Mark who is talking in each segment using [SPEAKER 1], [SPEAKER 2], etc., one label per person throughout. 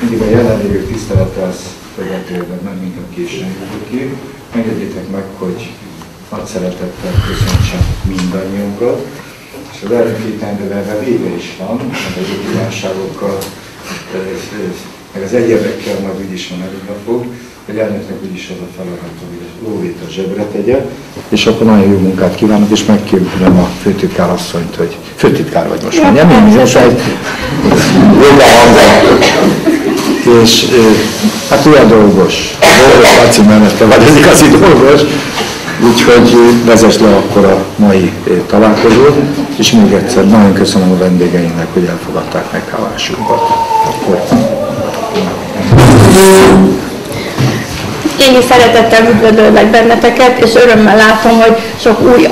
[SPEAKER 1] mindig a jelenlévő tisztelettel követőben, nem mint a későn ki. Engedjétek meg, hogy nagy szeretettel köszöntsem mindannyiunkat, és az elmúlt 2 esztendőben vége is van, meg a kívánságokkal, meg az egyebekkel majd úgyis van elég napok, hogy elnöknek úgyis az a feladat, hogy a lóvét a zsebre tegye, és akkor nagyon jó munkát kívánok, és megkérem a főtitkár asszonyt, hogy főtitkár vagy most mondjam, én mindjárt és hát olyan dolgos Laci mellette vagy, ez igazi dolgos, úgyhogy vezess le akkor a mai találkozót, és még egyszer nagyon köszönöm a vendégeinknek, hogy elfogadták meghívásunkat.
[SPEAKER 2] Én is szeretettel üdvözöllek benneteket, és örömmel látom, hogy sok új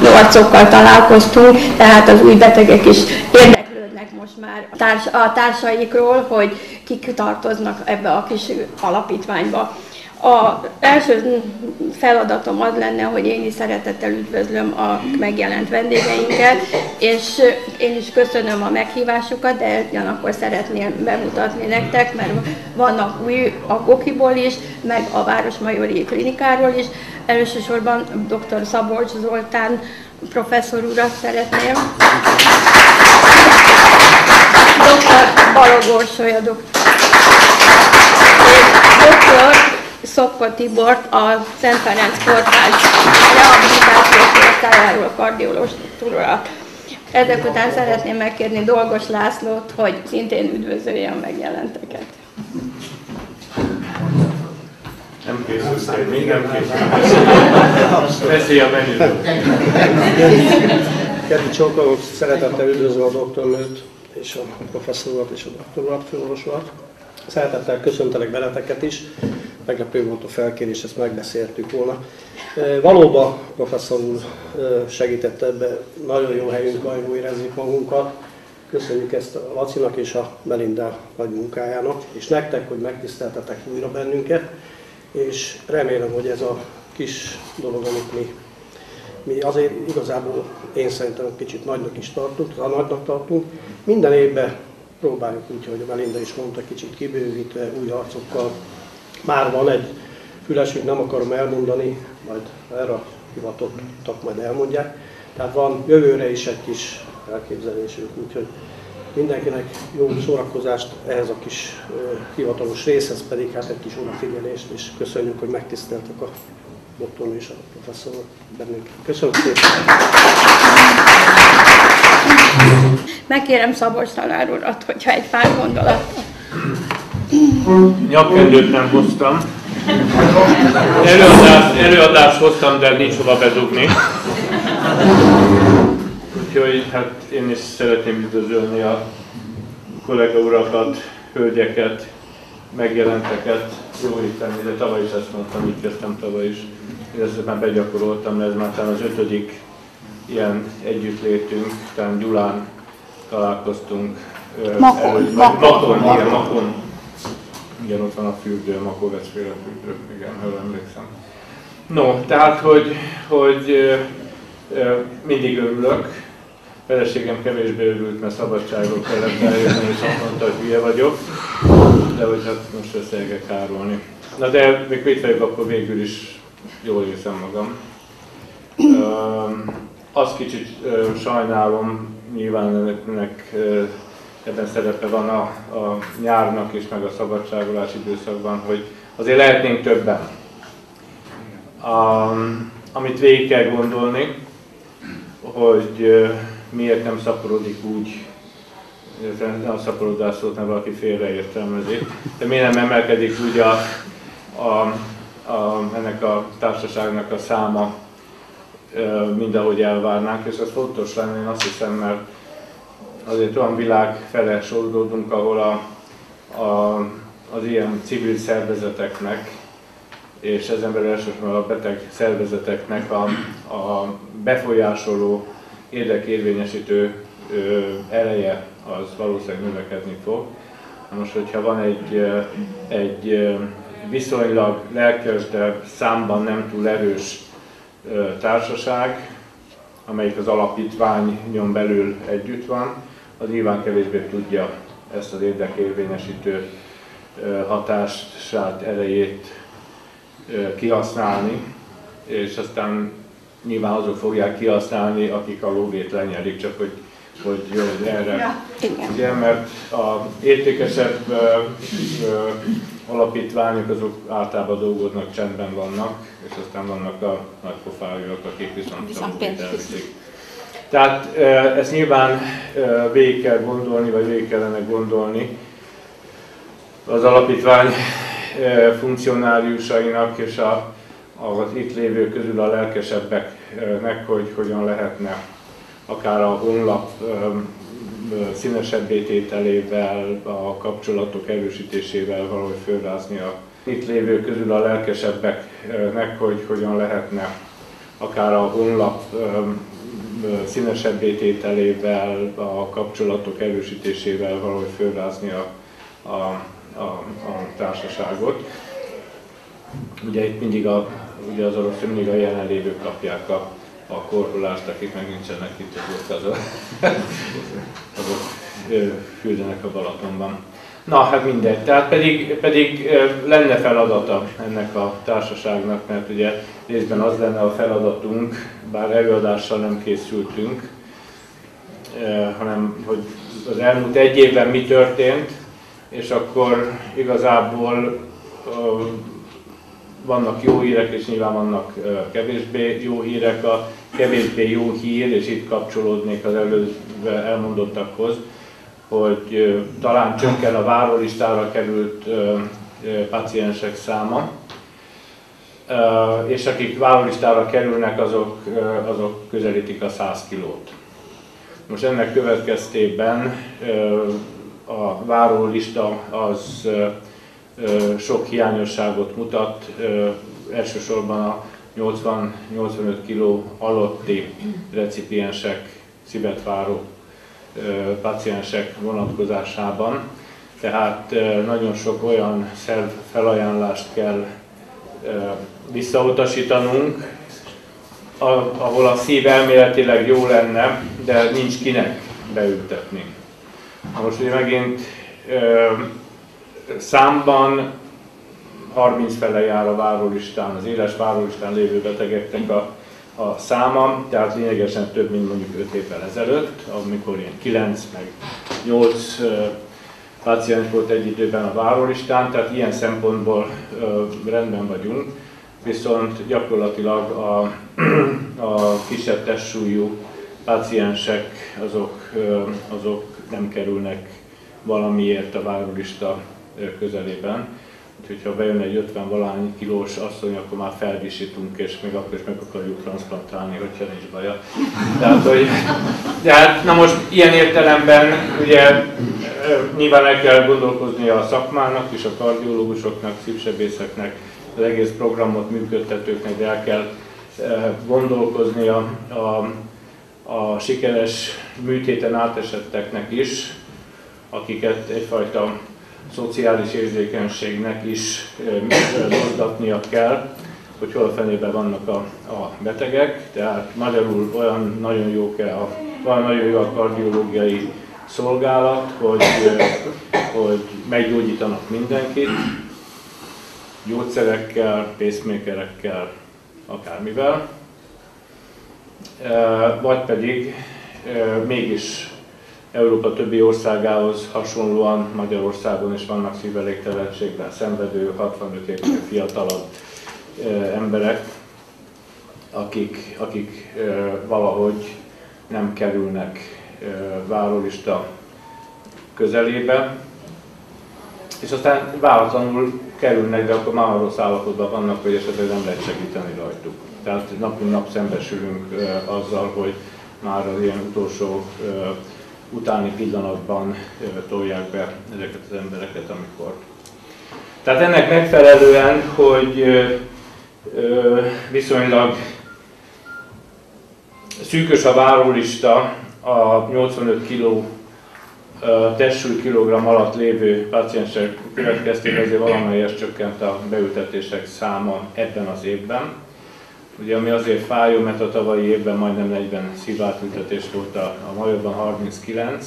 [SPEAKER 2] arcokkal találkoztunk, tehát az új betegek is érdeklődnek most már a társaikról, hogy kik tartoznak ebbe a kis alapítványba. Az első feladatom az lenne, hogy én is szeretettel üdvözlöm a megjelent vendégeinket, és én is köszönöm a meghívásukat, de ugyanakkor szeretném bemutatni nektek, mert vannak új a Gokiból is, meg a Városmajori Klinikáról is. Elsősorban dr. Szabolcs Zoltán professzor urat szeretném. Dr. Balogh Orsolya doktor. Dr. Szokko Tibort, a Szent Ferenc Kórház rehabilitációs osztályáról, kardiológus urat. Ezek után szeretném megkérni Dolgos Lászlót, hogy szintén üdvözölje a megjelenteket.
[SPEAKER 3] Nem készülsz, még nem készülsz. Beszélj a menüről.
[SPEAKER 4] Kedves csókolók, szeretettel üdvözlöm a doktornőt, és a professzorokat és a doktorulat, főorvosulat. Szeretettel köszöntelek benneteket is. Meglepő volt a felkérés, ezt megbeszéltük volna. Valóban professzor úr segített ebbe, nagyon jó helyünkben, jól érezzük magunkat. Köszönjük ezt a Lacinak és a Melinda nagy munkájának, és nektek, hogy megtiszteltetek újra bennünket, és remélem, hogy ez a kis dolog, amit mi azért igazából én szerintem kicsit nagynak is tartunk, nagynak tartunk. Minden évben próbáljuk úgy, hogy a Melinda is mondta, kicsit kibővítve, új arcokkal. Már van egy fülesünk, nem akarom elmondani, majd erre a hivatottak majd elmondják. Tehát van jövőre is egy kis elképzelésünk, úgyhogy mindenkinek jó szórakozást ehhez a kis hivatalos részhez, pedig hát egy kis odafigyelést, és köszönjük, hogy megtiszteltek a doktornő és a professzorok bennünket. Köszönöm szépen!
[SPEAKER 2] Megkérem Szabolcs tanár urat, hogyha egy pár gondolat.
[SPEAKER 3] Nyakkendőt nem hoztam. Előadást hoztam, de nincs hova bedugni. Úgyhogy hát én is szeretném üdvözölni a kollega urakat, hölgyeket, megjelenteket. Jó hittem, de tavaly is ezt mondtam, így kezdtem tavaly is. Én ezt már begyakoroltam, ez már talán az 5. ilyen együttlétünk, talán Gyulán találkoztunk. Makon. Igen, ott van a fürdő, a Makovecféle fürdő, igen, ha emlékszem. No, tehát, hogy mindig örülök. Feleségem kevésbé örült, mert szabadságról kellett eljönni, és azt mondta, hogy hülye vagyok. De hogy hát most összeegek károlni. Na de még itt vagyok, akkor végül is jól érzem magam. Azt kicsit sajnálom, nyilván ennek ebben szerepe van a nyárnak is, meg a szabadságolási időszakban, hogy azért lehetnénk többen. Amit végig kell gondolni, hogy miért nem szaporodik úgy, nem a szaporodás szót, nem valaki félreértelmezi, de miért nem emelkedik úgy ennek a társaságnak a száma, mint ahogy elvárnánk, és ez fontos lenne, én azt hiszem, mert azért olyan világ fele sodródunk, ahol az ilyen civil szervezeteknek, és ezen belül elsősorban a beteg szervezeteknek a befolyásoló, érdekérvényesítő ereje az valószínűleg növekedni fog. Most, hogyha van egy viszonylag lelkes, de számban nem túl erős társaság, amelyik az alapítványon belül együtt van, az nyilván kevésbé tudja ezt az érdekérvényesítő hatását, erejét kihasználni, és aztán nyilván azok fogják kihasználni, akik a lóvét lenyelik, csak hogy jó, erre. Ugye, mert az értékesebb alapítványok azok általában dolgoznak, csendben vannak, és aztán vannak a nagypofájúak, akik viszont pénzt elviszik. Tehát ezt nyilván végig kell gondolni, vagy végig kellene gondolni az alapítvány funkcionáriusainak és az itt lévők közül a lelkesebbeknek, hogy hogyan lehetne akár a honlap színesebbé tételével, a kapcsolatok erősítésével valahogy fölrázni a itt lévők közül a lelkesebbeknek, hogy hogyan lehetne akár a honlap színesebbé tételével, a kapcsolatok erősítésével valahogy fölrázni a társaságot. Ugye itt mindig ugye az orosz mindig a jelenlévők kapják a korholást, akik meg nincsenek itt, azok fürdenek a Balatonban. Na, hát mindegy. Tehát pedig lenne feladata ennek a társaságnak, mert ugye részben az lenne a feladatunk, bár előadással nem készültünk, hanem hogy az elmúlt egy évben mi történt, és akkor igazából vannak jó hírek, és nyilván vannak kevésbé jó hírek. A kevésbé jó hír, és itt kapcsolódnék az előbb elmondottakhoz, hogy talán csökken a várólistára került páciensek száma, és akik várólistára kerülnek, azok közelítik a 100 kilót. Most ennek következtében a várólista az sok hiányosságot mutat, elsősorban a 80-85 kg alatti recipiensek, szívet váró páciensek vonatkozásában. Tehát nagyon sok olyan szerv felajánlást kell visszautasítanunk, ahol a szív elméletileg jó lenne, de nincs kinek beültetni. Most ugye megint számban 30 fele jár a várólistán, az éles várólistán lévő betegeknek a száma, tehát lényegesen több, mint mondjuk 5 évvel ezelőtt, amikor ilyen 9 meg 8 páciens volt egy időben a várólistán, tehát ilyen szempontból rendben vagyunk, viszont gyakorlatilag a kisebb testsúlyú páciensek azok nem kerülnek valamiért a várólista közelében. Úgyhogy ha bejön egy 50-valahány kilós asszony, akkor már felvisítunk, és még akkor is meg akarjuk transzplantálni, hogyha nincs baja. Tehát, na most ilyen értelemben ugye nyilván el kell gondolkozni a szakmának és a kardiológusoknak, szívsebészeknek, az egész programot működtetőknek, de el kell gondolkozni a sikeres műtéten átesetteknek is, akiket egyfajta szociális érzékenységnek is mozgatnia kell, hogy hol a fenében vannak a betegek. Tehát magyarul olyan nagyon jó a kardiológiai szolgálat, hogy meggyógyítanak mindenkit, gyógyszerekkel, pacemakerekkel, akármivel, vagy pedig mégis Európa többi országához hasonlóan Magyarországon is vannak szívelégtelenségben szenvedő, 65 évnél fiatalabb emberek, akik valahogy nem kerülnek várólista közelébe, és aztán váratlanul kerülnek, de akkor már rossz állapotban vannak, hogy esetleg nem lehet segíteni rajtuk. Tehát nap mint nap szembesülünk azzal, hogy már az ilyen utolsó utáni pillanatban tolják be ezeket az embereket, amikor. Tehát ennek megfelelően, hogy viszonylag szűkös a várólista a 85 kg testsúly kilogramm alatt lévő páciensek következtében, ezért valamelyest csökkent a beültetések száma ebben az évben. Ugye, ami azért fájó, mert a tavalyi évben majdnem 40 szívátültetés volt, a majorban 39,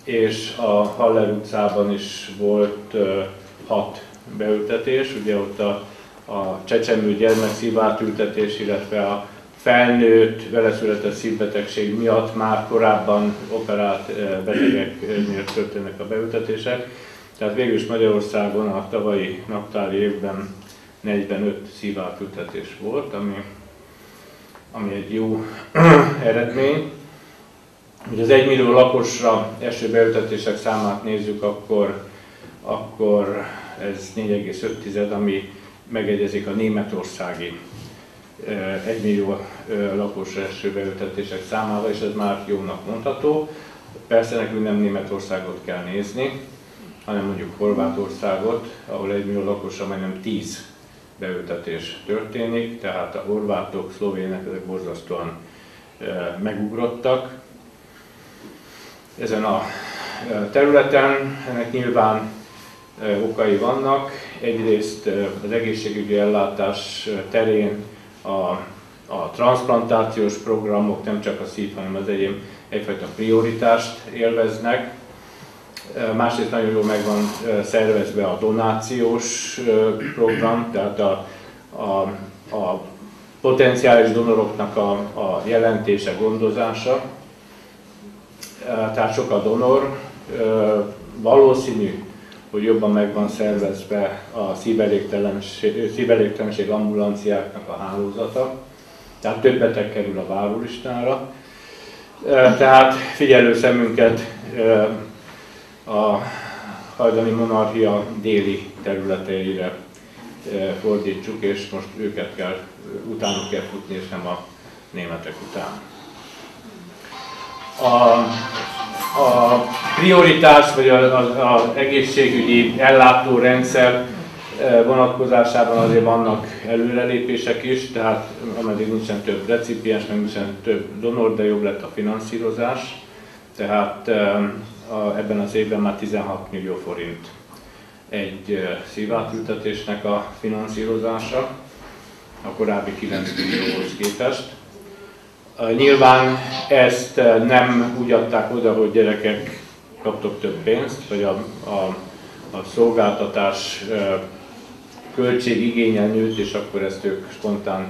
[SPEAKER 3] és a Haller utcában is volt 6 beültetés, ugye ott a csecsemő gyermekszívátültetés, illetve a felnőtt veleszületett szívbetegség miatt már korábban operált betegeknél történnek a beültetések. Tehát végül is Magyarországon a tavalyi naptári évben 45 szívátültetés volt, ami egy jó eredmény. Ha az 1 millió lakosra eső beültetések számát nézzük, akkor ez 4,5, ami megegyezik a németországi 1 millió lakosra eső beültetések számával, és ez már jónak mondható. Persze nekünk nem Németországot kell nézni, hanem mondjuk Horvátországot, ahol 1 millió lakosra majdnem 10 beültetés történik, tehát a horvátok, szlovének ezek borzasztóan megugrottak. Ezen a területen ennek nyilván okai vannak. Egyrészt az egészségügyi ellátás terén a transzplantációs programok nem csak a szív, hanem az egyéb egyfajta prioritást élveznek. Másrészt nagyon jól meg van szervezve a donációs program, tehát a potenciális donoroknak a jelentése, gondozása. Tehát sok a donor, valószínű, hogy jobban meg van szervezve a szívelégtelenség ambulanciáknak a hálózata, tehát több beteg kerül a várólistára. Tehát figyelő szemünket a hajdani monarchia déli területeire fordítsuk, és most utánuk kell futni, és nem a németek után. A prioritás, vagy az egészségügyi ellátórendszer vonatkozásában azért vannak előrelépések is, tehát ameddig nincsen több recipiens, meg nincsen több donor, de jobb lett a finanszírozás. Tehát ebben az évben már 16 millió forint egy szívátültetésnek a finanszírozása, a korábbi 9 millióhoz képest. Nyilván ezt nem úgy adták oda, hogy gyerekek kaptok több pénzt, vagy a szolgáltatás költségigénye nőtt, és akkor ezt ők spontán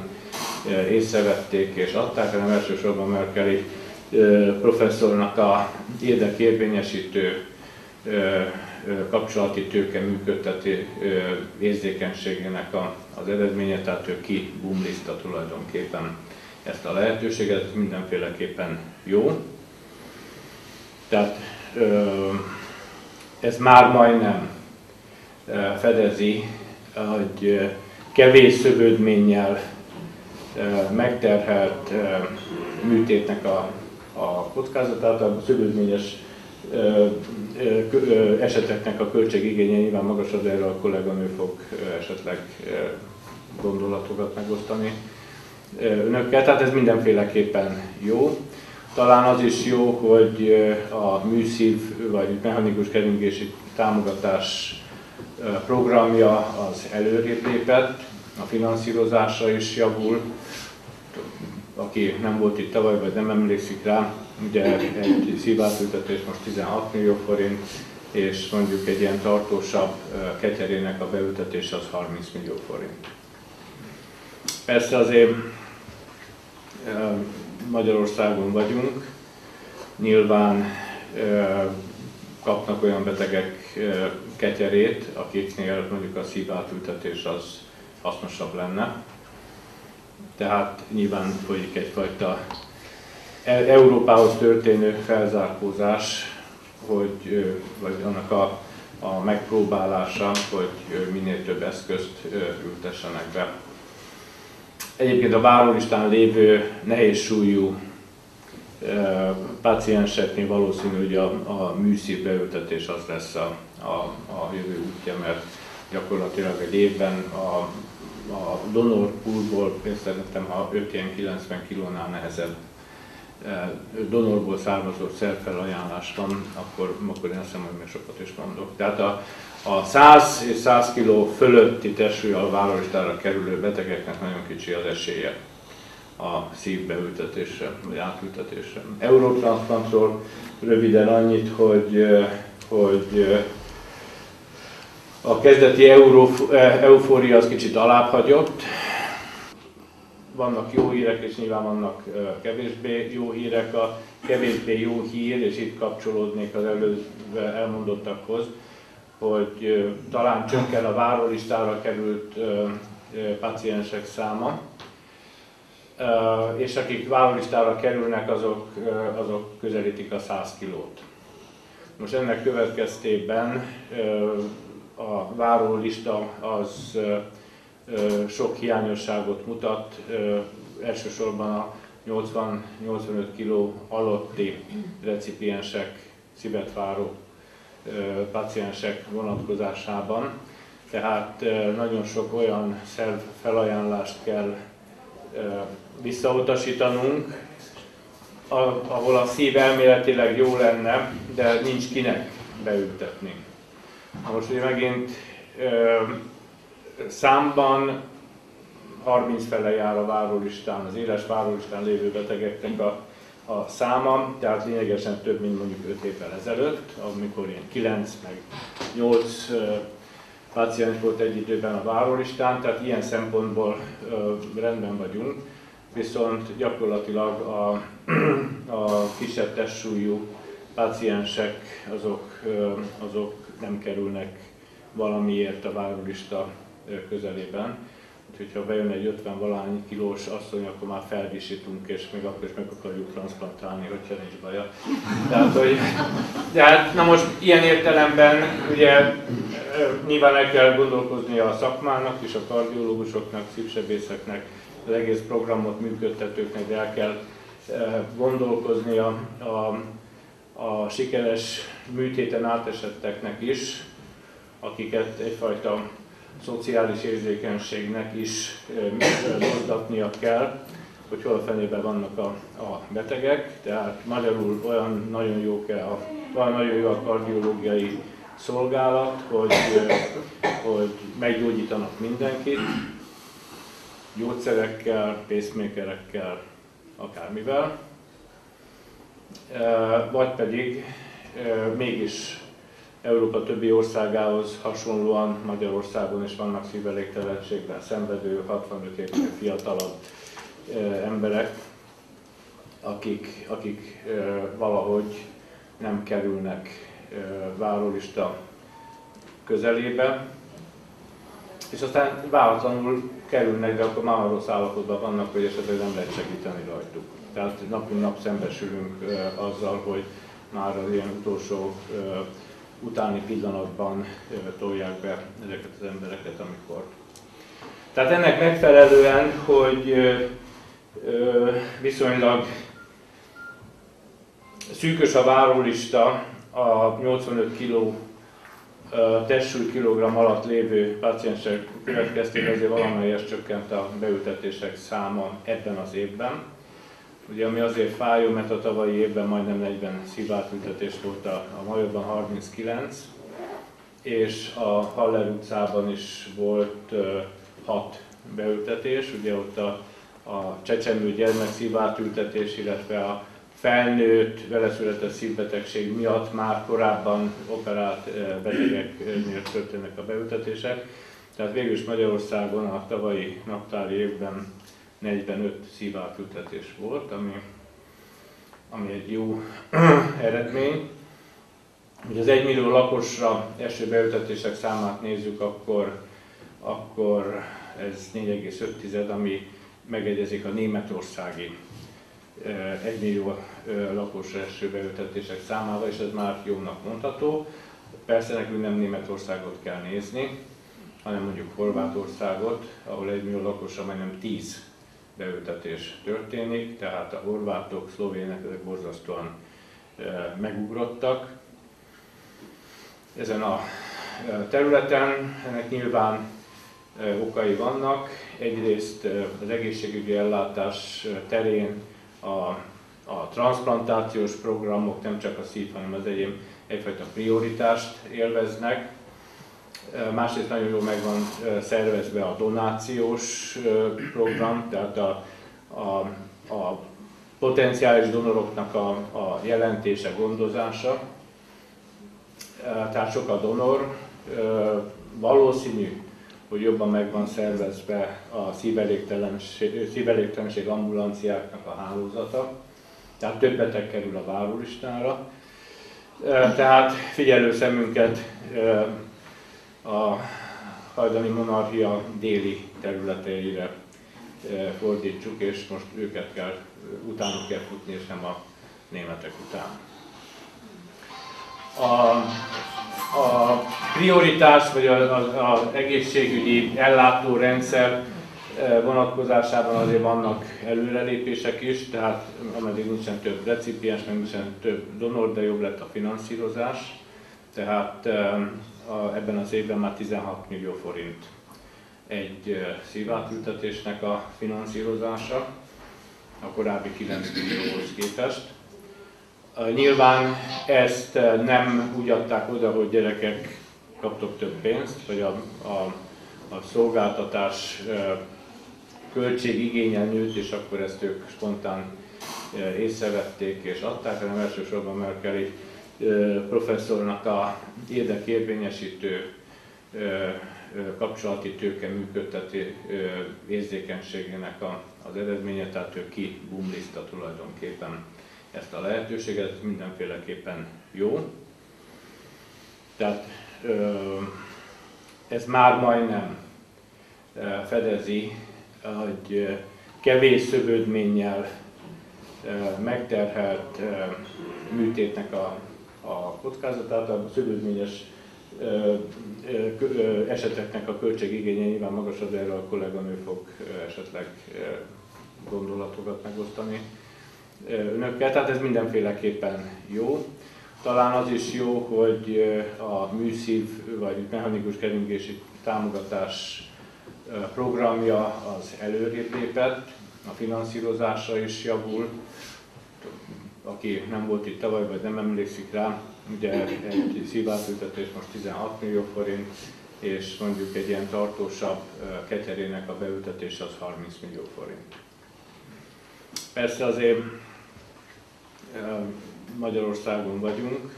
[SPEAKER 3] észrevették és adták, hanem elsősorban Merkeli professzornak a érdekérvényesítő, kapcsolati tőke működtető érzékenységének az eredménye, tehát ő kibumliszta tulajdonképpen ezt a lehetőséget, ez mindenféleképpen jó. Tehát ez már majdnem fedezi, hogy kevés szövődménnyel megterhelt műtétnek a kockázatát, a szövődményes eseteknek a költségigénye nyilván magasabb, erről a kolléganő fog esetleg gondolatokat megosztani önökkel, tehát ez mindenféleképpen jó. Talán az is jó, hogy a műszív vagy mechanikus keringési támogatás programja az előrébb lépett, a finanszírozása is javul. Aki nem volt itt tavaly, vagy nem emlékszik rá, ugye egy szívátültetés most 16 millió forint, és mondjuk egy ilyen tartósabb ketyerének a beültetése az 30 millió forint. Persze azért Magyarországon vagyunk, nyilván kapnak olyan betegek ketyerét, akiknél mondjuk a szívátültetés az hasznosabb lenne. Tehát nyilván folyik egyfajta Európához történő felzárkózás, vagy annak a megpróbálása, hogy minél több eszközt ültessenek be. Egyébként a várólistán lévő nehéz súlyú pácienseknél valószínű, hogy a műszív beültetés az lesz a jövő útja, mert gyakorlatilag egy évben a donorpoolból, szerintem ha 5 ilyen 90 kilónál nehezebb donorból származó szervfelajánlás van, akkor én azt hiszem, hogy még sokat is mondok. Tehát a 100 és 100 kg fölötti testsúllyal várólistára kerülő betegeknek nagyon kicsi az esélye, a szívbeültetésre, vagy átültetésre. Eurotranszplantról röviden annyit, hogy a kezdeti eufória az kicsit alábbhagyott. Vannak jó hírek, és nyilván vannak kevésbé jó hírek. A kevésbé jó hír, és itt kapcsolódnék az előbb elmondottakhoz, hogy talán csökken a várólistára került páciensek száma, és akik várólistára kerülnek, azok közelítik a 100 kilót. Most ennek következtében a várólista az sok hiányosságot mutat, elsősorban a 80-85 kg alatti recipiensek, szívet váró páciensek vonatkozásában. Tehát nagyon sok olyan szerv felajánlást kell visszautasítanunk, ahol a szív elméletileg jó lenne, de nincs kinek beültetni. Most ugye megint számban 30 fele jár a várólistán, az éles várólistán lévő betegeknek a száma, tehát lényegesen több, mint mondjuk 5 évvel ezelőtt, amikor ilyen 9 meg 8 páciens volt egy időben a várólistán, tehát ilyen szempontból rendben vagyunk, viszont gyakorlatilag a kisebb testsúlyú páciensek azok nem kerülnek valamiért a várólista közelében. Úgyhogy ha bejön egy 50-valahány kilós asszony, akkor már felvisítunk, és még akkor is meg akarjuk transzplantálni, hogyha nincs baja. Tehát, na most ilyen értelemben ugye nyilván el kell gondolkozni a szakmának és a kardiológusoknak, szívsebészeknek, az egész programot működtetőknek, de el kell gondolkozni a sikeres műtéten átesetteknek is, akiket egyfajta szociális érzékenységnek is mozgatnia kell, hogy hol a fenében vannak a betegek. Tehát magyarul olyan nagyon jó a kardiológiai szolgálat, hogy meggyógyítanak mindenkit, gyógyszerekkel, pacemakerekkel, akármivel, vagy pedig mégis Európa többi országához hasonlóan Magyarországon is vannak szívelégtelenségben szenvedő, 65 évnél fiatalabb emberek, akik valahogy nem kerülnek várólista közelébe, és aztán váratlanul kerülnek, de akkor már rossz állapotban vannak, hogy esetleg nem lehet segíteni rajtuk. Tehát nap mint nap szembesülünk azzal, hogy már az ilyen utolsó utáni pillanatban tolják be ezeket az embereket, amikor. Tehát ennek megfelelően, hogy viszonylag szűkös a várólista a 85 kg testsúly kilogramm alatt lévő páciensek következtében, azért valamelyest csökkent a beültetések száma ebben az évben. Ugye, ami azért fájó, mert a tavalyi évben majdnem 40 szívátültetés volt, a Majorban 39, és a Haller utcában is volt 6 beültetés. Ugye ott a csecsemő gyermek szívátültetés, illetve a felnőtt, veleszületett szívbetegség miatt már korábban operált betegeknél történnek a beültetések. Tehát végül is Magyarországon a tavalyi naptári évben 45 szívátültetés volt, ami egy jó eredmény. Ha az 1 millió lakosra eső beültetések számát nézzük, akkor ez 4,5, ami megegyezik a németországi 1 millió lakosra eső beültetések számával, és ez már jónak mondható. Persze nekünk nem Németországot kell nézni, hanem mondjuk Horvátországot, ahol 1 millió lakosra majdnem 10 beültetés történik, tehát a horvátok, szlovének ezek borzasztóan megugrottak. Ezen a területen ennek nyilván okai vannak. Egyrészt az egészségügyi ellátás terén a transzplantációs programok nem csak a szív, hanem az egyéb egyfajta prioritást élveznek. Másrészt nagyon jól meg van szervezve a donációs program, tehát a potenciális donoroknak a jelentése, gondozása. Tehát sok a donor, valószínű, hogy jobban meg van szervezve a szívelégtelenség ambulanciáknak a hálózata, tehát több beteg kerül a várólistára. Tehát figyelő szemünket a hajdani monarchia déli területeire fordítsuk, és most utánuk kell futni, és nem a németek után. A prioritás, vagy az egészségügyi ellátórendszer vonatkozásában azért vannak előrelépések is, tehát ameddig nincsen több recipiens, meg nincsen több donor, de jobb lett a finanszírozás. Tehát ebben az évben már 16 millió forint egy szívátültetésnek a finanszírozása, a korábbi 9 millióhoz képest. Nyilván ezt nem úgy adták oda, hogy gyerekek kaptok több pénzt, vagy a szolgáltatás költségigénye nőtt, és akkor ezt ők spontán észrevették és adták, hanem elsősorban Merkeli professzornak a érdekérvényesítő, kapcsolati tőke működtető érzékenységének az eredménye, tehát ő kibumliszta tulajdonképpen ezt a lehetőséget, mindenféleképpen jó. Tehát ez már majdnem fedezi, hogy kevés szövődménnyel megterhelt műtétnek a kockázatát, a szövődményes eseteknek a költségigénye nyilván magasabb, erről a kolléganő fog esetleg gondolatokat megosztani önökkel, tehát ez mindenféleképpen jó. Talán az is jó, hogy a műszív vagy mechanikus keringési támogatás programja az előrébb lépett, a finanszírozása is javul. Aki nem volt itt tavaly, vagy nem emlékszik rá, ugye egy szívátültetés most 16 millió forint, és mondjuk egy ilyen tartósabb ketyerének a beültetése az 30 millió forint. Persze azért Magyarországon vagyunk,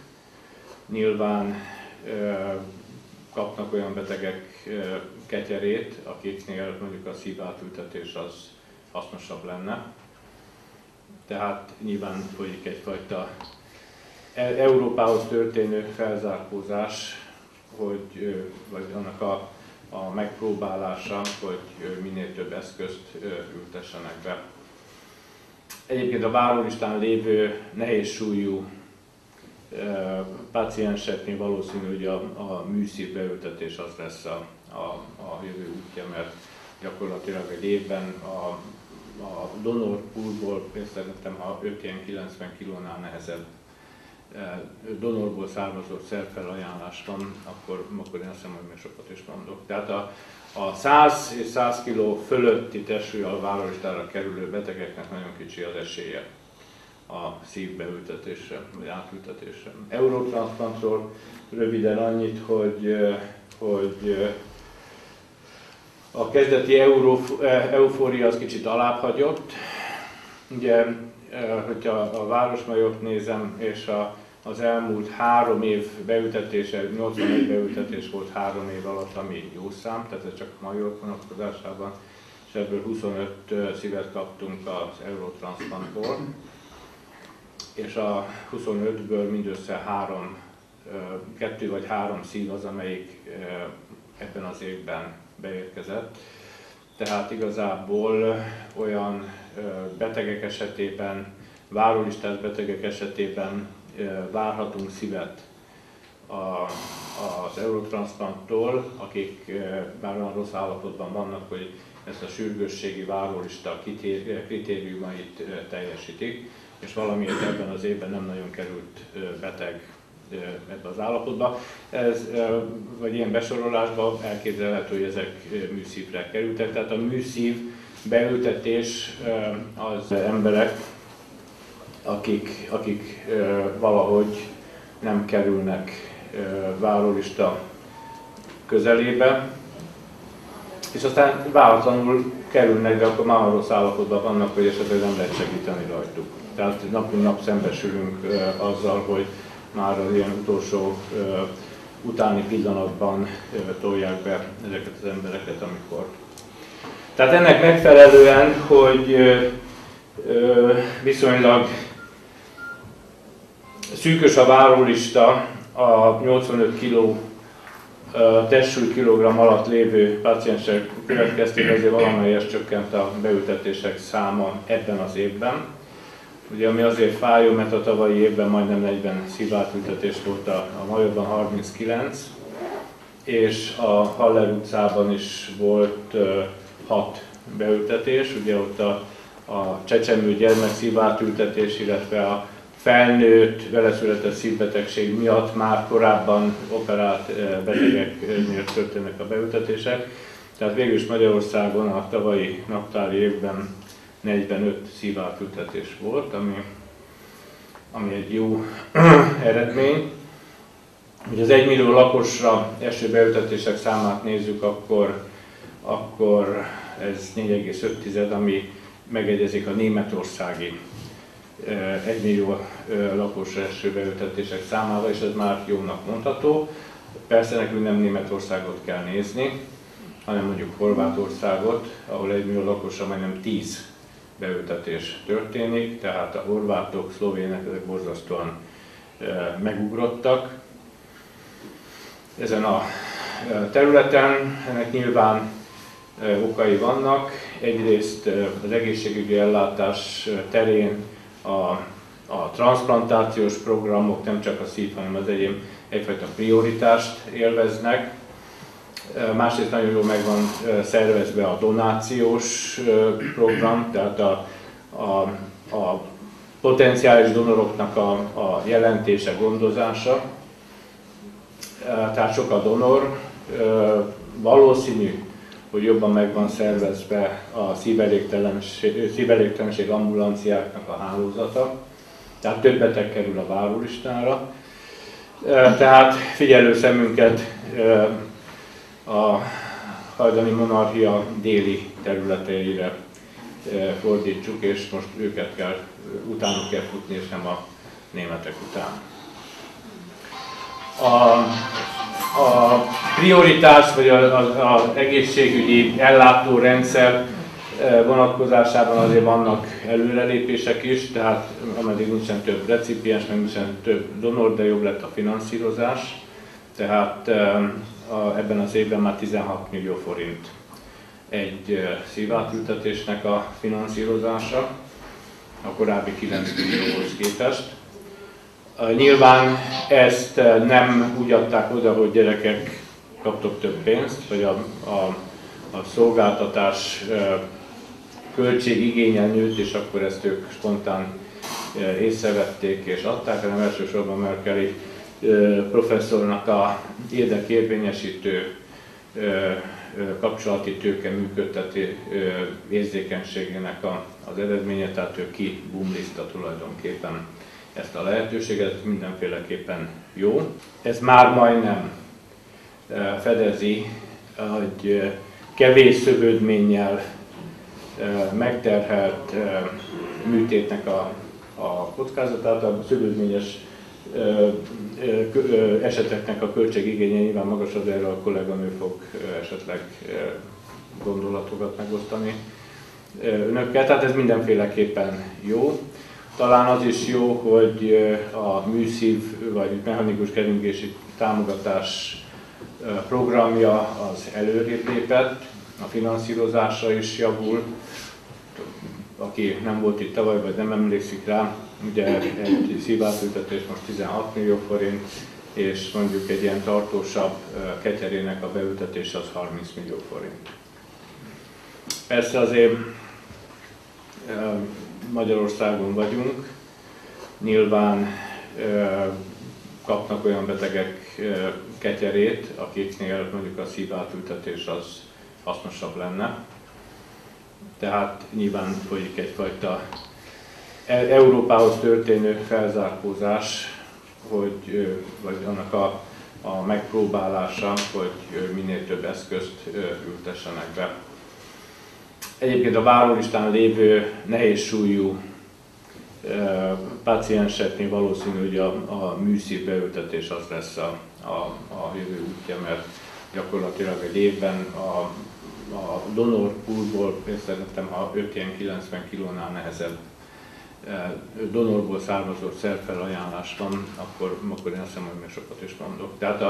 [SPEAKER 3] nyilván kapnak olyan betegek ketyerét, akiknél mondjuk a szívátültetés az hasznosabb lenne. Tehát nyilván folyik egyfajta Európához történő felzárkózás, vagy annak a megpróbálása, hogy minél több eszközt ültessenek be. Egyébként a várólistán lévő nehéz súlyú pácienseknél valószínű, hogy a műszív beültetés az lesz a jövő útja, mert gyakorlatilag egy évben a donor poolból, szerintem ha 5 ilyen 90 kilónál nehezebb donorból származó szerfelajánlás van, akkor én azt hiszem, hogy még sokat is mondok. Tehát a 100 és 100 kg fölötti testsúllyal várólistára kerülő betegeknek nagyon kicsi az esélye a szívbeültetésre, vagy átültetésre. Eurotranszplantról röviden annyit, hogy a kezdeti eufória az kicsit alábbhagyott. Ugye, hogyha a Városmajort nézem, és az elmúlt 3 év beültetése, 81 beültetés volt 3 év alatt, ami jó szám, tehát ez csak Major vonatkozásában, és ebből 25 szívet kaptunk az Eurotranszplantból, és a 25-ből mindössze 2 vagy 3 szív az, amelyik ebben az évben beérkezett. Tehát igazából olyan betegek esetében, várólistás betegek esetében várhatunk szívet az Eurotranszplanttól, akik már olyan rossz állapotban vannak, hogy ezt a sürgősségi várólista kritériumait teljesítik, és valamiért ebben az évben nem nagyon került beteg ebbe az állapotba. Vagy ilyen besorolásban elképzelhető, hogy ezek műszívre kerültek. Tehát a műszív beültetés az emberek, akik valahogy nem kerülnek várólista közelébe. és aztán váratlanul kerülnek, de akkor már rossz állapotban vannak, hogy esetleg nem lehet segíteni rajtuk. Tehát nap mint nap szembesülünk azzal, hogy már az ilyen utolsó utáni pillanatban tolják be ezeket az embereket, amikor. Tehát ennek megfelelően, hogy viszonylag szűkös a várólista a 85 kg testsúly kilogramm alatt lévő páciensek következtében, azért valamelyest csökkent a beültetések száma ebben az évben. Ugye, ami azért fájó, mert a tavalyi évben majdnem 40 szívátültetés volt, a Majorban 39, és a Haller utcában is volt 6 beültetés. Ugye ott a csecsemő gyermek szívátültetés, illetve a felnőtt, vele született szívbetegség miatt már korábban operált betegeknél történnek a beültetések. Tehát végül is Magyarországon a tavalyi naptári évben 45 szívátültetés volt, ami egy jó eredmény. Hogy az 1 millió lakosra eső beültetések számát nézzük, akkor ez 4,5, ami megegyezik a németországi 1 millió lakosra eső beültetések számával, és ez már jónak mondható. Persze nekünk nem Németországot kell nézni, hanem mondjuk Horvátországot, ahol 1 millió lakosra majdnem 10 beültetés történik, tehát a horvátok, szlovének ezek borzasztóan megugrottak ezen a területen. Ennek nyilván okai vannak. Egyrészt az egészségügyi ellátás terén a transzplantációs programok, nem csak a szív, hanem az egyéb egyfajta prioritást élveznek. Másrészt nagyon jól meg van szervezve a donációs program, tehát a potenciális donoroknak a jelentése, gondozása. Tehát sok a donor, valószínű, hogy jobban meg van szervezve a szívelégtelenség ambulanciáknak a hálózata, tehát több beteg kerül a várólistára. Tehát figyelő szemünket a hajdani monarchia déli területeire fordítsuk, és most utánuk kell futni, és nem a németek után. A prioritás, vagy az egészségügyi ellátórendszer vonatkozásában azért vannak előrelépések is, tehát ameddig nincsen több recipiens, meg nincsen több donor, de jobb lett a finanszírozás. Tehát ebben az évben már 16 millió forint egy szívátültetésnek a finanszírozása, a korábbi 9 millióhoz képest. Nyilván ezt nem úgy adták oda, hogy gyerekek kaptok több pénzt, vagy a szolgáltatás költségigénye nőtt, és akkor ezt ők spontán észrevették és adták, hanem elsősorban Merkeli professzornak a érdekérvényesítő kapcsolati tőke működtető érzékenységének az eredménye, tehát ő kibumliszta tulajdonképpen ezt a lehetőséget, mindenféleképpen jó. Ez már majdnem fedezi, hogy kevés szövődménnyel megterhelt műtétnek a kockázatát, a szövődményes eseteknek a költségigénye nyilván magasabb, erről a kolléganő fog esetleg gondolatokat megosztani önökkel, tehát ez mindenféleképpen jó. Talán az is jó, hogy a műszív vagy mechanikus keringési támogatás programja az előrébb lépett, a finanszírozása is javul. Aki nem volt itt tavaly, vagy nem emlékszik rá, ugye egy szívátültetés most 16 millió forint, és mondjuk egy ilyen tartósabb ketyerének a beültetése az 30 millió forint. Persze azért Magyarországon vagyunk, nyilván kapnak olyan betegek ketyerét, akiknél mondjuk a szívátültetés az hasznosabb lenne. Tehát nyilván folyik egyfajta Európához történő felzárkózás, vagy annak a a megpróbálása, hogy minél több eszközt ültessenek be. Egyébként a várólistán lévő nehéz súlyú pácienseknél valószínű, hogy a műszív beültetés az lesz a jövő útja, mert gyakorlatilag egy évben a donorpoolból, szerintem ha 5 ilyen 90 kilónál nehezebb donorból származó szerfelajánlás van, akkor én azt hiszem, hogy még sokat is mondok. Tehát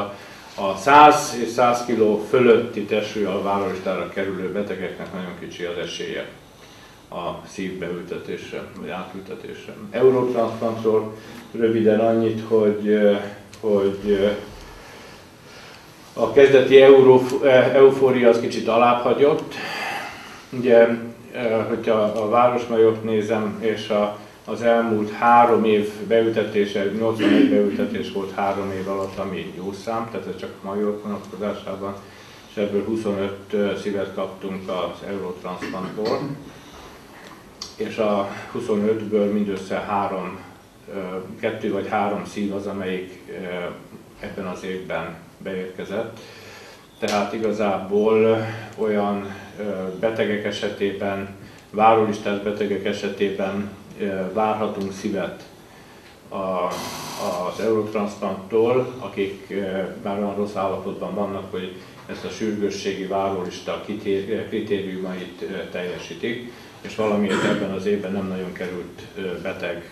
[SPEAKER 3] a 100 és 100 kg fölötti testsúllyal várólistára kerülő betegeknek nagyon kicsi az esélye a szívbeültetésre, vagy átültetésre. Eurotranszplantról röviden annyit, hogy a kezdeti eufória az kicsit alábbhagyott. Ugye, hogyha a Városmajort nézem, és az elmúlt 3 év beültetése, 81 beültetés volt 3 év alatt, ami jó szám, tehát ez csak Major vonatkozásában, és ebből 25 szívet kaptunk az Eurotranszplantból, és a 25-ből mindössze 2 vagy 3 szív az, amelyik ebben az évben beérkezett. Tehát igazából olyan betegek esetében, várólistás betegek esetében várhatunk szívet az Eurotransplanttól, akik már olyan rossz állapotban vannak, hogy ezt a sürgősségi várólista kritériumait teljesítik, és valamiért ebben az évben nem nagyon került beteg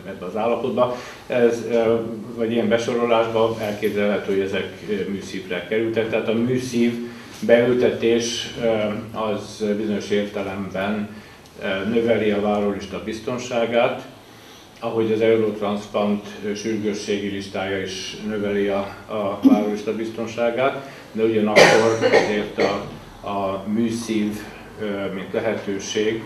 [SPEAKER 3] ebbe az állapotba. Vagy ilyen besorolásban elképzelhető, hogy ezek műszívre kerültek. Tehát a műszív beültetés az bizonyos értelemben növeli a várólista biztonságát, ahogy az Eurotransplant sürgősségi listája is növeli a várólista biztonságát, de ugyanakkor azért a műszív, mint lehetőség,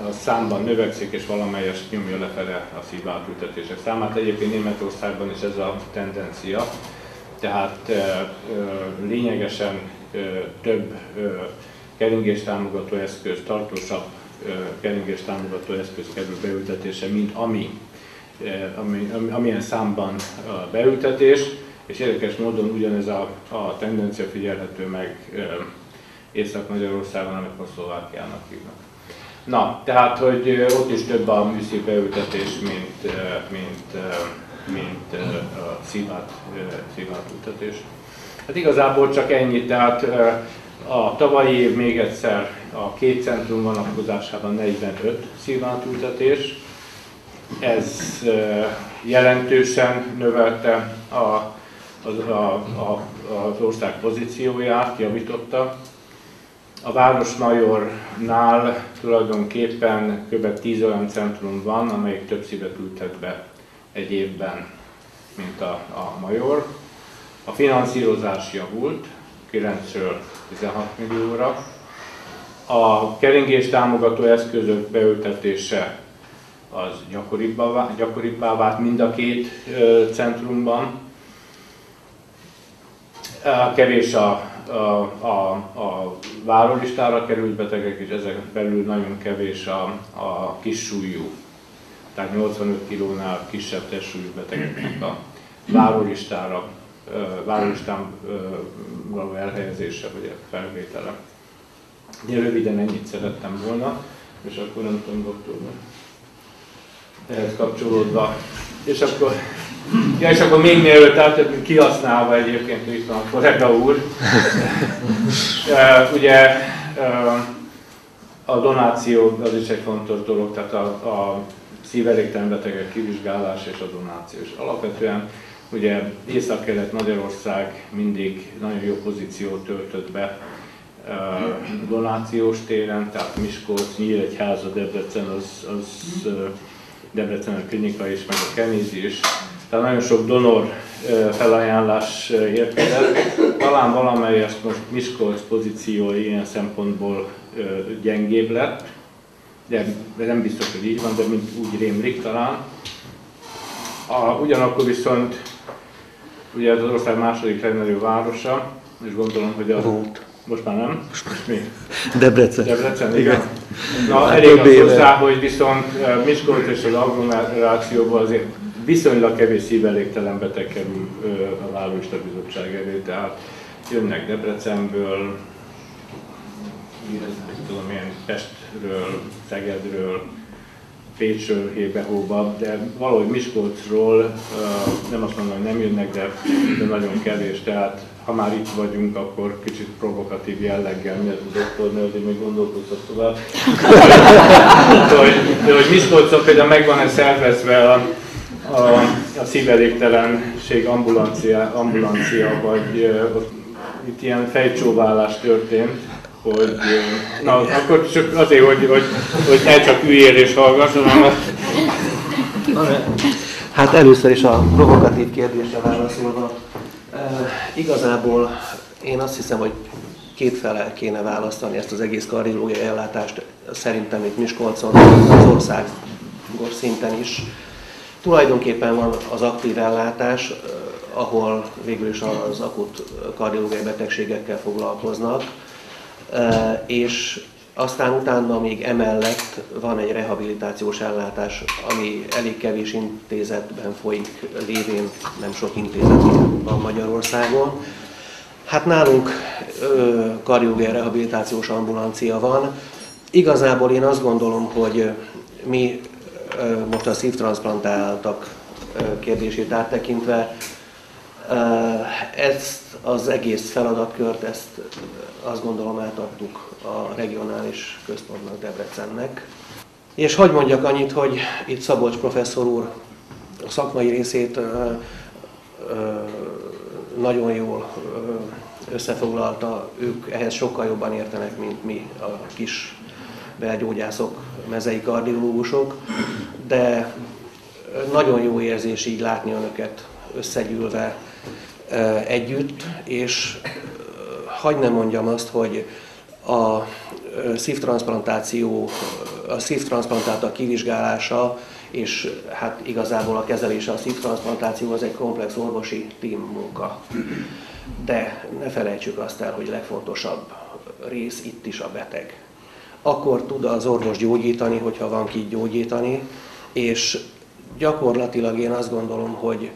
[SPEAKER 3] a számban növekszik, és valamelyest nyomja lefele a szívátültetések számát. Egyébként Németországban is ez a tendencia, tehát lényegesen több keringéstámogató eszköz, tartósabb keringéstámogató eszköz kerül beültetése, mint amilyen számban a beültetés, és érdekes módon ugyanez a tendencia figyelhető meg Észak-Magyarországon, amit most Szlovákiának hívnak. Na, tehát, hogy ott is több a műszív beültetés, mint a szívátültetés. Hát igazából csak ennyi, tehát a tavalyi év még egyszer a 2 centrum vonatkozásában 45 szívátültetés. Ez jelentősen növelte az ország pozícióját, javította. A Városmajornál tulajdonképpen kb. 10 olyan centrum van, amelyik több szívet ültet be egy évben, mint a Major. A finanszírozás javult 9-ről 16 millióra. A keringés támogató eszközök beültetése az gyakoribbá vált mind a 2 centrumban. Kevés a várólistára került betegek, és ezek belül nagyon kevés a kissúlyú, tehát 85 kilónál kisebb testsúlyú betegeknek a várólistán való elhelyezése vagy felvétele. Én röviden ennyit szerettem volna, és akkor nem tudom, doktor, ehhez kapcsolódva. És akkor még mielőtt átadunk, kihasználva egyébként, itt van a kollega úr, ugye a donáció az is egy fontos dolog, tehát a szívelégtelen betegek kivizsgálása és a donáció. És alapvetően ugye Észak-Kelet-Magyarország mindig nagyon jó pozíciót töltött be donációs téren, tehát Miskolc, Nyíregyháza, Debrecen, Debrecen a klinika is, meg a Kemézi is. Tehát nagyon sok donor felajánlás érkezett. Talán valamelyest most Miskolc pozíciója ilyen szempontból gyengébb lett, de nem biztos, hogy így van, de mint úgy rémlik talán. Ugyanakkor viszont ugye ez az ország második legnagyobb városa, és gondolom, hogy most már nem. Mi?
[SPEAKER 5] Debrecen.
[SPEAKER 3] Debrecen, igen. Na, elég az hozzá, hogy viszont Miskolc és az agglomerációban azért viszonylag kevés szívelégtelen beteg kerül a Várólista Bizottság elé, tehát jönnek Debrecenből, tudom én, Pestről, Szegedről, Pécsről, hébe-hóba, de valahogy Miskolcról nem azt mondom, hogy nem jönnek, de nagyon kevés, tehát ha már itt vagyunk, akkor kicsit provokatív jelleggel, miért a doktornő, azért még gondolkoztat tovább. De hogy Miskolcon például megvan-e szervezve a szívelégtelenség ambulancia, vagy itt ilyen fejcsóválás történt, hogy na, akkor csak azért, hogy ne csak üljél és hallgass, hanem
[SPEAKER 4] Hát először is a provokatív kérdésre válaszolva. Igazából én azt hiszem, hogy kétfele kéne választani ezt az egész kardiológiai ellátást, szerintem itt Miskolcon, az országos szinten is. Tulajdonképpen van az aktív ellátás, ahol végül is az akut kardiológiai betegségekkel foglalkoznak, és aztán utána még emellett van egy rehabilitációs ellátás, ami elég kevés intézetben folyik, lévén nem sok intézet van Magyarországon. Hát nálunk kardiológiai rehabilitációs ambulancia van. Igazából én azt gondolom, hogy mi most a szívtranszplantáltak kérdését áttekintve, ezt az egész feladatkört, ezt azt gondolom átadtuk a regionális központnak, Debrecennek. És hadd mondjak annyit, hogy itt Szabolcs professzor úr a szakmai részét nagyon jól összefoglalta, ők ehhez sokkal jobban értenek, mint mi a kis belgyógyászok, mezei kardiológusok, de nagyon jó érzés így látni önöket összegyűlve együtt, és hadd ne mondjam azt, hogy a szívtranszplantáltak kivizsgálása és hát igazából a kezelése a szívtranszplantáció az egy komplex orvosi tím munka. De ne felejtsük azt el, hogy legfontosabb rész itt is a beteg. Akkor tud az orvos gyógyítani, hogyha van ki gyógyítani, és gyakorlatilag én azt gondolom, hogy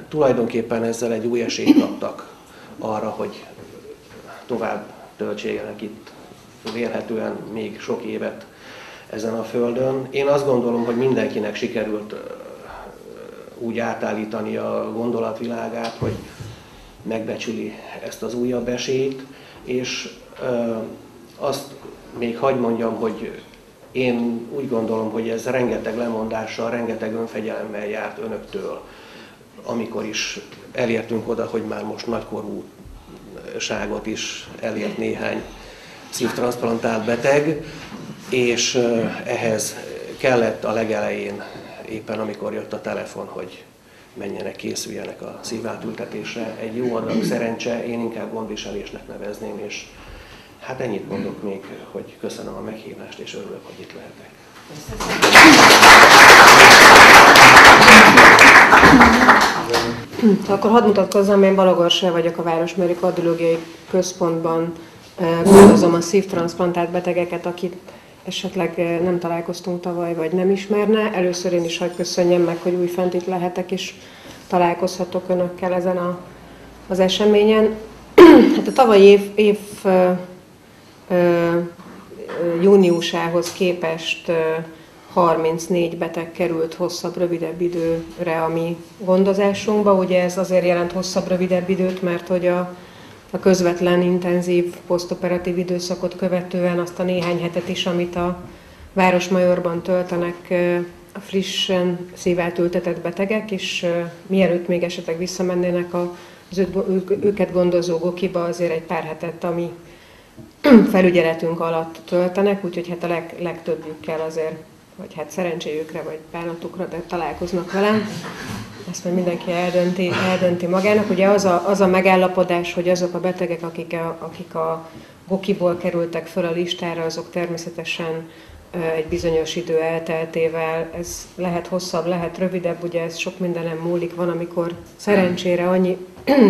[SPEAKER 4] tulajdonképpen ezzel egy új esélyt kaptak arra, hogy tovább töltségenek itt vélhetően még sok évet ezen a földön. Én azt gondolom, hogy mindenkinek sikerült úgy átállítani a gondolatvilágát, hogy megbecsüli ezt az újabb esélyt, és azt még hadd mondjam, hogy én úgy gondolom, hogy ez rengeteg lemondással, rengeteg önfegyelemmel járt önöktől, amikor is elértünk oda, hogy már most nagykorúságot is elért néhány szívtranszplantált beteg, és ehhez kellett a legelején, éppen amikor jött a telefon, hogy menjenek, készüljenek a szívátültetésre. Egy jó adag szerencse, én inkább gondviselésnek nevezném, és hát ennyit mondok még, hogy köszönöm a meghívást, és örülök, hogy itt lehetek.
[SPEAKER 5] Akkor hadd mutatkozzam, én Balog Orsolya vagyok, a Városmajori Kardiológiai Központban gondozom a szívtranszplantált betegeket, akit esetleg nem találkoztunk tavaly, vagy nem ismerne. Először én is hadd köszönjem meg, hogy újfent itt lehetek, és találkozhatok önökkel ezen az eseményen. Hát a tavalyi év júniusához képest 34 beteg került hosszabb, rövidebb időre a mi gondozásunkba. Ugye ez azért jelent hosszabb, rövidebb időt, mert hogy a közvetlen, intenzív, posztoperatív időszakot követően azt a néhány hetet is, amit a Városmajorban töltenek a frissen szívátültetett betegek, és mielőtt még esetleg visszamennének az őket gondozó gokiba, azért egy pár hetet, ami felügyeletünk alatt töltenek, úgyhogy hát a legtöbbjükkel azért, vagy hát szerencséjükre, vagy bánatukra, de találkoznak velem. Ezt majd mindenki eldönti magának. Ugye az a megállapodás, hogy azok a betegek, akik a gokiból kerültek föl a listára, azok természetesen egy bizonyos idő elteltével, ez lehet hosszabb, lehet rövidebb, ugye ez sok mindenem múlik, van, amikor szerencsére annyi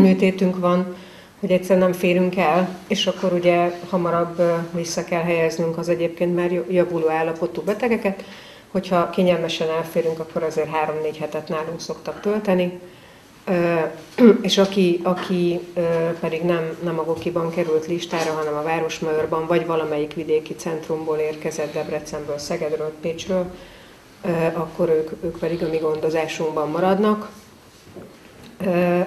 [SPEAKER 5] műtétünk van, hogy egyszer nem férünk el, és akkor ugye hamarabb vissza kell helyeznünk az egyébként már javuló állapotú betegeket. hogyha kényelmesen elférünk, akkor azért 3-4 hetet nálunk szoktak tölteni. És aki pedig nem a Gokiban került listára, hanem a Városmajorban, vagy valamelyik vidéki centrumból érkezett, Debrecenből, Szegedről, Pécsről, akkor ők pedig a mi gondozásunkban maradnak.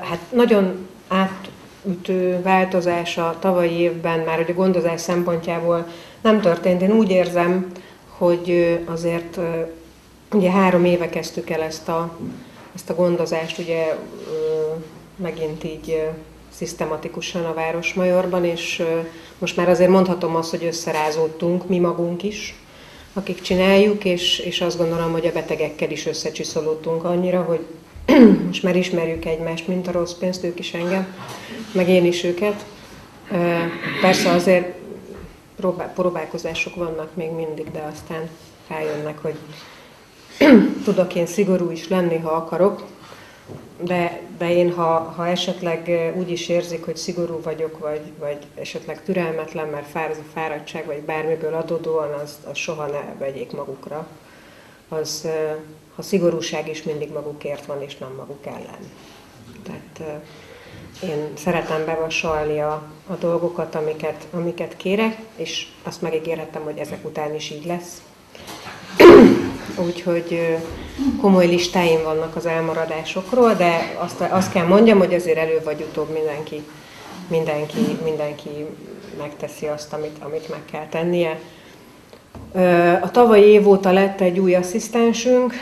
[SPEAKER 5] Hát nagyon átütő változás a tavalyi évben már, hogy a gondozás szempontjából nem történt. Én úgy érzem, hogy azért ugye 3 éve kezdtük el ezt a gondozást, ugye megint így szisztematikusan a Városmajorban, és most már azért mondhatom azt, hogy összerázódtunk mi magunk is, akik csináljuk, és azt gondolom, hogy a betegekkel is összecsiszolódtunk annyira, hogy most már ismerjük egymást, mint a rossz pénzt, ők is engem, meg én is őket. Persze azért próbálkozások vannak még mindig, de aztán rájönnek, hogy tudok én szigorú is lenni, ha akarok, de én, ha esetleg úgy is érzik, hogy szigorú vagyok, vagy esetleg türelmetlen, mert fáraz a fáradtság, vagy bármiből adódóan, az soha ne vegyék magukra. A szigorúság is mindig magukért van, és nem maguk ellen. Tehát én szeretem bevasalni a dolgokat, amiket kérek, és azt megígérhetem, hogy ezek után is így lesz. Úgyhogy komoly listáim vannak az elmaradásokról, de azt kell mondjam, hogy azért elő vagy utóbb mindenki megteszi azt, amit meg kell tennie. A tavalyi év óta lett egy új asszisztensünk,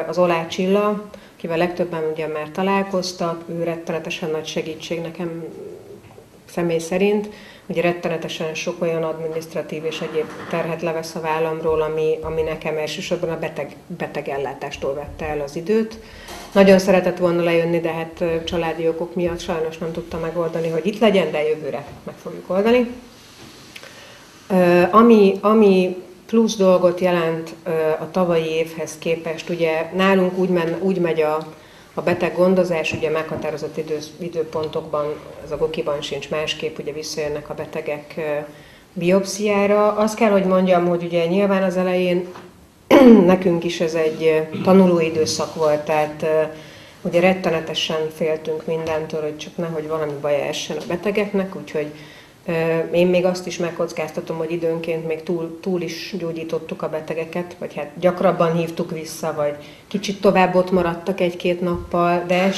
[SPEAKER 5] az Olá Csilla, akivel legtöbben ugye már találkoztak, ő rettenetesen nagy segítség nekem személy szerint. Ugye rettenetesen sok olyan adminisztratív és egyéb terhet levesz a vállamról, ami nekem elsősorban a betegellátástól vette el az időt. Nagyon szeretett volna lejönni, de hát családi okok miatt sajnos nem tudta megoldani, hogy itt legyen, de jövőre meg fogjuk oldani. Ami plusz dolgot jelent a tavalyi évhez képest, ugye nálunk úgy megy a beteg gondozás, ugye meghatározott időpontokban, az a Gokiban sincs másképp, ugye visszajönnek a betegek biopsziára. Azt kell, hogy mondjam, hogy ugye nyilván az elején nekünk is ez egy tanulóidőszak volt, tehát ugye rettenetesen féltünk mindentől, hogy csak nehogy valami baj essen a betegeknek, úgyhogy én még azt is megkockáztatom, hogy időnként még túl is gyógyítottuk a betegeket, vagy hát gyakrabban hívtuk vissza, vagy kicsit tovább ott maradtak 1-2 nappal, de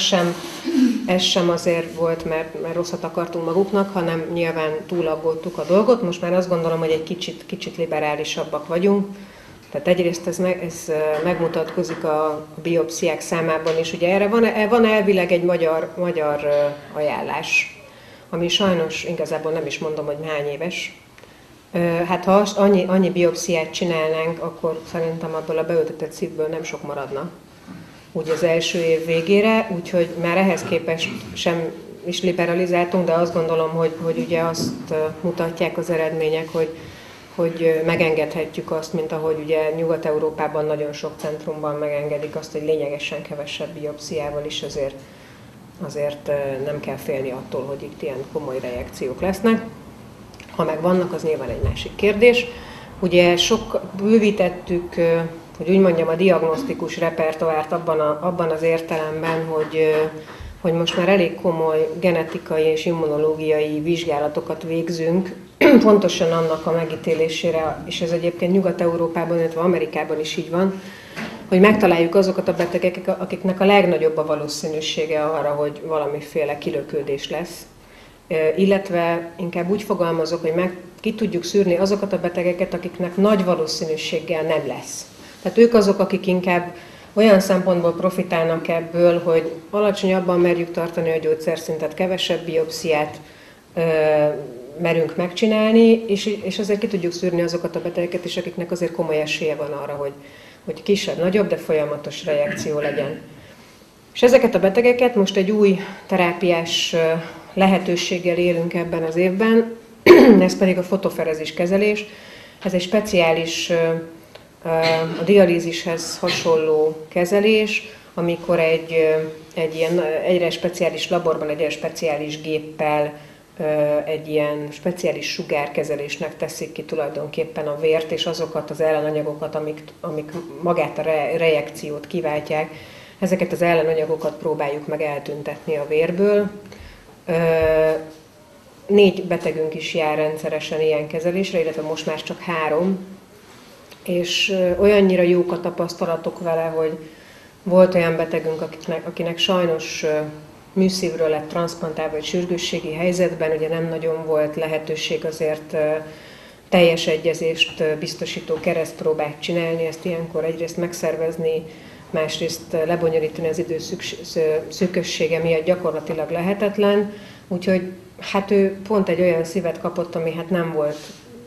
[SPEAKER 5] ez sem azért volt, mert rosszat akartunk maguknak, hanem nyilván túlaggódtuk a dolgot. Most már azt gondolom, hogy egy kicsit liberálisabbak vagyunk. Tehát egyrészt ez megmutatkozik a biopsziák számában is. Ugye erre van elvileg egy magyar ajánlás, ami sajnos igazából nem is mondom, hogy hány éves. Hát ha annyi biopsziát csinálnánk, akkor szerintem abból a beültetett szívből nem sok maradna. Úgy az első év végére, úgyhogy már ehhez képest sem is liberalizáltunk, de azt gondolom, hogy ugye azt mutatják az eredmények, hogy megengedhetjük azt, mint ahogy ugye Nyugat-Európában nagyon sok centrumban megengedik azt, hogy lényegesen kevesebb biopsziával is azért nem kell félni attól, hogy itt ilyen komoly reakciók lesznek. Ha meg vannak, az nyilván egy másik kérdés. Ugye bővítettük, hogy úgy mondjam, a diagnosztikus repertoárt abban az értelemben, hogy most már elég komoly genetikai és immunológiai vizsgálatokat végzünk, pontosan annak a megítélésére, és ez egyébként Nyugat-Európában, illetve Amerikában is így van, hogy megtaláljuk azokat a betegeket, akiknek a legnagyobb a valószínűsége arra, hogy valamiféle kilökődés lesz. Illetve inkább úgy fogalmazok, hogy ki tudjuk szűrni azokat a betegeket, akiknek nagy valószínűséggel nem lesz. Tehát ők azok, akik inkább olyan szempontból profitálnak ebből, hogy alacsonyabban merjük tartani a gyógyszerszintet, kevesebb biopsziát merünk megcsinálni, és azért ki tudjuk szűrni azokat a betegeket is, akiknek azért komoly esélye van arra, hogy kisebb, nagyobb, de folyamatos reakció legyen. És ezeket a betegeket most egy új terápiás lehetőséggel élünk ebben az évben, ez pedig a fotoferezis kezelés. Ez egy speciális, a dialízishez hasonló kezelés, amikor egy ilyen egyre speciális laborban, egy speciális géppel egy ilyen speciális sugárkezelésnek teszik ki tulajdonképpen a vért, és azokat az ellenanyagokat, amik magát a reakciót kiváltják, ezeket az ellenanyagokat próbáljuk meg eltüntetni a vérből. 4 betegünk is jár rendszeresen ilyen kezelésre, illetve most már csak 3, és olyannyira jók a tapasztalatok vele, hogy volt olyan betegünk, akinek sajnos műszívről lett transzplantálva egy sürgősségi helyzetben, ugye nem nagyon volt lehetőség azért teljes egyezést biztosító keresztpróbát csinálni, ezt ilyenkor egyrészt megszervezni, másrészt lebonyolítani az idő szűkössége miatt gyakorlatilag lehetetlen, úgyhogy hát ő pont egy olyan szívet kapott, ami hát nem volt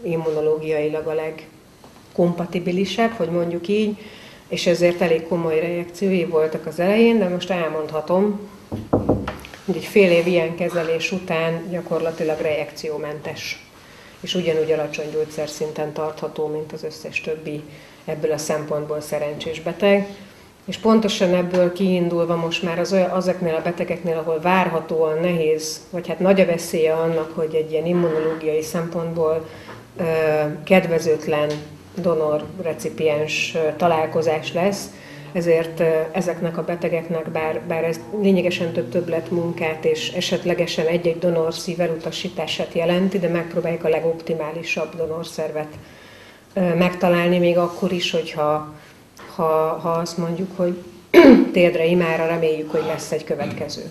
[SPEAKER 5] immunológiailag a legkompatibilisebb, hogy mondjuk így, és ezért elég komoly reakciói voltak az elején, de most elmondhatom, hogy egy fél év ilyen kezelés után gyakorlatilag reakciómentes, és ugyanúgy alacsony gyógyszerszinten tartható, mint az összes többi ebből a szempontból szerencsés beteg. És pontosan ebből kiindulva most már azoknél a betegeknél, ahol várhatóan nehéz, vagy hát nagy a veszélye annak, hogy egy ilyen immunológiai szempontból kedvezőtlen donor-recipiens találkozás lesz, ezért ezeknek a betegeknek, bár ez lényegesen több többletmunkát és esetlegesen egy-egy donor-szív elutasítását jelenti, de megpróbáljuk a legoptimálisabb donorszervet megtalálni, még akkor is, hogyha azt mondjuk, hogy térdre imára reméljük, hogy lesz egy következő.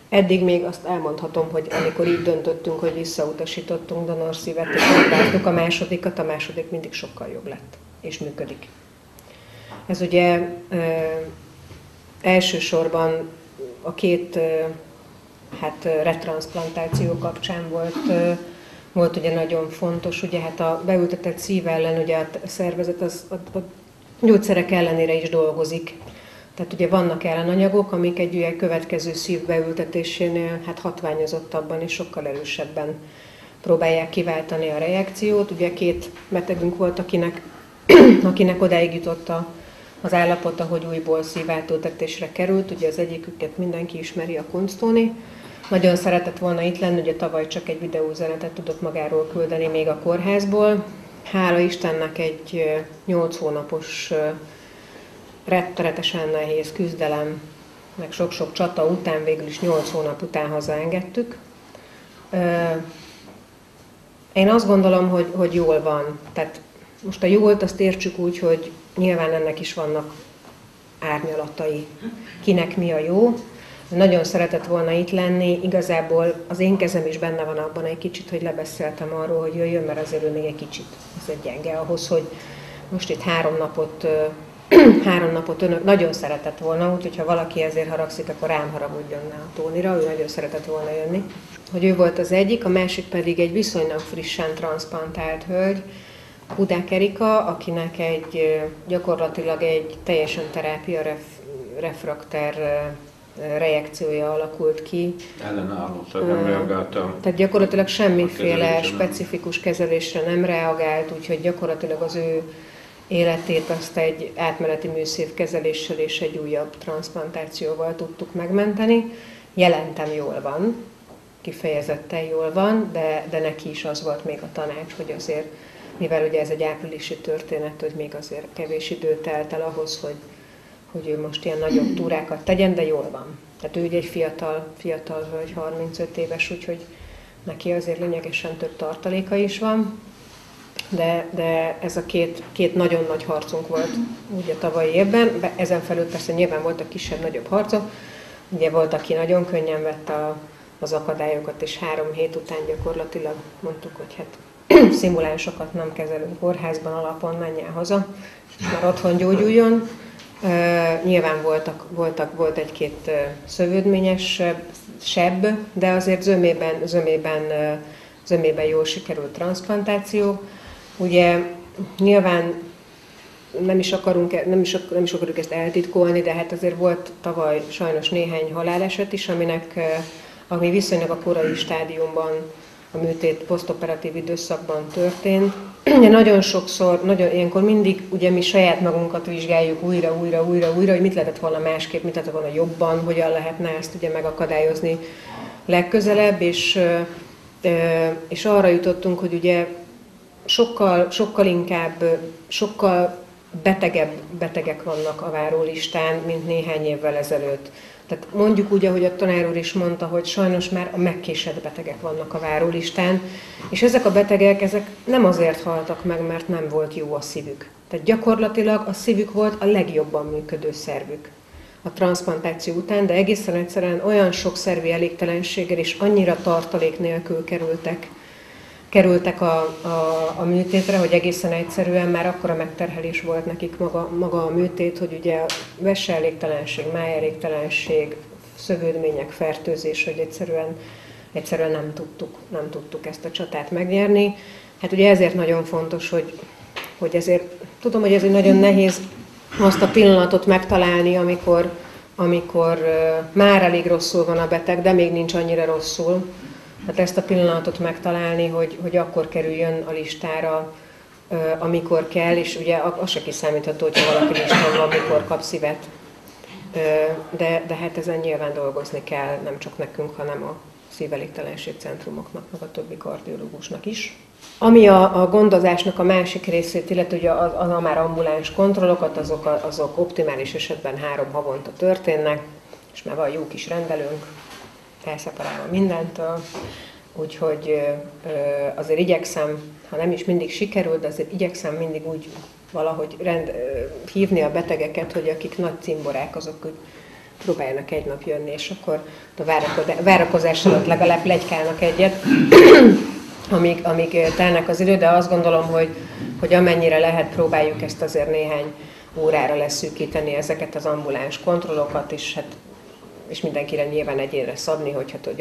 [SPEAKER 5] Eddig még azt elmondhatom, hogy amikor így döntöttünk, hogy visszautasítottunk donorszívet, és megvártuk a másodikat, a második mindig sokkal jobb lett, és működik. Ez ugye elsősorban a 2 retranszplantáció kapcsán volt ugye nagyon fontos, ugye hát a beültetett szív ellen ugye a szervezet a gyógyszerek ellenére is dolgozik. Tehát ugye vannak ellenanyagok, amik egy ugye következő szív beültetésénél hát hatványozottabban és sokkal erősebben próbálják kiváltani a reakciót. Ugye 2 betegünk volt, akinek odáig jutott az állapota, hogy újból szívátültetésre került. Ugye az egyiküket mindenki ismeri, a Kunstóni. Nagyon szeretett volna itt lenni, ugye tavaly csak egy videóüzenetet tudott magáról küldeni még a kórházból. Hála Istennek egy 8 hónapos rettenetesen nehéz küzdelem, meg sok-sok csata után, végül is 8 hónap után hazaengedtük. Én azt gondolom, hogy jól van. Tehát most a jót azt értsük úgy, hogy nyilván ennek is vannak árnyalatai. Kinek mi a jó. Nagyon szeretett volna itt lenni, igazából az én kezem is benne van abban egy kicsit, hogy lebeszéltem arról, hogy jöjjön, mert azért ő még egy kicsit azért gyenge ahhoz, hogy most itt 3 napot önök nagyon szeretett volna, úgyhogy ha valaki ezért haragszik, akkor rám haragudjon a Tónira, ő nagyon szeretett volna jönni. Hogy ő volt az egyik, a másik pedig egy viszonylag frissen transzplantált hölgy, Budák Erika, akinek gyakorlatilag egy teljesen terápia refrakter reakciója alakult ki.
[SPEAKER 3] Ellenálló, nem reagáltam.
[SPEAKER 5] Tehát gyakorlatilag semmiféle specifikus kezelésre nem reagált, úgyhogy gyakorlatilag az ő életét azt egy átmeneti műszívkezeléssel és egy újabb transzplantációval tudtuk megmenteni. Jelentem jól van, kifejezetten jól van, de neki is az volt még a tanács, hogy azért, mivel ugye ez egy áprilisi történet, hogy még azért kevés idő telt el ahhoz, hogy ő most ilyen nagyobb túrákat tegyen, de jól van. Tehát ő ugye egy fiatal hölgy, 35 éves, úgyhogy neki azért lényegesen több tartaléka is van. De ez a két nagyon nagy harcunk volt ugye tavalyi évben. Ezen felül persze nyilván voltak kisebb-nagyobb harcok. Ugye volt, aki nagyon könnyen vette az akadályokat, és 3 hét után gyakorlatilag mondtuk, hogy hát szimulánsokat nem kezelünk kórházban, alapon menjen haza, és már otthon gyógyuljon. Nyilván volt egy-két szövődményes sebb, de azért zömében jól sikerült transzplantáció. Ugye nyilván nem is akarjuk ezt eltitkolni, de hát azért volt tavaly sajnos néhány haláleset is, ami viszonylag a korai stádiumban, a műtét posztoperatív időszakban történt. Ugye nagyon sokszor, ilyenkor mindig ugye mi saját magunkat vizsgáljuk újra, hogy mit lehetett volna másképp, mit lehetett volna jobban, hogyan lehetne ezt ugye megakadályozni, legközelebb, és arra jutottunk, hogy ugye sokkal inkább, sokkal betegebb betegek vannak a várólistán, mint néhány évvel ezelőtt. Tehát mondjuk úgy, ahogy a tanár úr is mondta, hogy sajnos már a megkésett betegek vannak a várólistán, és ezek a betegek nem azért haltak meg, mert nem volt jó a szívük. Tehát gyakorlatilag a szívük volt a legjobban működő szervük a transzplantáció után, de egészen egyszerűen olyan sok szervi elégtelenséggel és annyira tartalék nélkül kerültek a műtétre, hogy egészen egyszerűen már akkora megterhelés volt nekik maga a műtét, hogy ugye vesse elégtelenség, májelégtelenség, szövődmények, fertőzés, hogy egyszerűen nem tudtuk ezt a csatát megnyerni. Hát ugye ezért nagyon fontos, hogy ezért tudom, hogy ez egy nagyon nehéz azt a pillanatot megtalálni, amikor már elég rosszul van a beteg, de még nincs annyira rosszul. Hát ezt a pillanatot megtalálni, hogy akkor kerüljön a listára, amikor kell, és ugye az se kiszámítható, hogyha valaki listán van, amikor kap szívet. De hát ezen nyilván dolgozni kell, nem csak nekünk, hanem a szívelégtelenség centrumoknak, meg a többi kardiológusnak is. Ami a gondozásnak a másik részét, illetve ugye a már ambuláns kontrollokat, azok optimális esetben 3 havonta történnek, és már van jó kis rendelőnk, elszeparálva mindentől, úgyhogy azért igyekszem, ha nem is mindig sikerül, de azért igyekszem mindig úgy valahogy hívni a betegeket, hogy akik nagy cimborák, azok úgy próbáljanak egy nap jönni, és akkor a várakozás alatt legalább pletykálnak egyet, amíg telnek az idő, de azt gondolom, hogy amennyire lehet, próbáljuk ezt azért néhány órára leszűkíteni ezeket az ambuláns kontrollokat, és mindenkire nyilván egyénre szabni, hogy hát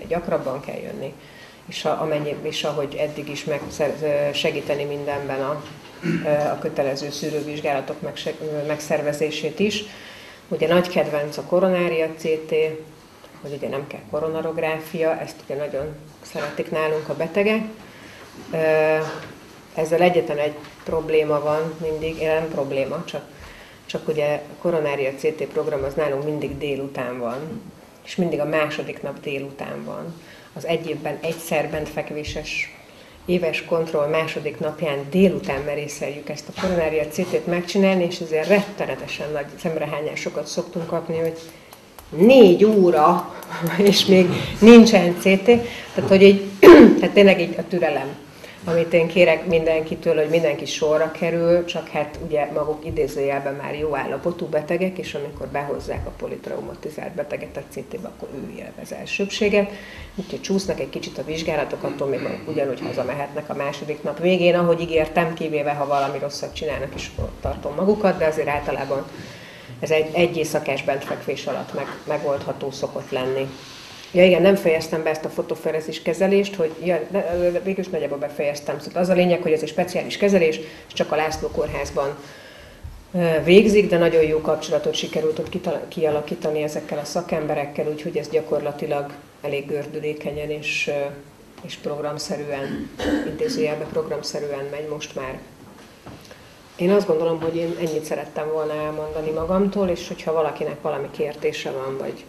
[SPEAKER 5] gyakrabban kell jönni, és ahogy eddig is segíteni mindenben a kötelező szűrővizsgálatok megszervezését is. Ugye nagy kedvenc a koronária CT, hogy ugye nem kell koronarográfia, ezt ugye nagyon szeretik nálunk a betegek. Ezzel egyetlen egy probléma van mindig, nem probléma, csak ugye a koronária CT program az nálunk mindig délután van, és mindig a második nap délután van. Az egy évben egyszer bentfekvéses éves kontroll második napján délután merészeljük ezt a koronária CT-t megcsinálni, és ezért rettenetesen nagy szemrehányásokat szoktunk kapni, hogy 4 óra, és még nincsen CT. Tehát tényleg így a türelem, amit én kérek mindenkitől, hogy mindenki sorra kerül, csak hát ugye maguk idézőjelben már jó állapotú betegek, és amikor behozzák a politraumatizált beteget a CT-be, akkor ő élvez elsőbséget. Úgyhogy csúsznak egy kicsit a vizsgálatok, attól még ugyanúgy hazamehetnek a második nap végén, ahogy ígértem, kivéve ha valami rosszat csinálnak, és ott tartom magukat, de azért általában ez egy éjszakás bentfekvés alatt megoldható szokott lenni. Ja igen, nem fejeztem be ezt a fotoferezis kezelést, hogy végül is nagyjából befejeztem. Szóval az a lényeg, hogy ez egy speciális kezelés, és csak a László kórházban végzik, de nagyon jó kapcsolatot sikerült ott kialakítani ezekkel a szakemberekkel, úgyhogy ez gyakorlatilag elég gördülékenyen és programszerűen, idézőjelben programszerűen megy most már. Én azt gondolom, hogy én ennyit szerettem volna elmondani magamtól, és hogyha valakinek valami kérdése van, vagy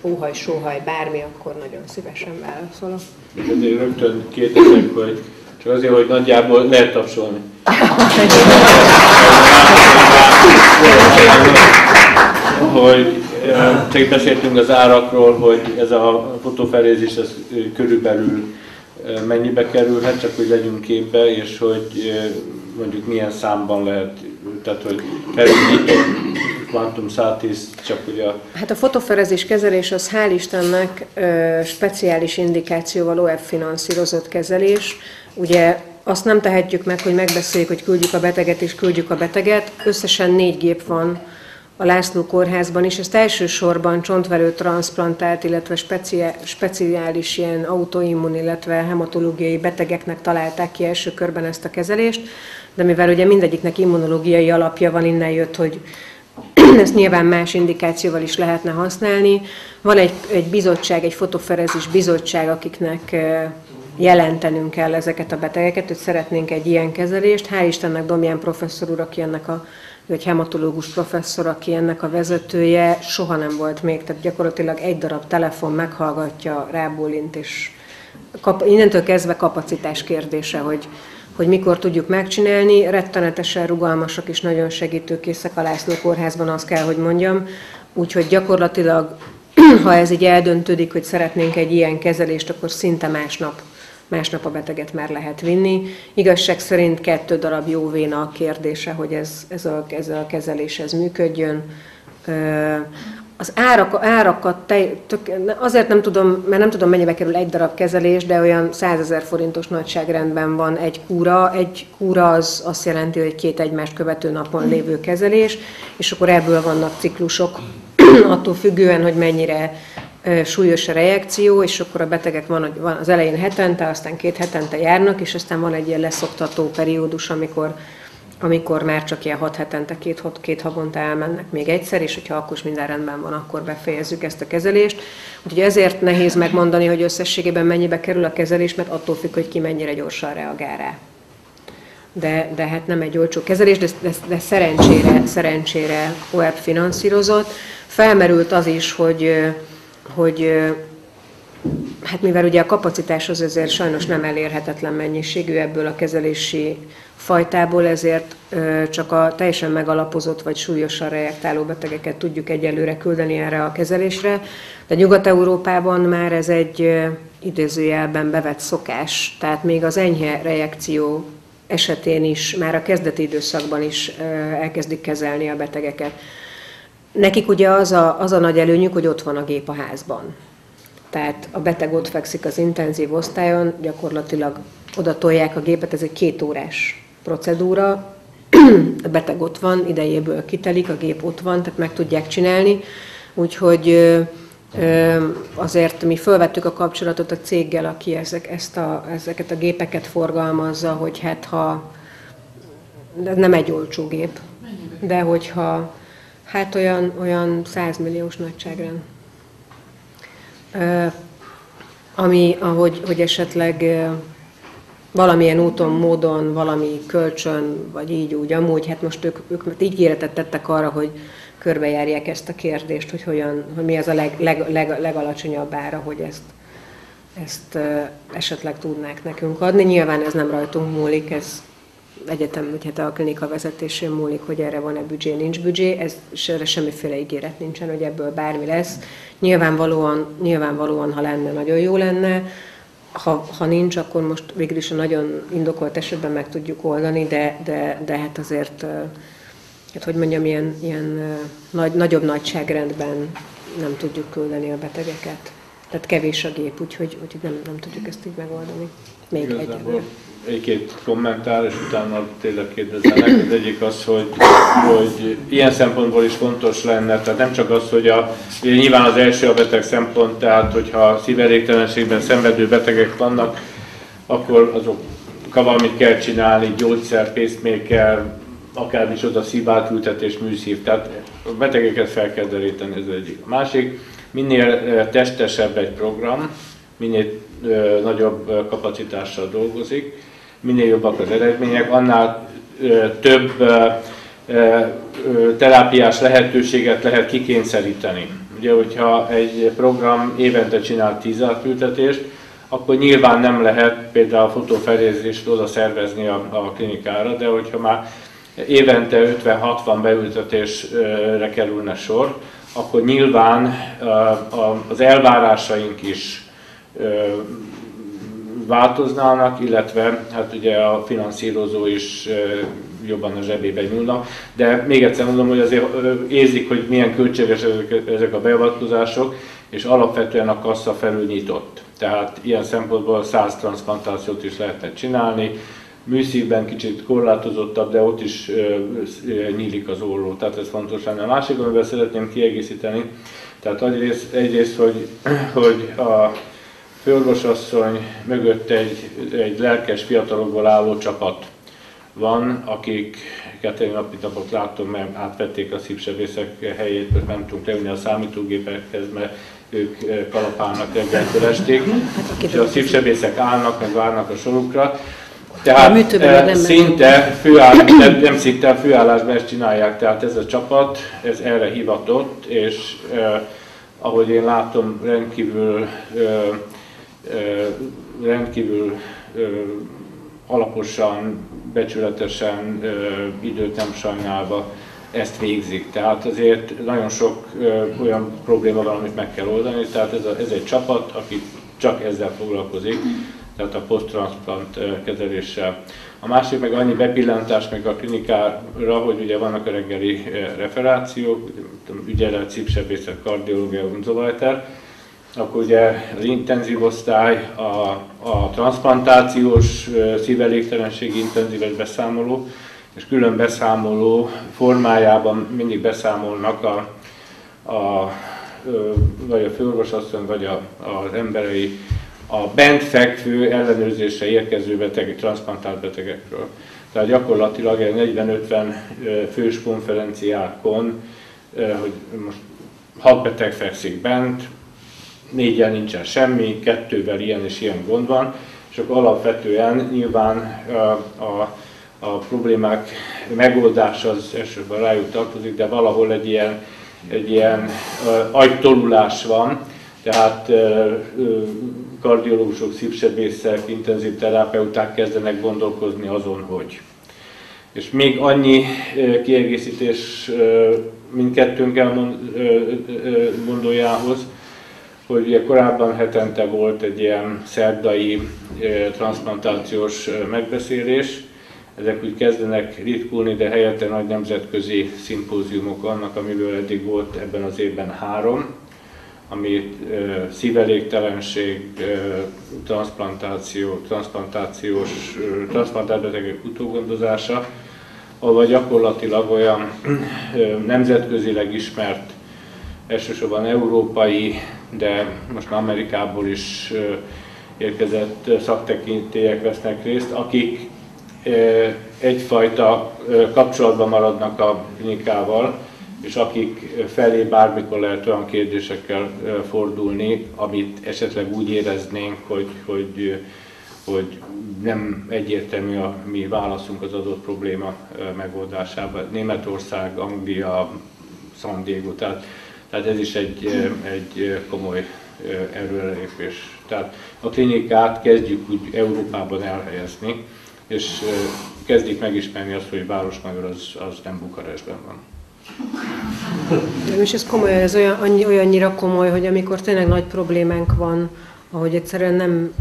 [SPEAKER 5] óhaj, sóhaj, bármi, akkor nagyon szívesen válaszolok.
[SPEAKER 3] Én rögtön kérdezek, hogy csak azért, hogy nagyjából lehet tapsolni. hogy csak beszéltünk az árakról, hogy ez a fotoferézis ez körülbelül mennyibe kerülhet, csak hogy legyünk képbe, és hogy mondjuk milyen számban lehet, tehát hogy Quantum Satis, csak ugye...
[SPEAKER 5] Hát a fotoferezés kezelés az hál' Istennek speciális indikációval OF finanszírozott kezelés. Ugye azt nem tehetjük meg, hogy megbeszéljük, hogy küldjük a beteget és küldjük a beteget. Összesen 4 gép van a László kórházban is. Ezt elsősorban csontverő transzplantált, illetve speciális ilyen autoimmun, illetve hematológiai betegeknek találták ki első körben ezt a kezelést. De mivel ugye mindegyiknek immunológiai alapja van, innen jött, hogy ezt nyilván más indikációval is lehetne használni. Van egy bizottság, egy fotoferezis bizottság, akiknek jelentenünk kell ezeket a betegeket, hogy szeretnénk egy ilyen kezelést. Hál' Istennek Domján professzor úr, aki ennek a egy hematológus professzor, aki ennek a vezetője, soha nem volt még, tehát gyakorlatilag egy darab telefon meghallgatja, rábólint, és innentől kezdve kapacitás kérdése, hogy mikor tudjuk megcsinálni. Rettenetesen rugalmasak és nagyon segítőkészek a László Kórházban, azt kell, hogy mondjam. Úgyhogy gyakorlatilag, ha ez így eldöntődik, hogy szeretnénk egy ilyen kezelést, akkor szinte másnap a beteget már lehet vinni. Igazság szerint 2 darab jó véna a kérdése, hogy ez a kezelés ez működjön. Az árakat azért nem tudom, mert nem tudom mennyibe kerül egy darab kezelés, de olyan 100 000 forintos nagyságrendben van egy kúra. Egy kúra az azt jelenti, hogy 2 egymást követő napon lévő kezelés, és akkor ebből vannak ciklusok, attól függően, hogy mennyire súlyos a reakció, és akkor a betegek van az elején hetente, aztán 2 hetente járnak, és aztán van egy ilyen leszoktató periódus, amikor már csak ilyen 6 hetente, 2 havonta elmennek még egyszer, és hogyha akkor is minden rendben van, akkor befejezzük ezt a kezelést. Úgyhogy ezért nehéz megmondani, hogy összességében mennyibe kerül a kezelés, mert attól függ, hogy ki mennyire gyorsan reagál rá. De hát nem egy olcsó kezelés, de szerencsére OEP finanszírozott. Felmerült az is, hogy hát mivel ugye a kapacitás az azért sajnos nem elérhetetlen mennyiségű ebből a kezelési fajtából, ezért csak a teljesen megalapozott vagy súlyosan reaktáló betegeket tudjuk egyelőre küldeni erre a kezelésre. De Nyugat-Európában már ez egy idézőjelben bevett szokás, tehát még az enyhe reakció esetén is, már a kezdeti időszakban is elkezdik kezelni a betegeket. Nekik ugye az a nagy előnyük, hogy ott van a gép a házban. Tehát a beteg ott fekszik az intenzív osztályon, gyakorlatilag oda tolják a gépet, ez egy 2 órás procedúra. A beteg ott van, idejéből kitelik, a gép ott van, tehát meg tudják csinálni. Úgyhogy azért mi felvettük a kapcsolatot a céggel, aki ezeket a gépeket forgalmazza, hogy hát ha, de nem egy olcsó gép, de hogyha hát olyan 100 milliós nagyságrend. Hogy esetleg valamilyen úton, módon, valami kölcsön, vagy így úgy, amúgy, hát most ők így ígéretet tettek arra, hogy körbejárják ezt a kérdést, hogy mi az a legalacsonyabb ára, hogy ezt esetleg tudnák nekünk adni. Nyilván ez nem rajtunk múlik, ez egyetem, hogy hát a klinika vezetésén múlik, hogy erre van-e büdzsé, nincs büdzsé, erre semmiféle ígéret nincsen, hogy ebből bármi lesz. Nyilvánvalóan, ha lenne, nagyon jó lenne. Ha nincs, akkor most végül is a nagyon indokolt esetben meg tudjuk oldani, de hát azért, hát hogy mondjam, ilyen nagyobb nagyságrendben nem tudjuk küldeni a betegeket. Tehát kevés a gép, úgyhogy nem tudjuk ezt így megoldani. Még egyet.
[SPEAKER 3] Egy-két kommentár, és utána tényleg kérdezzenek. Az egyik az, hogy ilyen szempontból is fontos lenne, tehát nem csak az, hogy nyilván az első a beteg szempont, tehát hogyha szívelégtelenségben szenvedő betegek vannak, akkor azokkal valamit kell csinálni, gyógyszer, pacemaker, akármicsoda szívátültetés, műszív, tehát a betegeket fel kell deríteni, ez egyik. A másik, minél testesebb egy program, minél nagyobb kapacitással dolgozik, minél jobbak az eredmények, annál több terápiás lehetőséget lehet kikényszeríteni. Ugye, hogyha egy program évente csinál 10 átültetést, akkor nyilván nem lehet például a fotófelérzést oda szervezni a klinikára, de hogyha már évente 50-60 beültetésre kerülne sor, akkor nyilván az elvárásaink is változnának, illetve hát ugye a finanszírozó is jobban a zsebébe nyúlnak. De még egyszer mondom, hogy azért érzik, hogy milyen költséges ezek a beavatkozások, és alapvetően a kassa felül nyitott. Tehát ilyen szempontból 100 transzplantációt is lehetne csinálni, műszívben kicsit korlátozottabb, de ott is nyílik az olló, tehát ez fontos lenne. A másik, amivel szeretném kiegészíteni, tehát egyrészt hogy a főorvosasszony mögött egy lelkes fiatalokból álló csapat van, akiket én napot látom, mert átvették a szívsebészek helyét, mert nem tudunk leülni a számítógépekhez, mert ők kalapálnak reggeltől estig, és a szívsebészek állnak, meg várnak a sorukra. Tehát szinte nem szinte főállásban ezt csinálják, tehát ez a csapat, ez erre hivatott, és ahogy én látom, rendkívül alaposan, becsületesen, időt nem sajnálva ezt végzik. Tehát azért nagyon sok olyan probléma van, amit meg kell oldani, tehát ez egy csapat, aki csak ezzel foglalkozik, tehát a poszttranszplant kezeléssel. A másik meg annyi bepillantás meg a klinikára, hogy ugye vannak a reggeli referációk, ügyelet, szívsebészet, kardiológia, und so weiter. Akkor ugye az intenzív osztály, a transzplantációs szívelégtelenségi intenzíves beszámoló, és külön beszámoló formájában mindig beszámolnak vagy a főorvosasszony, vagy az emberei a bent fekvő, ellenőrzésre érkező betegek, transzplantált betegekről. Tehát gyakorlatilag 40-50 fős konferenciákon, hogy most 6 beteg fekszik bent, 4-jel nincsen semmi, 2-vel ilyen és ilyen gond van, és akkor alapvetően nyilván a problémák megoldása az elsősorban rájuk tartozik, de valahol egy ilyen agytolulás van, tehát kardiológusok, szívsebészek, intenzív terapeuták kezdenek gondolkozni azon, hogy. És még annyi kiegészítés mindkettőnk gondoljához, hogy ugye korábban hetente volt egy ilyen szerdai transzplantációs megbeszélés. Ezek úgy kezdenek ritkulni, de helyette nagy nemzetközi szimpóziumok vannak, amiből eddig volt ebben az évben 3, ami szívelégtelenség, transzplantált betegek utógondozása, ahol gyakorlatilag olyan nemzetközileg ismert, elsősorban európai, de most már Amerikából is érkezett szaktekintélyek vesznek részt, akik egyfajta kapcsolatban maradnak a klinikával, és akik felé bármikor lehet olyan kérdésekkel fordulni, amit esetleg úgy éreznénk, hogy nem egyértelmű a mi válaszunk az adott probléma megoldásában. Németország, Anglia, San Diego, tehát ez is egy komoly előrelépés. Tehát a klinikát kezdjük úgy Európában elhelyezni, és kezdik megismerni azt, hogy Városmajor az nem Bukarestben van.
[SPEAKER 5] És ez komoly, ez olyannyira komoly, hogy amikor tényleg nagy problémánk van, ahogy egyszerűen nem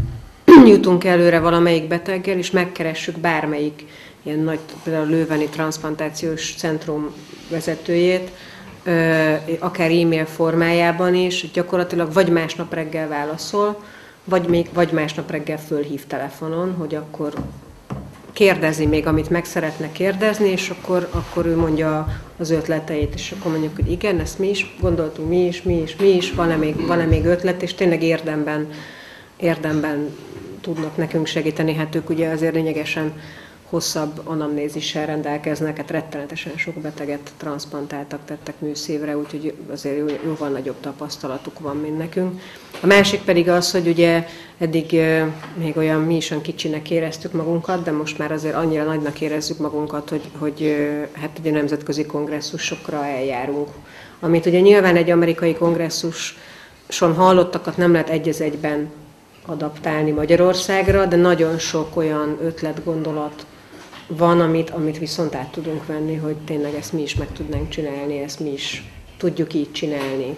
[SPEAKER 5] jutunk előre valamelyik beteggel, és megkeressük bármelyik ilyen nagy, például a Lőveni Transzplantációs Centrum vezetőjét, akár e-mail formájában is, gyakorlatilag vagy másnap reggel válaszol, vagy másnap reggel fölhív telefonon, hogy akkor kérdezi még, amit meg szeretne kérdezni, és akkor ő mondja az ötleteit, és akkor mondjuk, hogy igen, ezt mi is gondoltunk, mi is, van-e még ötlet, és tényleg érdemben tudnak nekünk segíteni. Hát ők ugye azért lényegesen hosszabb anamnézissel rendelkeznek, hát rettenetesen sok beteget transzplantáltak, tettek műszívre, úgyhogy azért jóval nagyobb tapasztalatuk van, mint nekünk. A másik pedig az, hogy ugye eddig még olyan mi is olyan kicsinek éreztük magunkat, de most már azért annyira nagynak érezzük magunkat, hogy hát ugye nemzetközi kongresszusokra eljárunk. Amit ugye nyilván egy amerikai kongresszuson hallottakat nem lehet egy az egyben adaptálni Magyarországra, de nagyon sok olyan ötlet, gondolat van, amit viszont át tudunk venni, hogy tényleg ezt mi is meg tudnánk csinálni, ezt mi is tudjuk így csinálni.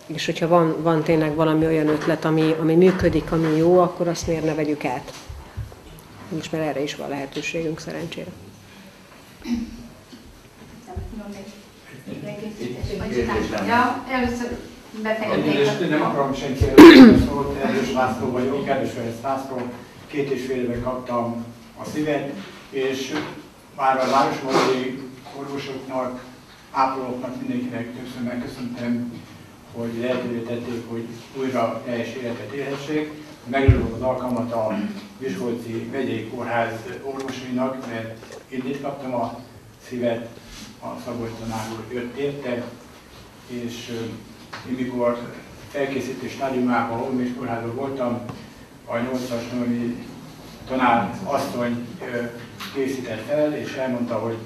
[SPEAKER 5] És hogyha van tényleg valami olyan ötlet, ami működik, ami jó, akkor azt miért ne vegyük át? Nincs, mert erre is van lehetőségünk szerencsére.
[SPEAKER 6] Ja, először
[SPEAKER 7] Egyrészt nem akarom senki előtt szólt, Erdős László vagyok, Erdős László, 2,5 éve kaptam a szívet, és már a városmajori orvosoknak, ápolóknak, mindenkinek többször megköszöntem, hogy lehetővé tették, hogy újra teljes életet élhessék. Megragadom az alkalmat a Miskolci Megyei Kórház orvosainak, mert én itt kaptam a szívet, a Szabolcs tanár úr jött érte, és én mikor felkészítés stádiumában, orvosi kórházban voltam, a 8-as tanár asszony készített fel, és elmondta, hogy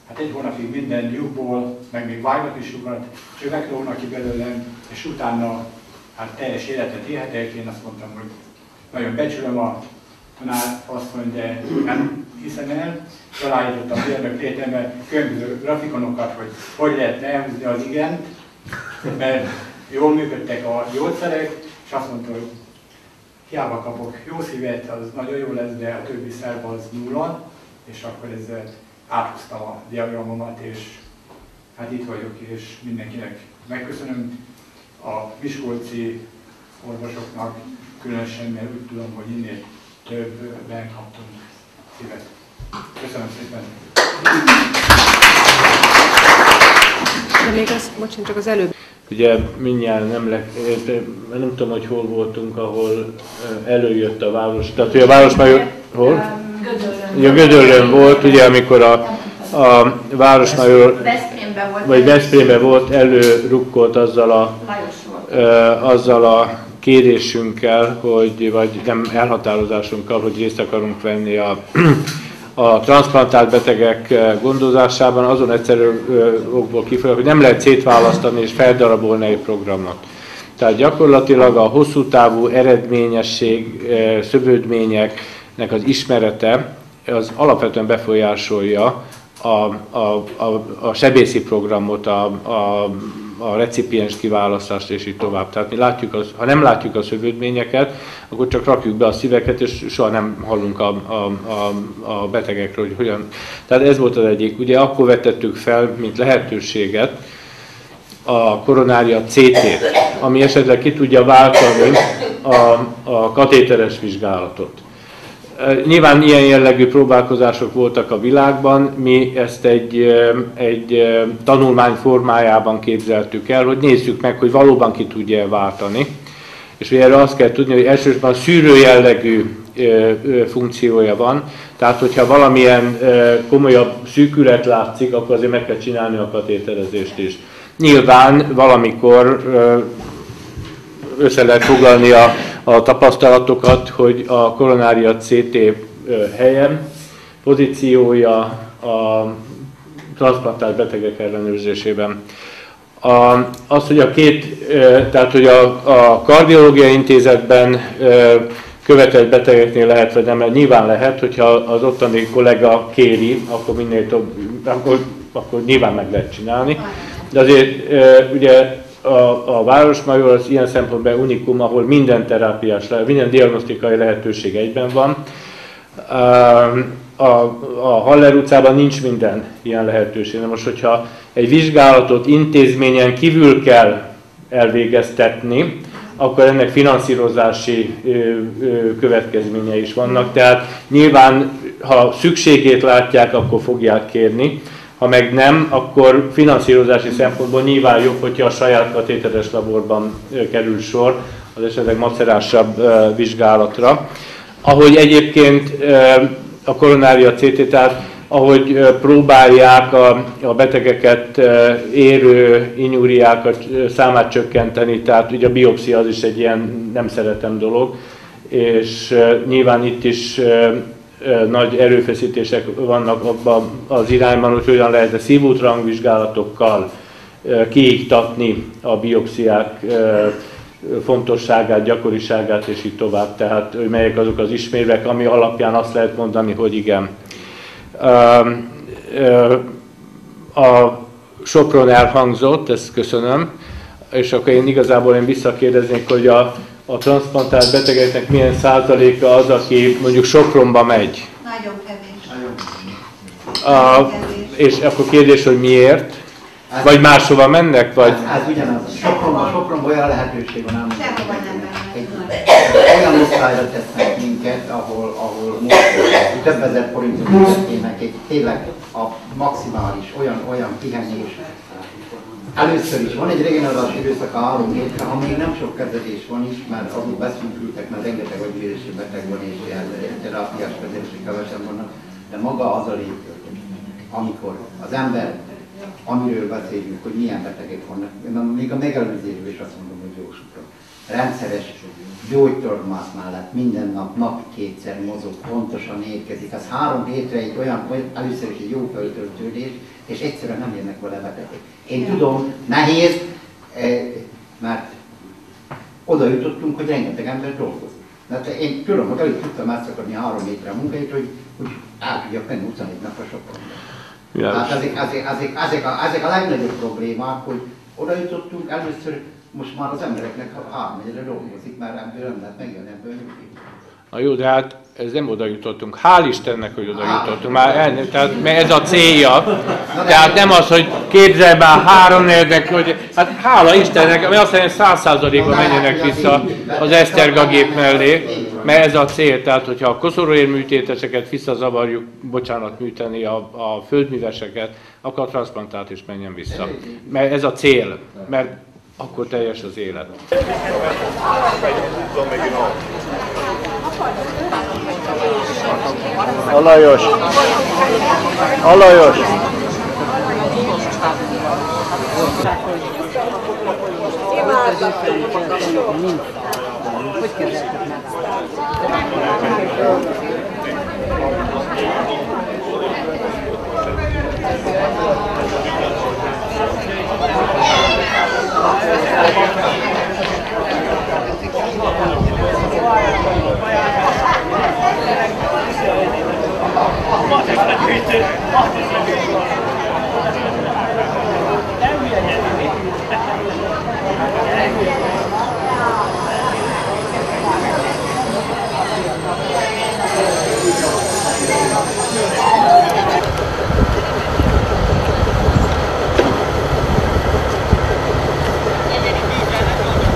[SPEAKER 7] hát egy hónapig minden lyukból, meg még vágnak is lyukat, csövek lógnak ki belőlem, és utána hát teljes életet élhetek. Én azt mondtam, hogy nagyon becsülöm a tanár asszony, de nem hiszem el. Felállítottam mérnök tétembe különböző grafikonokat, hogy lehetne elhúzni az igent, mert jól működtek a gyógyszerek, és azt mondta, hogy hiába kapok jó szívet, az nagyon jó lesz, de a többi szerv az nulla, és akkor ezzel áthúztam a diagramomat, és hát itt vagyok, és mindenkinek megköszönöm, a miskolci orvosoknak különösen, mert úgy tudom, hogy innél többben kaptunk szívet. Köszönöm szépen!
[SPEAKER 5] De még az, bocsánat, csak az előbb.
[SPEAKER 3] Ugye mindjárt nem tudom, hogy hol voltunk, ahol előjött a város. Tehát, hogy a Városmajor hol? Gödöllőn. Gödöllőn volt, ugye, amikor a Városmajor Veszprémben volt, előrukkolt azzal a kérésünkkel, vagy nem elhatározásunkkal, hogy részt akarunk venni a transzplantált betegek gondozásában, azon egyszerű okból kifolyólag, hogy nem lehet szétválasztani és feldarabolni egy programnak. Tehát gyakorlatilag a hosszú távú eredményesség, szövődményeknek az ismerete az alapvetően befolyásolja a sebészi programot, a recipiens kiválasztást és így tovább. Tehát mi látjuk, ha nem látjuk a szövődményeket, akkor csak rakjuk be a szíveket, és soha nem hallunk a betegekről, hogy hogyan. Tehát ez volt az egyik. Ugye akkor vetettük fel, mint lehetőséget, a koronária CT-t, ami esetleg ki tudja váltani a katéteres vizsgálatot. Nyilván ilyen jellegű próbálkozások voltak a világban, mi ezt egy tanulmány formájában képzeltük el, hogy nézzük meg, hogy valóban ki tudja váltani. És erre azt kell tudni, hogy elsősorban szűrő jellegű funkciója van, tehát hogyha valamilyen komolyabb szűkület látszik, akkor azért meg kell csinálni a katéterezést is. Nyilván valamikor össze lehet foglalni a tapasztalatokat, hogy a koronária CT helyen, pozíciója a transzplantált betegek ellenőrzésében. Az, hogy hogy a kardiológiai intézetben követett betegeknél lehet, vagy nem, mert nyilván lehet, hogyha az ottani kollega kéri, akkor minél több, akkor nyilván meg lehet csinálni. De azért ugye a Városmajor az ilyen szempontból unikum, ahol minden terápiás, minden diagnosztikai lehetőség egyben van. A Haller utcában nincs minden ilyen lehetőség. Most, hogyha egy vizsgálatot intézményen kívül kell elvégeztetni, akkor ennek finanszírozási következményei is vannak. Tehát nyilván, ha szükségét látják, akkor fogják kérni. Ha meg nem, akkor finanszírozási szempontból nyilván jobb, hogyha a saját katéteres laborban kerül sor az esetleg macerásabb vizsgálatra. Ahogy egyébként a koronária CT, tehát ahogy próbálják a betegeket érő injúriákat számát csökkenteni, tehát ugye a biopszia az is egy ilyen nem szeretem dolog, és nyilván itt is nagy erőfeszítések vannak abban az irányban, hogy hogyan lehet a szívútrangvizsgálatokkal kiiktatni a biopsziák fontosságát, gyakoriságát és így tovább. Tehát, hogy melyek azok az ismérvek, ami alapján azt lehet mondani, hogy igen. A Sopron elhangzott, ezt köszönöm, és akkor én visszakérdeznék, hogy a transzplantált betegeknek milyen százaléka az, aki mondjuk Sopronba megy.
[SPEAKER 6] Nagyon kevés.
[SPEAKER 3] És akkor kérdés, hogy miért? Vagy máshova mennek? Vagy?
[SPEAKER 8] Ez ugyanaz. Sopronban olyan lehetőség van, ám
[SPEAKER 6] Sehova nem mennek.
[SPEAKER 8] olyan osztályra tesznek minket, ahol most több ezer forintot fizetnének, tényleg a maximális, olyan pihenés. Először is van egy regenerálási időszaka 3 hétre, ha még nem sok kezelés van is, mert azok beszűkültek, mert rengeteg agyvérési beteg van, és terápiás kezelések kevesen vannak, de maga az a lépcső, amikor az ember amiről beszélünk, hogy milyen betegek vannak. Még a megelőzésben is azt mondom, hogy jósukra. Rendszeres gyógytornász mellett minden nap kétszer mozog, pontosan étkezik. Az 3 hétre egy olyan, először is egy jó föltöltődés, és egyszerűen nem jönnek vele betegek. Én tudom, nehéz, mert oda jutottunk, hogy rengeteg ember dolgozik. Tehát én tudom, hogy előtt tudtam átszakadni 3 hétre a munkáit, hogy át tudjak menni 21 napra sokkal. Tehát ezek a legnagyobb problémák, hogy oda jutottunk először, most már az embereknek 3 hétre dolgozik, mert ebből nem lehet megjönni ebből nyugodni.
[SPEAKER 3] Na jó, de hát ez nem oda jutottunk. Hál' Istennek, hogy oda jutottunk. Mert ez a célja. Tehát nem az, hogy képzelj már 3-4-nek, hogy hát hála Istennek, mert azt mondja, 100%-ban menjenek vissza az Eszterga gép mellé, mert ez a cél. Tehát, hogyha a koszorúérműtéteseket visszazavarjuk, műteni a földműveseket, akkor a transzplantát is menjen vissza. Mert ez a cél. Mert akkor teljes az élet.
[SPEAKER 9] Alajos! Alajos!
[SPEAKER 10] Hogy kezeltek meg?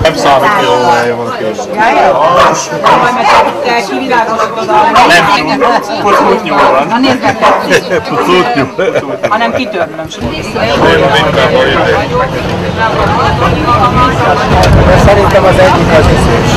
[SPEAKER 9] Nem számít, hogy jól helye van később.
[SPEAKER 10] Te kivilágosítod a...
[SPEAKER 9] Nem, pucutnyú van.
[SPEAKER 10] Na nézd meg,
[SPEAKER 9] Pucutnyú.
[SPEAKER 10] hanem kitörlöm.
[SPEAKER 4] Szerintem az egyik az iszés.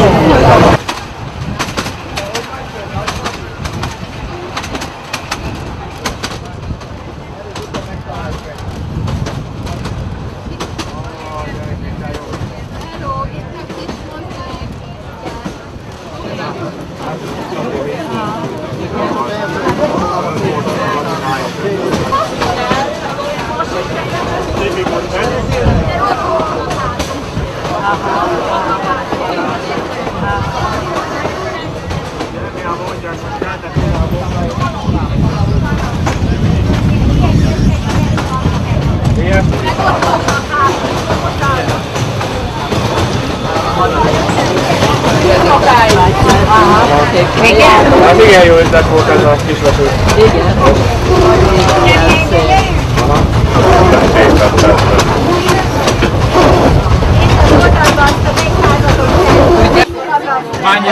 [SPEAKER 9] Hát igen jó üzlet volt ez a kisvető. Igen.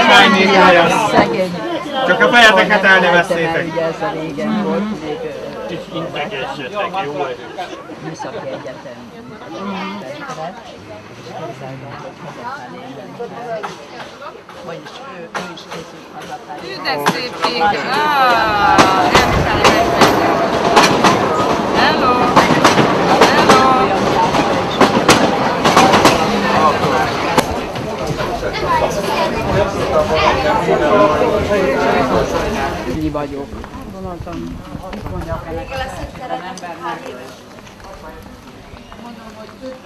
[SPEAKER 7] Mennyi helyen. Csak a fejeteket elneveztétek.
[SPEAKER 10] Ugye ez a régen volt, még
[SPEAKER 9] Integessetek, jó erős.
[SPEAKER 10] Műszaki Egyetem testre, és képzelve, hogy hazafelé. Vagyis ő is készült hazafelé.
[SPEAKER 6] De szép ég! Hello! Hello!
[SPEAKER 10] Mi vagyok. Gondoltam, mit mondjak ennek az embernek. Mondom, hogy 50.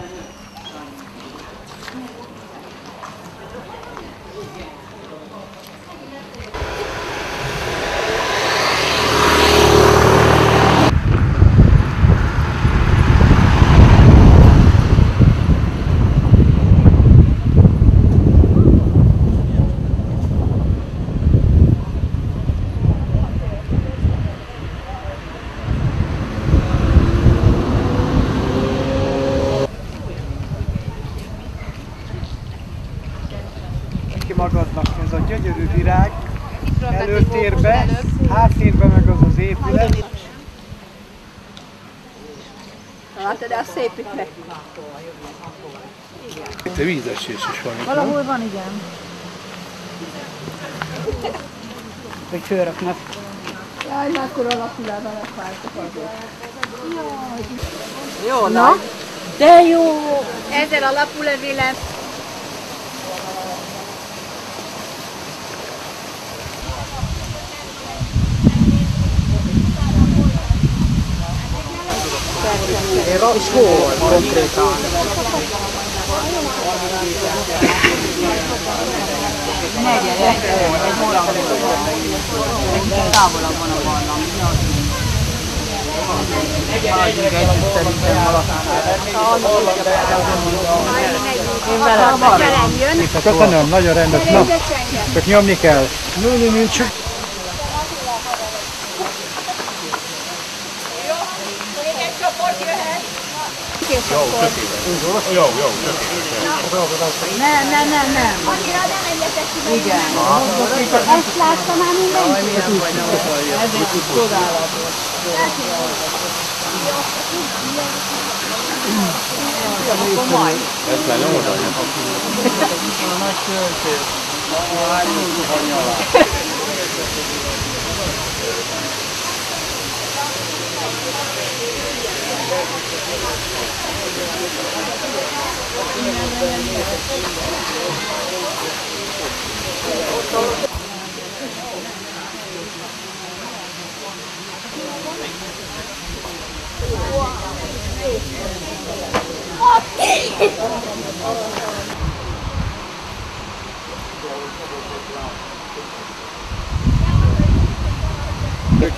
[SPEAKER 7] Magadnak ez a gyönyörű virág, előtérbe, háttérbe meg az az épület.
[SPEAKER 2] Látod, de az szép itt meg.
[SPEAKER 9] Itt vízesés is van itt,
[SPEAKER 10] Valahol van, igen. Hogy fölraknak.
[SPEAKER 2] Jaj, már akkor alapul el vele fájtok azért. Jaj,
[SPEAKER 10] Jó,
[SPEAKER 6] Na,
[SPEAKER 10] de jó.
[SPEAKER 6] ezzel a lapulevélem.
[SPEAKER 10] És hol konkrétan? Ne gyere, egy óra egy távolabb van a barlang. Maradjunk együtt szerintem valakivel.
[SPEAKER 7] Köszönöm, nagyon rendes. Na, csak nyomni kell. Csak.
[SPEAKER 9] Jó.
[SPEAKER 6] Nem. Annyira nem egyetek ki. Igen. Ezt láttam már mindenki.
[SPEAKER 10] Ez csodálatos. Akkor majd.
[SPEAKER 9] Ezt már nyomod anya.
[SPEAKER 10] A nagy költés.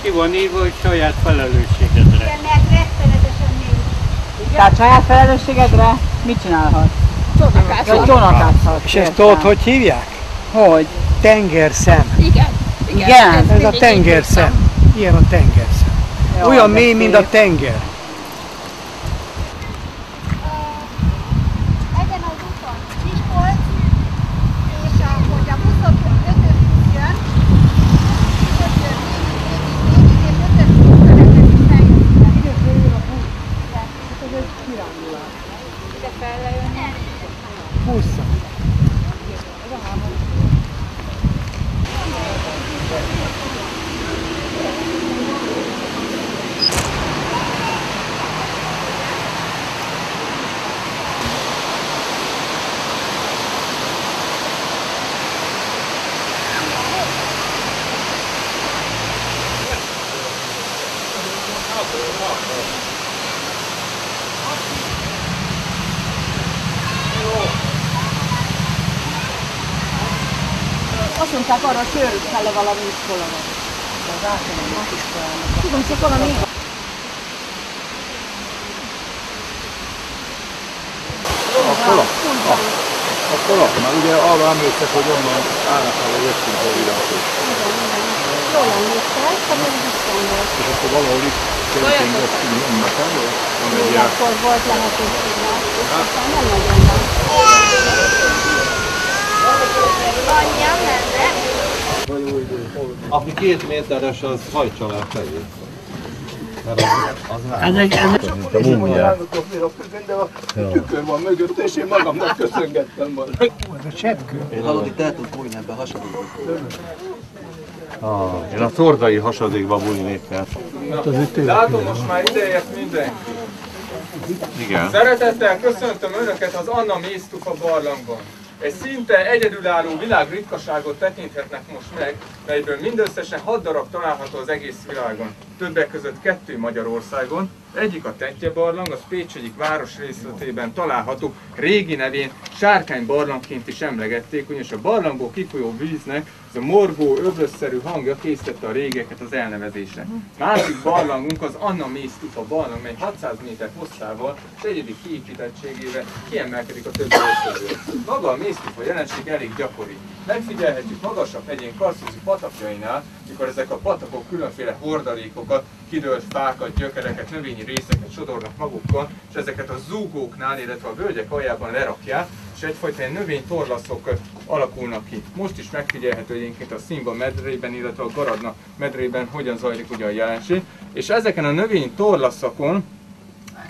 [SPEAKER 9] Ki van írva, hogy saját felelősségedre.
[SPEAKER 10] Tehát saját felelősségedre mit csinálhat? Csónakázhat.
[SPEAKER 7] És ezt tudod, hogy hívják?
[SPEAKER 10] Hogy?
[SPEAKER 7] Tengerszem.
[SPEAKER 10] Igen?
[SPEAKER 7] Ez a tengerszem. Ilyen a tengerszem. Olyan mély, mint a tenger.
[SPEAKER 6] Ezen az úton Miskolc, és ahogy a buszok 5-ös jön, hogy jön végig, és 5-ös buszköröket is eljönnek. Ide följön a busz. Ez egy kirándulás. Ide fel lejönni?
[SPEAKER 7] Busszal.
[SPEAKER 10] Azt mondták arra, hogy sörült fel valami iskolának. Az általános iskolának. Tudom, csak valami...
[SPEAKER 9] Akkor mert ugye arra emlékszek, hogy onnan állnak el, hogy jöttünk a videót.
[SPEAKER 6] Jól emlékszel, hogy biztos volt.
[SPEAKER 9] És akkor valahol itt történgettünk önnek elő?
[SPEAKER 6] Akkor volt lehetőség rá, és aztán nem nagyon van. Anyjam lenne.
[SPEAKER 9] Aki 2 méteres, az hajtsa le a fejét.
[SPEAKER 7] A tükör van mögött, és én magamnak köszöngettem volna. Ez a cseppkő.
[SPEAKER 11] Én hallod, itt el tud bújni ebbe a hasadékba.
[SPEAKER 9] Én a tordai hasadékba bújnék el.
[SPEAKER 3] Látom, most már ideért mindenki.
[SPEAKER 9] Igen.
[SPEAKER 3] Szeretettel köszöntöm Önöket az Anna Méztufa barlangban. Egy szinte egyedülálló világritkaságot tekinthetnek most meg, melyből mindösszesen 6 darab található az egész világon. Többek között 2 Magyarországon. Egyik a Tettye barlang, az Pécs egyik városrészletében található, régi nevén Sárkány barlangként is emlegették, ugyanis a barlangból kifolyó víznek ez a morgó, öblösszerű hangja készítette a régeket az elnevezésre. Másik barlangunk az Anna Méztufa barlang, mely 600 méter hosszával és egyedi kiépítettségével kiemelkedik a többi közül. Maga a Méztufa jelenség elég gyakori. Megfigyelhetjük magasabb hegyén Karszuszi patakjainál, mikor ezek a patakok különféle hordalékokat, kidőlt fákat, gyökereket, növényi részeket sodornak magukkal, és ezeket a zúgóknál, illetve a völgyek aljában lerakják, és egyfajta torlaszok alakulnak ki. Most is megfigyelhető egyébként a Szimba medrében, illetve a Garadna medrében hogyan zajlik ugye a jelenség, és ezeken a növény torlaszokon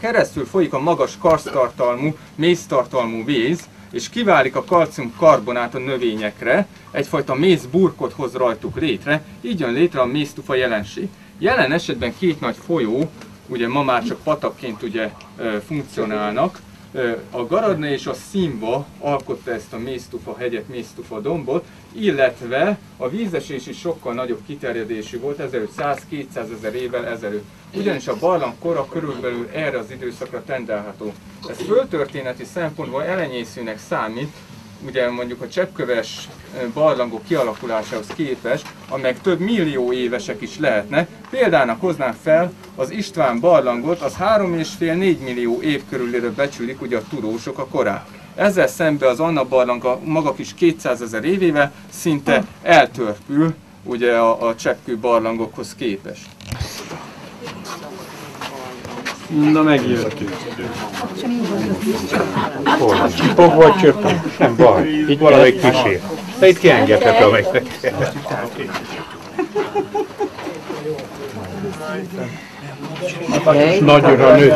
[SPEAKER 3] keresztül folyik a magas karsztartalmú, méztartalmú víz, és kiválik a kalciumkarbonát a növényekre, egyfajta mézburkot hoz rajtuk létre, így jön létre a méztufa jelenség. Jelen esetben 2 nagy folyó,
[SPEAKER 12] ugye ma már csak patakként ugye funkcionálnak. A Garadna és a Szimba alkotta ezt a mésztufa hegyet, mésztufa dombot, illetve a vízesés is sokkal nagyobb kiterjedésű volt, 1500-200 ezer évvel ezelőtt. Ugyanis a barlang kora körülbelül erre az időszakra tendálható. Ez földtörténeti szempontból elenyészőnek számít, ugye mondjuk a cseppköves barlangok kialakulásához képest, amelyek több millió évesek is lehetnek. Példának hoznám fel az István barlangot, az 3,5-4 millió év körülére becsülik ugye a tudósok a korát. Ezzel szemben az Anna barlang a maga kis 200 ezer évével szinte eltörpül ugye a cseppkő barlangokhoz képest.
[SPEAKER 13] Na megjött. Csipog vagy csöppen? Nem baj. Itt valamelyik kísér. De itt kiengedhet, amelyiknek. Nagyra nő.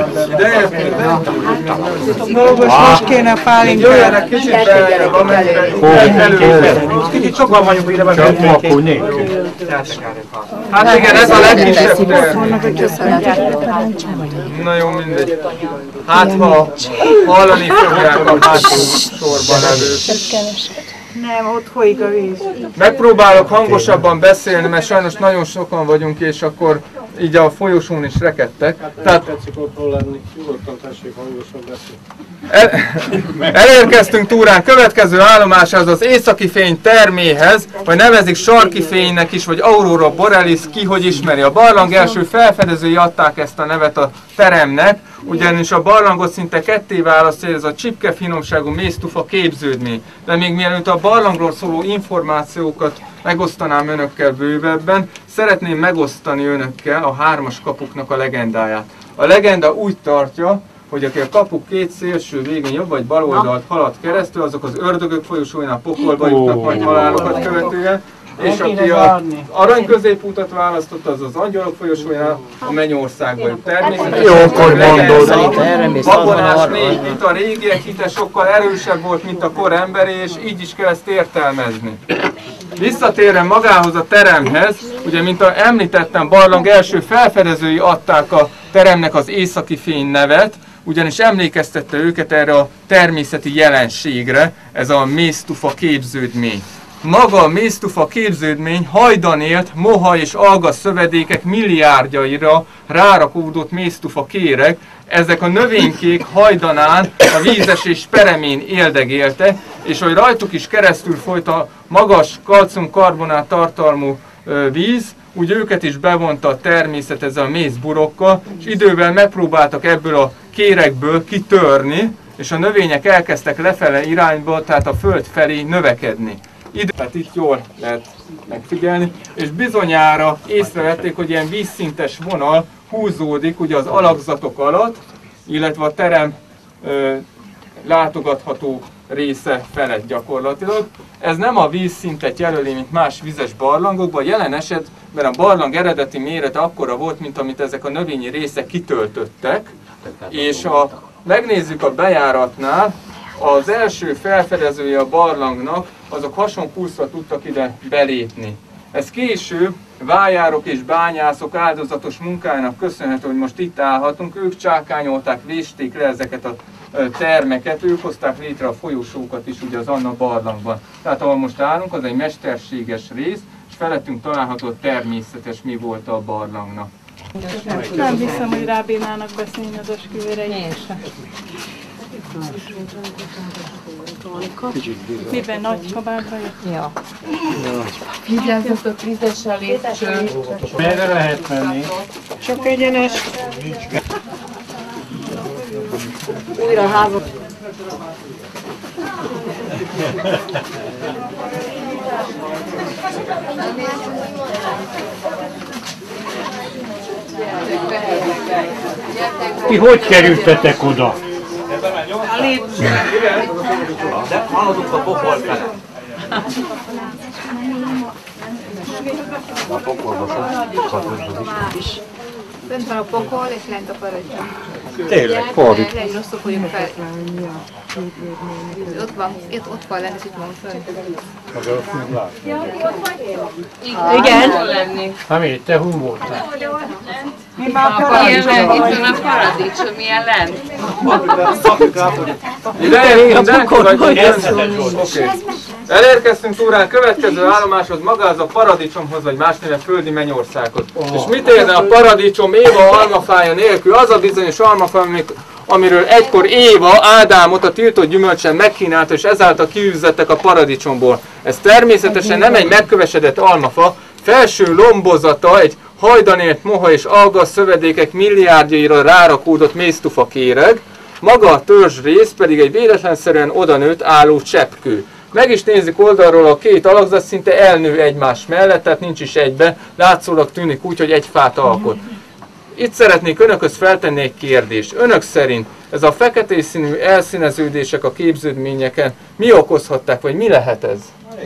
[SPEAKER 10] Most kéne a pálinkát.
[SPEAKER 12] Jöjjenek kicsit be,
[SPEAKER 13] kicsit sokan vagyunk ide, vagy akkor nélkül.
[SPEAKER 12] Hát igen, ez a legkisebb tér. Na jó, mindegy. Hát ha hallani fogják a hátul sorban levőt.
[SPEAKER 10] Nem, ott folyik a víz.
[SPEAKER 12] Megpróbálok hangosabban beszélni, mert sajnos nagyon sokan vagyunk, és akkor így a folyosón is rekedtek.
[SPEAKER 4] Tehát tetszik otthon lenni, nyugodtan tessék hangosan beszélni.
[SPEAKER 12] Elérkeztünk túrán következő állomáshoz, az északi fény terméhez, vagy nevezik sarki fénynek is, vagy aurora borealis, ki hogy ismeri. A barlang első felfedezői adták ezt a nevet a teremnek, ugyanis a barlangot szinte ketté választja ez a csipke finomságú mésztufa képződmény. De még mielőtt a barlangról szóló információkat megosztanám önökkel bővebben, szeretném megosztani önökkel a 3-as kapuknak a legendáját. A legenda úgy tartja, hogy aki a kapuk két szélső végén jobb vagy bal oldalt halad keresztül, azok az ördögök folyosóinál pokolba jutnak majd halálokat követően, és aki az arany középutat választotta, az az angyalok folyosójánál a mennyországba jut. Természetesen
[SPEAKER 13] jókor mondod.
[SPEAKER 12] babonás névit, a régiek hite sokkal erősebb volt, mint a kor emberé, és így is kell ezt értelmezni. Visszatérve magához a teremhez, ugye mint említettem, barlang első felfedezői adták a teremnek az északi fény nevet, ugyanis emlékeztette őket erre a természeti jelenségre, ez a mésztufa képződmény. Maga a mésztufa képződmény hajdan élt moha és alga szövedékek milliárdjaira rárakódott mésztufa kéreg, ezek a növénykék hajdanán a vízesés peremén éldegélte, és hogy rajtuk is keresztül folyt a magas kalcium-karbonát tartalmú víz, úgy őket is bevonta a természet ezzel a mészburokkal, és idővel megpróbáltak ebből a kéregből kitörni, és a növények elkezdtek lefele irányba, tehát a föld felé növekedni. Tehát itt jól lehet megfigyelni, és bizonyára észrevették, hogy ilyen vízszintes vonal húzódik ugye az alakzatok alatt, illetve a terem látogatható része felett gyakorlatilag. Ez nem a vízszintet jelöli, mint más vizes barlangokban, jelen esetben a barlang eredeti mérete akkora volt, mint amit ezek a növényi részek kitöltöttek, és ha megnézzük a bejáratnál, az első felfedezője a barlangnak, azok hasonpulszra tudtak ide belépni. Ez később vájárok és bányászok áldozatos munkájának köszönhető, hogy most itt állhatunk. Ők csákányolták, vésték le ezeket a termeket, ők hozták létre a folyosókat is ugye az Anna barlangban. Tehát ahol most állunk, az egy mesterséges rész, és felettünk található a természetes mi volt a barlangnak.
[SPEAKER 10] Nem hiszem, hogy rábírnának beszélni az esküvőre. Miben nagy kabátba jött? Ja.
[SPEAKER 14] Vigyázzatok, vizes a lépcső.
[SPEAKER 13] Merre lehet menni?
[SPEAKER 10] Csak egyenes.
[SPEAKER 14] Újra házat.
[SPEAKER 13] Ti hogy kerültetek oda?
[SPEAKER 14] A lépcső.
[SPEAKER 11] De haladunk a pokol fele.
[SPEAKER 6] A pokolba sokat is. Fönt van a pokol, és lent a paradicsom.
[SPEAKER 13] Tényleg, fordít.
[SPEAKER 14] Egy rosszul fogjuk fel. Ott van lenni, itt van föl.
[SPEAKER 2] Igen.
[SPEAKER 13] Hát mi, te hú voltál?
[SPEAKER 14] Mi már a paradicsom. Itt van a paradicsom, milyen lent.
[SPEAKER 12] Ide, mindenki vagy oké. Elérkeztünk túrán következő állomáshoz, magához a paradicsomhoz, vagy más néven földi mennyországhoz. És mit érne a paradicsom Éva almafája nélkül? Az a bizonyos almafa, amiről egykor Éva Ádámot a tiltott gyümölcsen megkínálta, és ezáltal kiűzzettek a paradicsomból. Ez természetesen nem egy megkövesedett almafa, felső lombozata egy hajdanért moha és alga szövedékek milliárdjaira rárakódott méztufa kéreg, maga a törzsrész pedig egy véletlenszerűen odanőtt álló cseppkő. Meg is nézzük oldalról a két alakzat, szinte elnő egymás mellett, tehát nincs is egybe, látszólag tűnik úgy, hogy egy fát alkot. Itt szeretnék önökhöz feltenni egy kérdést. Önök szerint ez a feketés színű elszíneződések a képződményeken mi okozhatták, vagy mi lehet ez?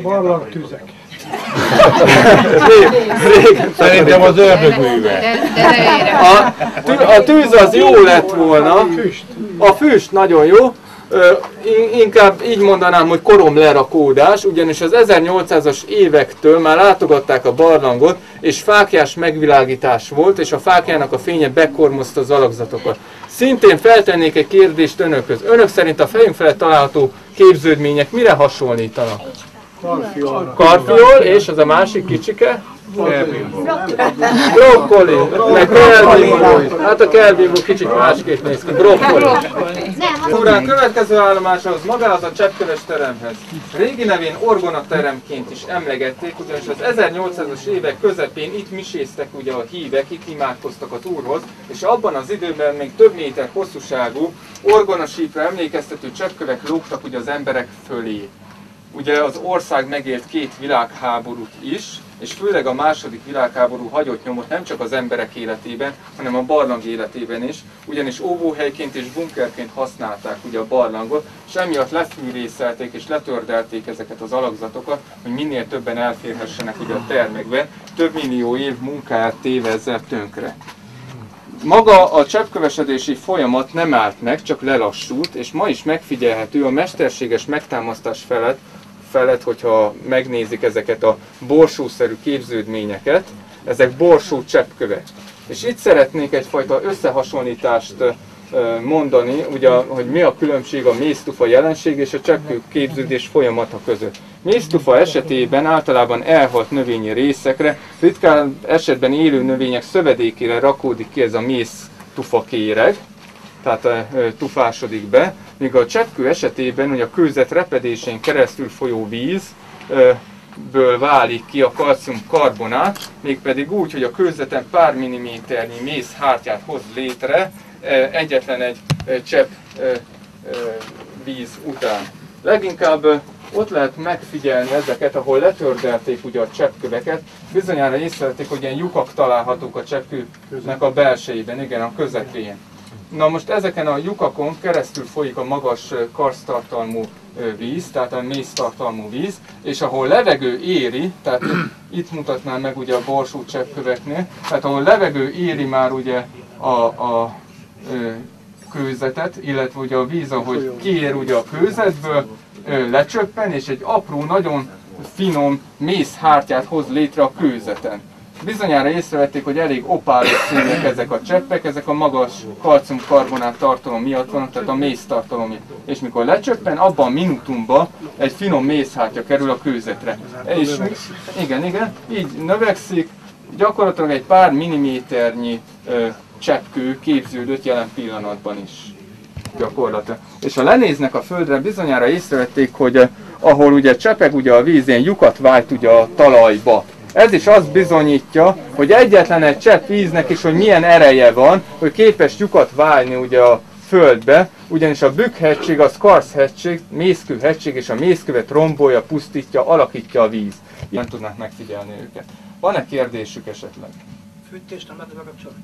[SPEAKER 13] Barlangtüzek. Szerintem az ördögműve.
[SPEAKER 12] A tűz az jó lett volna. A füst nagyon jó. Inkább így mondanám, hogy koromlerakódás, ugyanis az 1800-as évektől már látogatták a barlangot, és fáklyás megvilágítás volt, és a fáklyának a fénye bekormozta az alakzatokat. Szintén feltennék egy kérdést önökhöz. Önök szerint a fejünk felett található képződmények mire hasonlítanak? Karfiol, és az a másik kicsike? Brokkoli, meg kelbíbó. Hát a kelbíbó kicsit másképp néz ki, brokkoli. Úrán, következő állomáshoz, magához a cseppköves teremhez. Régi nevén Orgona teremként is emlegették, ugyanis az 1800-as évek közepén itt miséztek ugye a hívek, itt imádkoztak az Úrhoz, és abban az időben még több méter hosszúságú orgonasípra emlékeztető cseppkövek lógtak ugye az emberek fölé. Ugye az ország megélt két világháborút is, és főleg a második világháború hagyott nyomot nem csak az emberek életében, hanem a barlang életében is, ugyanis óvóhelyként és bunkerként használták ugye a barlangot, és emiatt lefűrészelték és letördelték ezeket az alakzatokat, hogy minél többen elférhessenek ugye a termekben, több millió év munkáját téve ezzel tönkre. Maga a cseppkövesedési folyamat nem állt meg, csak lelassult, és ma is megfigyelhető a mesterséges megtámasztás felett, hogyha megnézik ezeket a borsószerű képződményeket, ezek borsó cseppkövek. És itt szeretnék egyfajta összehasonlítást mondani, ugye, hogy mi a különbség a méztufa jelenség és a cseppkő képződés folyamata között. Méztufa esetében általában elhalt növényi részekre, ritkán esetben élő növények szövedékére rakódik ki ez a méztufa kéreg, tehát tufásodik be, míg a cseppkő esetében ugye a kőzet repedésén keresztül folyó vízből válik ki a kalciumkarbonát, mégpedig úgy, hogy a kőzeten pár milliméternyi mézhártyát hoz létre egyetlen egy csepp víz után. Leginkább ott lehet megfigyelni ezeket, ahol letördelték ugye a cseppköveket. Bizonyára észrevették, hogy ilyen lyukak találhatók a cseppkőnek a belsejében, igen, a közepén. Na most ezeken a lyukakon keresztül folyik a magas karsztartalmú víz, tehát a méztartalmú víz, és ahol levegő éri, tehát itt mutatnám meg ugye a borsó cseppköveknél, tehát ahol levegő éri már ugye a kőzetet, illetve ugye a víz, ahogy kiér ugye a kőzetből, lecsöppen, és egy apró, nagyon finom mézhártyát hoz létre a kőzeten. Bizonyára észrevették, hogy elég opálos színűek ezek a cseppek, ezek a magas kalciumkarbonát tartalom miatt vannak, tehát a méztartalom miatt. És mikor lecsöppen, abban a minutumban egy finom mézhártya kerül a kőzetre. És igen, így növekszik, gyakorlatilag egy pár milliméternyi cseppkő képződött jelen pillanatban is. Gyakorlatilag. És ha lenéznek a földre, bizonyára észrevették, hogy ahol ugye csepeg ugye a víz, ilyen lyukat vájt ugye a talajba. Ez is azt bizonyítja, hogy egyetlen egy csepp víznek is, hogy milyen ereje van, hogy képes lyukat válni ugye a földbe, ugyanis a Bükk-hegység, a Skarsz-hegység, Mészkő-hegység és a mészkövet rombolja, pusztítja, alakítja a víz. Nem tudnak megfigyelni őket. Van-e kérdésük esetleg?
[SPEAKER 4] Fűtést nem lehet bekapcsolni?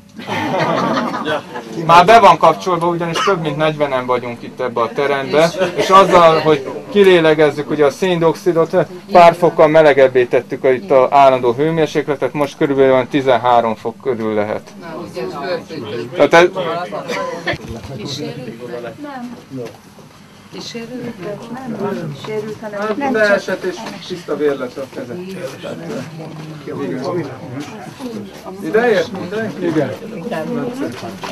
[SPEAKER 12] Már be van kapcsolva, ugyanis több mint 40-en vagyunk itt ebbe a terembe, és azzal, hogy kilélegezzük ugye a széndioxidot, pár fokkal melegebbé tettük itt az állandó hőmérsékletet, most körülbelül olyan 13 fok körül lehet. Tehát ez...
[SPEAKER 14] Nem. Kísérőt? Nem kísérőt, hanem
[SPEAKER 12] nem leesett és tiszta vér lett a keze. Ideért? Igen.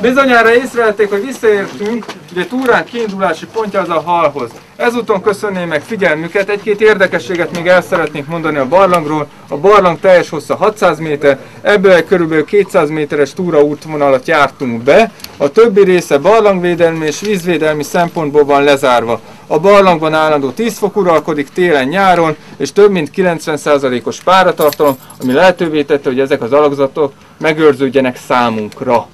[SPEAKER 12] Bizonyára észrevették, hogy visszaértünk, ugye túránk kiindulási pontja az a halhoz. Ezúton köszönném meg figyelmüket, egy-két érdekességet még el szeretnék mondani a barlangról. A barlang teljes hossza 600 méter, ebből egy kb. 200 méteres túraútvonalat jártunk be. A többi része barlangvédelmi és vízvédelmi szempontból van lezárva. A barlangban állandó 10 fok uralkodik télen-nyáron, és több mint 90%-os páratartalom, ami lehetővé tette, hogy ezek az alakzatok megőrződjenek számunkra.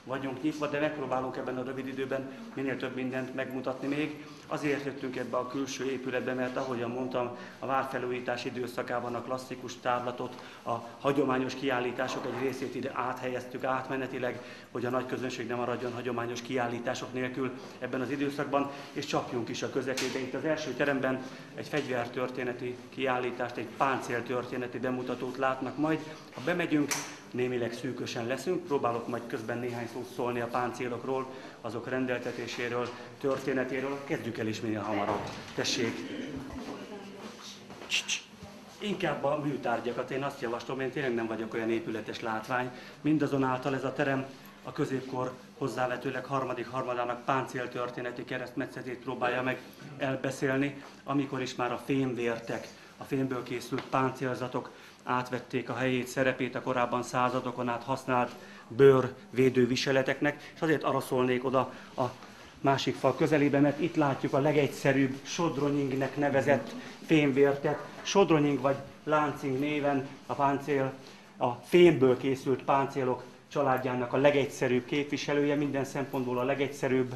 [SPEAKER 15] Vagyunk nyitva, de megpróbálunk ebben a rövid időben minél több mindent megmutatni még. Azért jöttünk ebbe a külső épületbe, mert ahogyan mondtam, a várfelújítás időszakában a klasszikus távlatot, a hagyományos kiállítások egy részét ide áthelyeztük átmenetileg, hogy a nagy közönség nem maradjon hagyományos kiállítások nélkül ebben az időszakban, és csapjunk is a közepébe. Itt az első teremben egy fegyvertörténeti kiállítást, egy páncéltörténeti bemutatót látnak majd. Ha bemegyünk, némileg szűkösen leszünk, próbálok majd közben néhány szót szólni a páncélokról, azok rendeltetéséről, történetéről. Kezdjük el is minél hamarabb. Tessék! Inkább a műtárgyakat én azt javaslom, én tényleg nem vagyok olyan épületes látvány. Mindazonáltal ez a terem a középkor hozzávetőleg harmadik harmadának páncéltörténeti keresztmetszetét próbálja meg elbeszélni, amikor is már a fémvértek, a fémből készült páncélzatok átvették a helyét, szerepét a korábban századokon át használt bőrvédő viseleteknek, és azért arra szólnék oda a másik fal közelébe, mert itt látjuk a legegyszerűbb sodronyingnek nevezett fémvértet. Sodronying vagy láncing néven a páncél, a fémből készült páncélok családjának a legegyszerűbb képviselője, minden szempontból a legegyszerűbb,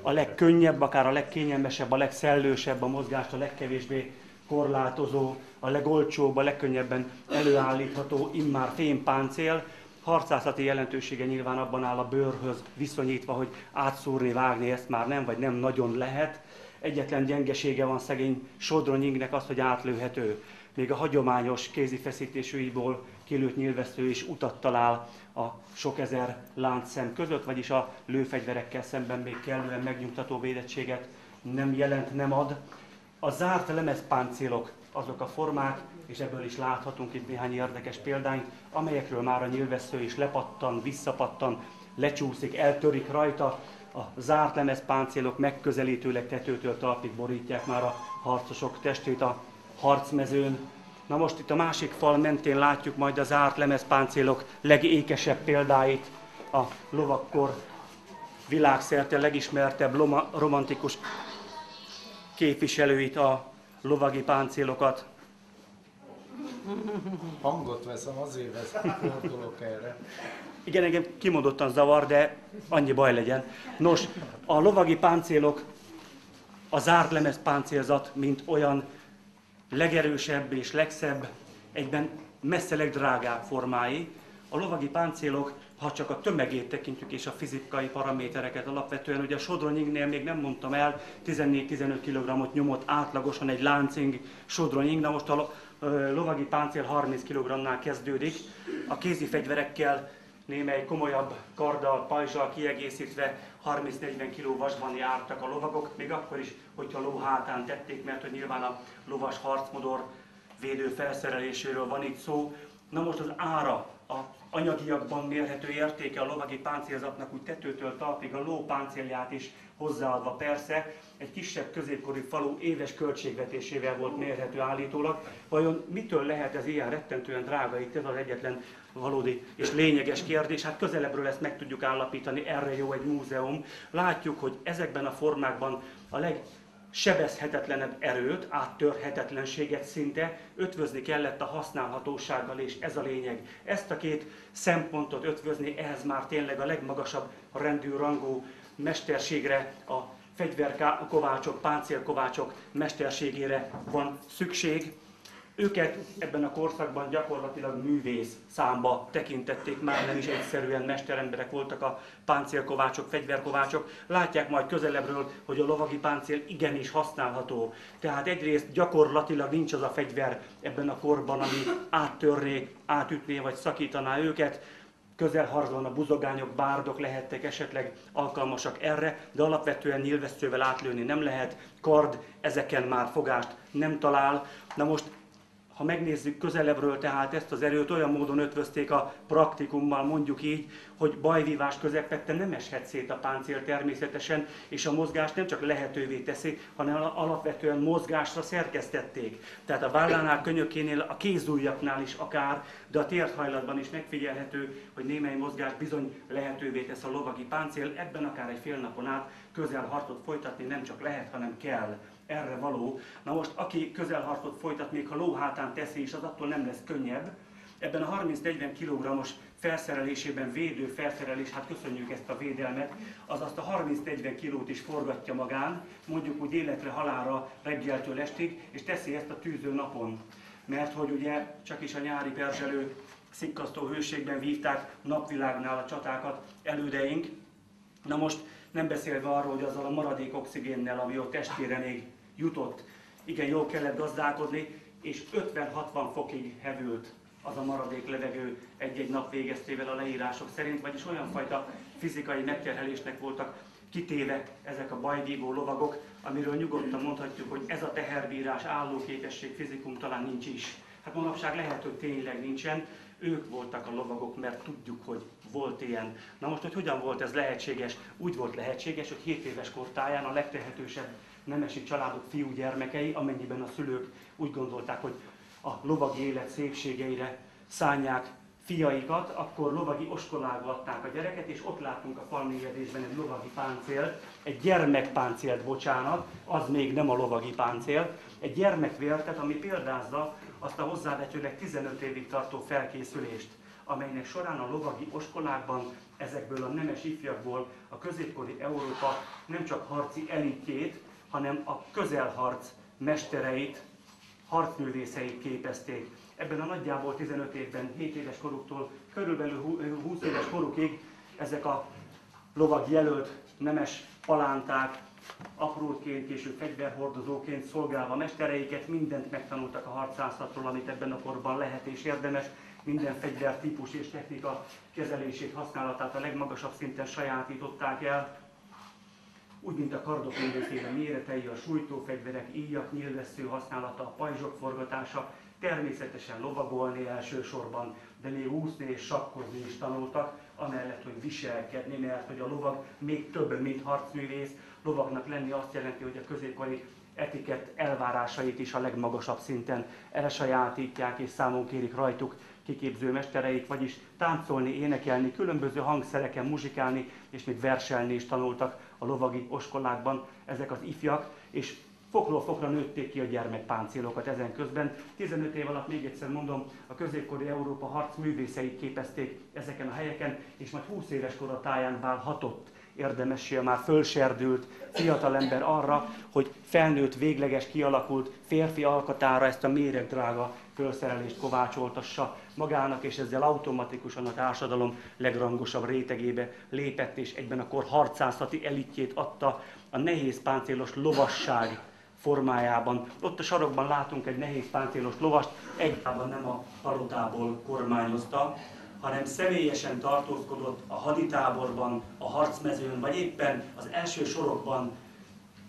[SPEAKER 15] a legkönnyebb, akár a legkényelmesebb, a legszellősebb, a mozgást a legkevésbé korlátozó, a legolcsóbb, a legkönnyebben előállítható immár fémpáncél. Harcászati jelentősége nyilván abban áll a bőrhöz viszonyítva, hogy átszúrni, vágni ezt már nem, vagy nem nagyon lehet. Egyetlen gyengesége van szegény sodronyingnek az, hogy átlőhető. Még a hagyományos kézifeszítésűiból kilőtt nyilvessző is utat talál a sok ezer láncszem között, vagyis a lőfegyverekkel szemben még kellően megnyugtató védettséget nem jelent, nem ad. A zárt lemezpáncélok azok a formák, és ebből is láthatunk itt néhány érdekes példányt, amelyekről már a nyilvessző is lepattan, visszapattan, lecsúszik, eltörik rajta. A zárt lemezpáncélok megközelítőleg tetőtől talpig borítják már a harcosok testét a harcmezőn. Na most itt a másik fal mentén látjuk majd a zárt lemezpáncélok legékesebb példáit, a lovakkor világszerte legismertebb romantikus képviselőit, a lovagi páncélokat.
[SPEAKER 16] Hangot veszem, azért fordulok erre.
[SPEAKER 15] Igen, engem kimondottan zavar, de annyi baj legyen. Nos, a lovagi páncélok, a zárt lemez páncélzat, mint olyan legerősebb és legszebb, egyben messze legdrágább formái. A lovagi páncélok, ha csak a tömegét tekintjük és a fizikai paramétereket alapvetően, ugye a sodronyingnél még nem mondtam el, 14-15 kg-ot nyomott átlagosan egy láncing sodronying, na most a lovagi páncél 30 kg-nál kezdődik. A kézi fegyverekkel némely komolyabb karddal, pajzsal kiegészítve 30-40 kg vasban jártak a lovagok, még akkor is, hogyha ló hátán tették, mert hogy nyilván a lovas harcmodor védő felszereléséről van itt szó. Na most az ára, a anyagiakban mérhető értéke a lovagi páncélzatnak úgy tetőtől talpig, a ló páncélját is hozzáadva persze, egy kisebb középkori falu éves költségvetésével volt mérhető állítólag. Vajon mitől lehet ez ilyen rettentően drága? Itt ez az egyetlen valódi és lényeges kérdés. Hát közelebbről ezt meg tudjuk állapítani, erre jó egy múzeum. Látjuk, hogy ezekben a formákban a legsebezhetetlenebb erőt, áttörhetetlenséget szinte ötvözni kellett a használhatósággal, és ez a lényeg. Ezt a két szempontot ötvözni, ehhez már tényleg a legmagasabb rendű rangú mesterségre, a fegyverkovácsok, páncélkovácsok mesterségére van szükség. Őket ebben a korszakban gyakorlatilag művész számba tekintették, már nem is egyszerűen mesteremberek voltak a páncélkovácsok, fegyverkovácsok. Látják majd közelebbről, hogy a lovagi páncél igenis használható. Tehát egyrészt gyakorlatilag nincs az a fegyver ebben a korban, ami áttörné, átütné vagy szakítaná őket. Közelharcban a buzogányok, bárdok lehettek esetleg alkalmasak erre, de alapvetően nyílvesszővel átlőni nem lehet, kard ezeken már fogást nem talál. Na most, ha megnézzük közelebbről, tehát ezt az erőt olyan módon ötvözték a praktikummal, mondjuk így, hogy bajvívás közepette nem eshet szét a páncél természetesen, és a mozgást nem csak lehetővé teszi, hanem alapvetően mozgásra szerkesztették. Tehát a vállánál, könyökénél, a kézujjaknál is akár, de a térhajlatban is megfigyelhető, hogy némely mozgás bizony lehetővé tesz a lovagi páncél, ebben akár egy fél napon át közelharcot folytatni nem csak lehet, hanem kell. Erre való. Na most, aki közelharcot folytat, még ha lóhátán teszi is, az attól nem lesz könnyebb. Ebben a 30-40 kg-os felszerelésében védő felszerelés, hát köszönjük ezt a védelmet, az azt a 30-40 kilót is forgatja magán, mondjuk úgy életre, halálra, reggeltől estig, és teszi ezt a tűző napon. Mert hogy ugye csak is a nyári perzselő szikkasztó hőségben vívták napvilágnál a csatákat elődeink. Na most, nem beszélve arról, hogy azzal a maradék oxigénnel, ami a testére még jutott, igen jól kellett gazdálkodni, és 50-60 fokig hevült az a maradék levegő egy-egy nap végeztével a leírások szerint, vagyis olyan fajta fizikai megterhelésnek voltak kitéve ezek a bajvívó lovagok, amiről nyugodtan mondhatjuk, hogy ez a teherbírás, állóképesség, fizikum talán nincs is. Hát manapság lehet, hogy tényleg nincsen, ők voltak a lovagok, mert tudjuk, hogy volt ilyen. Na most, hogy hogyan volt ez lehetséges? Úgy volt lehetséges, hogy 7 éves kortáján a legtehetősebb nemesi családok fiúgyermekei, amennyiben a szülők úgy gondolták, hogy a lovagi élet szépségeire szánják fiaikat, akkor lovagi oskolába adták a gyereket, és ott láttunk a falmélyedésben egy lovagi páncélt, egy gyermekpáncélt, bocsánat, az még nem a lovagi páncél, egy gyermekvértet, ami példázza azt a hozzávetőleg 15 évig tartó felkészülést, amelynek során a lovagi oskolákban ezekből a nemes ifjakból a középkori Európa nem csak harci elitjét, hanem a közelharc mestereit, harcművészeit képezték. Ebben a nagyjából 15 évben, 7 éves koruktól körülbelül 20 éves korukig ezek a lovag jelölt nemes palánták aprótként, később fegyverhordozóként szolgálva mestereiket, mindent megtanultak a harcászatról, amit ebben a korban lehet és érdemes, minden fegyvertípus és technika kezelését, használatát a legmagasabb szinten sajátították el, úgy, mint a kardok mindenféle méretei, a sújtófegyverek, íjak, nyílvessző használata, a pajzsok forgatása, természetesen lovagolni elsősorban, de még úszni és sakkozni is tanultak, amellett, hogy viselkedni, mert hogy a lovag még több, mint harcművész. Lovagnak lenni azt jelenti, hogy a középkori etikett elvárásait is a legmagasabb szinten elsajátítják és számon kérik rajtuk kiképző mestereik, vagyis táncolni, énekelni, különböző hangszereken muzsikálni, és még verselni is tanultak a lovagi oskolákban ezek az ifjak, és fokról fokra nőtték ki a gyermekpáncélokat ezen közben. 15 év alatt, még egyszer mondom, a középkori Európa harcművészeit képezték ezeken a helyeken, és majd 20 éves kora táján válhatott érdemessé a már fölserdült fiatalember arra, hogy felnőtt, végleges, kialakult férfi alkatára ezt a méregdrága fölszerelést kovácsoltassa magának, és ezzel automatikusan a társadalom legrangosabb rétegébe lépett, és egyben a kor harcászati elitjét adta a nehéz páncélos lovasság formájában. Ott a sarokban látunk egy nehéz páncélos lovast, egyáltalán nem a palotából kormányozta, hanem személyesen tartózkodott a haditáborban, a harcmezőn, vagy éppen az első sorokban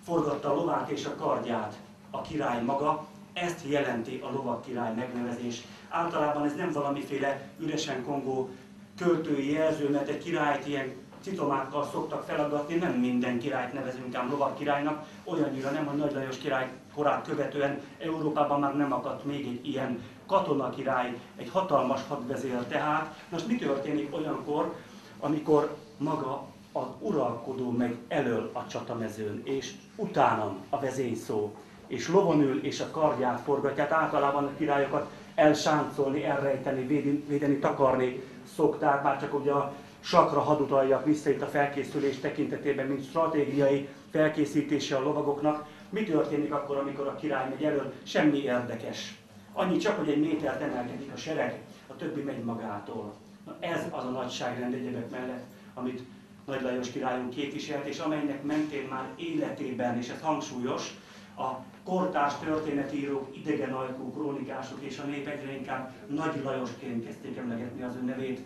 [SPEAKER 15] forgatta a lovát és a kardját a király maga. Ezt jelenti a lovagkirály megnevezés. Általában ez nem valamiféle üresen kongó költői jelző, mert egy királyt ilyen citomákkal szoktak feladatni, nem minden királyt nevezünk ám lovagkirálynak, olyannyira nem, hogy Nagy Lajos király korát követően Európában már nem akadt még egy ilyen katonakirály, egy hatalmas hadvezér tehát. Most mi történik olyankor, amikor maga az uralkodó meg elöl a csatamezőn, és utánam a vezényszó, és lovon ül, és a kardját forgatja, általában a királyokat elsáncolni, elrejteni, védeni, takarni szokták, már csak ugye a sakra hadd utaljak vissza itt a felkészülés tekintetében, mint stratégiai felkészítése a lovagoknak. Mi történik akkor, amikor a király megy elől? Semmi érdekes. Annyi csak, hogy egy métert emelkedik a sereg, a többi megy magától. Na ez az a nagyságrend egyebek mellett, amit Nagy Lajos királyunk képviselt, és amelynek mentén már életében, és ez hangsúlyos, a kortárs történetírók, idegenajkú, krónikások és a nép egyre inkább Nagy Lajosként kezdték emlegetni az ő nevét.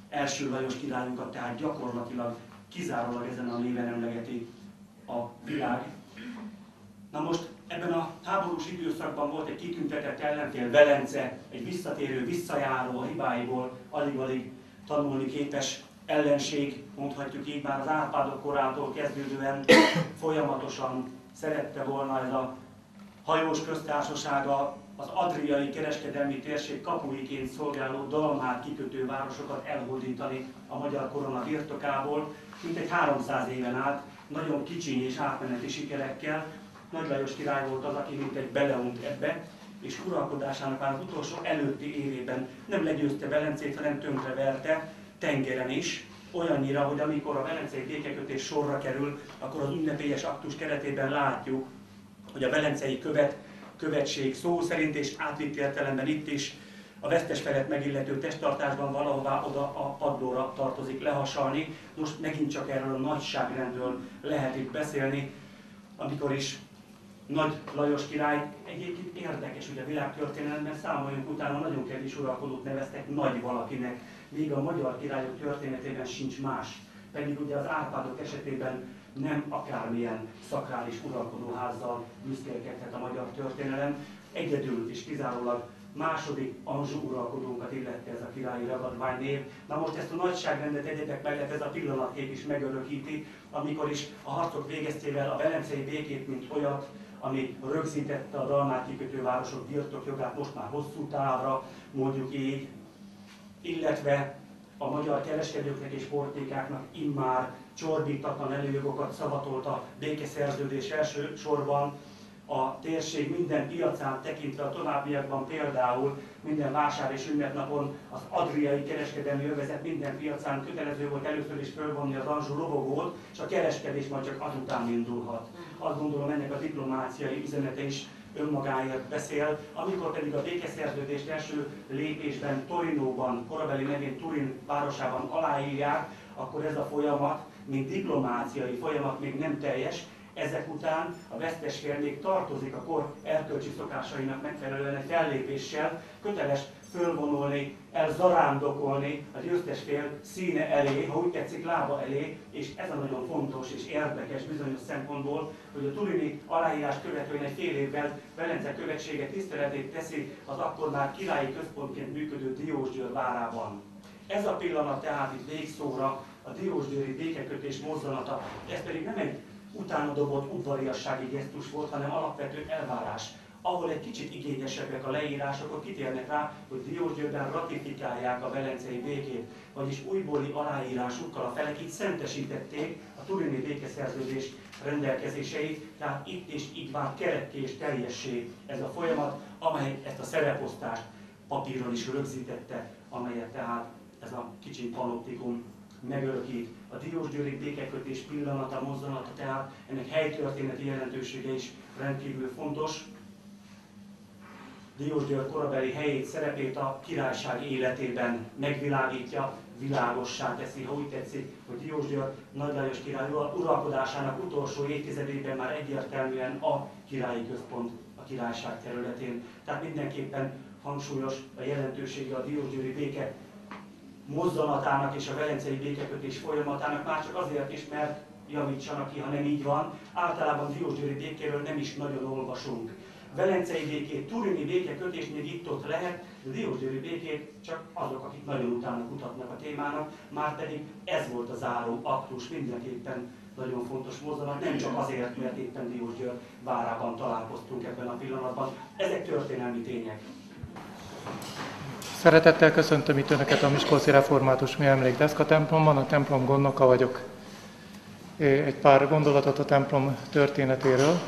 [SPEAKER 15] Első Lajos királyunkat, tehát gyakorlatilag kizárólag ezen a néven emlegeti a világ. Na most ebben a háborús időszakban volt egy kitüntetett ellenfél, Velence, egy visszatérő, visszajáró, a hibáiból alig-alig tanulni képes ellenség, mondhatjuk így, már az Árpádok korától kezdődően folyamatosan szerette volna ez a hajós köztársasága az adriai kereskedelmi térség kapuiként szolgáló Dalmár kikötő városokat elhódítani a magyar korona birtokából, mintegy 300 éven át, nagyon kicsiny és átmeneti sikerekkel. Nagy Lajos király volt az, aki mintegy beleunt ebbe, és uralkodásának már az utolsó előtti évében nem legyőzte Velencét, hanem tönkreverte tengeren is, olyannyira, hogy amikor a velencei békekötés sorra kerül, akkor az ünnepélyes aktus keretében látjuk, hogy a velencei követség szó szerint és átvitt értelemben itt is a vesztes felet megillető testtartásban valahová oda a padlóra tartozik lehasalni. Most megint csak erről a nagyságrendről lehet itt beszélni, amikor is Nagy Lajos király egyébként érdekes, hogy a világtörténelemben számoljunk utána nagyon kevés uralkodót neveztek nagy valakinek, míg a magyar királyok történetében sincs más. Pedig ugye az Árpádok esetében nem akármilyen szakrális uralkodóházzal büszkélkedhet a magyar történelem. Egyedül és kizárólag második Anjou uralkodónkat illette ez a királyi ragadványnév. Na most ezt a nagyságrendet egyebek mellett ez a pillanatkép is megörökíti, amikor is a harcok végeztével a velencei békét, mint olyat, ami rögzítette a Dalmár kikötővárosok birtokjogát most már hosszú távra, mondjuk így, illetve a magyar kereskedőknek és portékáknak immár csorbítatlan előjogokat szavatolt a békeszerződés elsősorban a térség minden piacán tekintve a továbbiakban, például minden vásár és ünnepnapon az adriai kereskedelmi övezet minden piacán kötelező volt először is fölvonni az Anjou lobogót, és a kereskedés majd csak azután indulhat. Azt gondolom, ennek a diplomáciai üzenete is önmagáért beszél, amikor pedig a békeszerződést első lépésben Torinóban, korabeli nevén Turin városában aláírják, akkor ez a folyamat, mint diplomáciai folyamat még nem teljes. Ezek után a vesztes fél még tartozik a kor erkölcsi szokásainak megfelelően egy fellépéssel, köteles fölvonulni, elzarándokolni a győztes fél színe elé, ha úgy tetszik lába elé, és ez a nagyon fontos és érdekes bizonyos szempontból, hogy a turini aláírás követően egy fél évvel Velence követsége tiszteletét teszi az akkor már királyi központként működő Diósgyőr várában. Ez a pillanat tehát itt végszóra a diósgyőri békekötés mozzanata, ez pedig nem egy utána dobott udvariassági gesztus volt, hanem alapvető elvárás. Ahol egy kicsit igényesebbek a leírások, akkor kitérnek rá, hogy Diósgyőrben ratifikálják a velencei békét, vagyis újbóli aláírásukkal a felek így szentesítették a turini békeszerződés rendelkezéseit, tehát itt és így vált keretté és teljessé ez a folyamat, amely ezt a szereposztást papíron is rögzítette, amelyet tehát ez a kicsi panoptikum megörökít. A diósgyőri békekötés pillanata, mozzanata, tehát ennek helytörténeti jelentősége is rendkívül fontos. Diósgyőr korabeli helyét, szerepét a királyság életében megvilágítja, világossá teszi, ha úgy tetszik, hogy Diósgyőr Nagy Lajos király uralkodásának utolsó évtizedében már egyértelműen a királyi központ a királyság területén. Tehát mindenképpen hangsúlyos a jelentősége a diósgyőri béke mozzanatának és a velencei békekötés folyamatának, már csak azért is, mert javítsanak ki, ha nem így van. Általában diósgyőri békéről nem is nagyon olvasunk. Velencei békét, turini békekötés még itt-ott lehet, de diósgyőri békét csak azok, akik nagyon utána kutatnak a témának, már pedig ez volt a záró aktus, mindenképpen nagyon fontos mozzanat, nem csak azért, mert éppen Diósgyőr várában találkoztunk ebben a pillanatban. Ezek történelmi tények.
[SPEAKER 17] Szeretettel köszöntöm itt Önöket a Miskolci Református Műemlék-Deszka templomban, a templom gondnoka vagyok. Egy pár gondolatot a templom történetéről.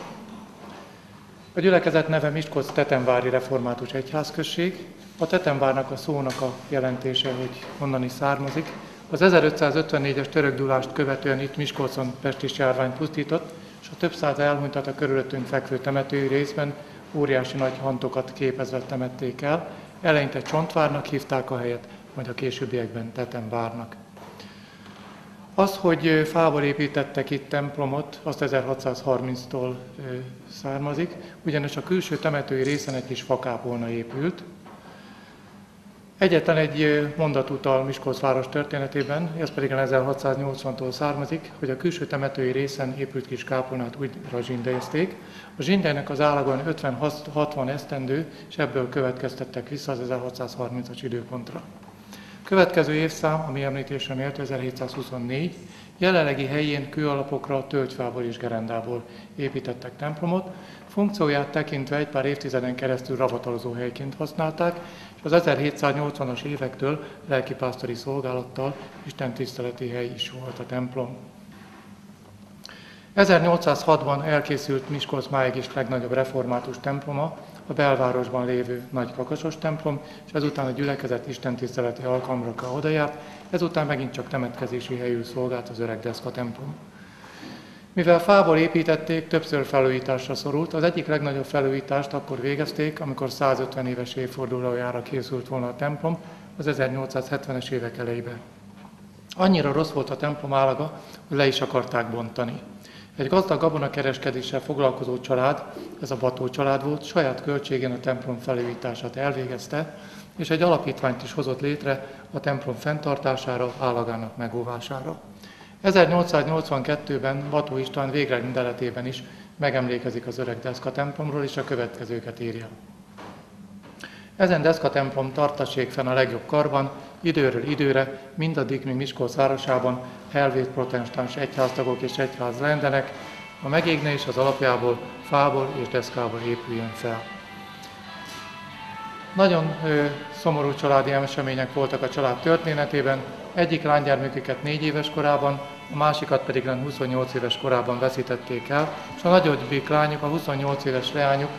[SPEAKER 17] A gyülekezet neve Miskolc-Tetemvári Református Egyházközség. A Tetemvárnak a szónak a jelentése, hogy honnan is származik. Az 1554-es törökdulást követően itt Miskolcon pestis járvány pusztított, és a több száz elhunytat a körülöttünk fekvő temetői részben óriási nagy hantokat képezve temették el. Eleinte Csontvárnak hívták a helyet, majd a későbbiekben Tetemvárnak. Az, hogy fából építettek itt templomot, azt 1630-tól származik, ugyanis a külső temetői részen egy kis fakápolna épült. Egyetlen egy mondat utal Miskolc város történetében, ez pedig 1680-tól származik, hogy a külső temetői részen épült kis kápolnát újra zsindejezték. A zsindejnek az állagon 50-60 esztendő, és ebből következtettek vissza az 1630-as időpontra. Következő évszám, ami említésre méltó, 1724, jelenlegi helyén kőalapokra, tölgyfából és gerendából építettek templomot, funkcióját tekintve egy pár évtizeden keresztül ravatalozó helyként használták, és az 1780-as évektől lelkipásztori szolgálattal istentiszteleti hely is volt a templom. 1806-ban elkészült Miskolc máig is legnagyobb református temploma, a belvárosban lévő Nagy Kakasos templom, és ezután a gyülekezet istentiszteleti alkalmakra odajárt, ezután megint csak temetkezési helyül szolgált az öreg deszka templom. Mivel fából építették, többször felújításra szorult. Az egyik legnagyobb felújítást akkor végezték, amikor 150 éves évfordulójára készült volna a templom, az 1870-es évek elejében. Annyira rossz volt a templom állaga, hogy le is akarták bontani. Egy gazdag gabonakereskedéssel foglalkozó család, ez a Bató család volt, saját költségén a templom felújítását elvégezte, és egy alapítványt is hozott létre a templom fenntartására, állagának megóvására. 1882-ben Bató István végrendeletében is megemlékezik az öreg deszka templomról, és a következőket írja. Ezen deszka templom tartassék fenn a legjobb karban, időről időre, mindaddig, míg Miskolc városában helvét protestáns egyháztagok és egyház lendenek, a megégne és az alapjából, fából és deszkából épüljön fel. Nagyon szomorú családi események voltak a család történetében. Egyik lánygyermeküket 4 éves korában, a másikat pedig 28 éves korában veszítették el, és a nagyobbik lányuk, a 28 éves leányuk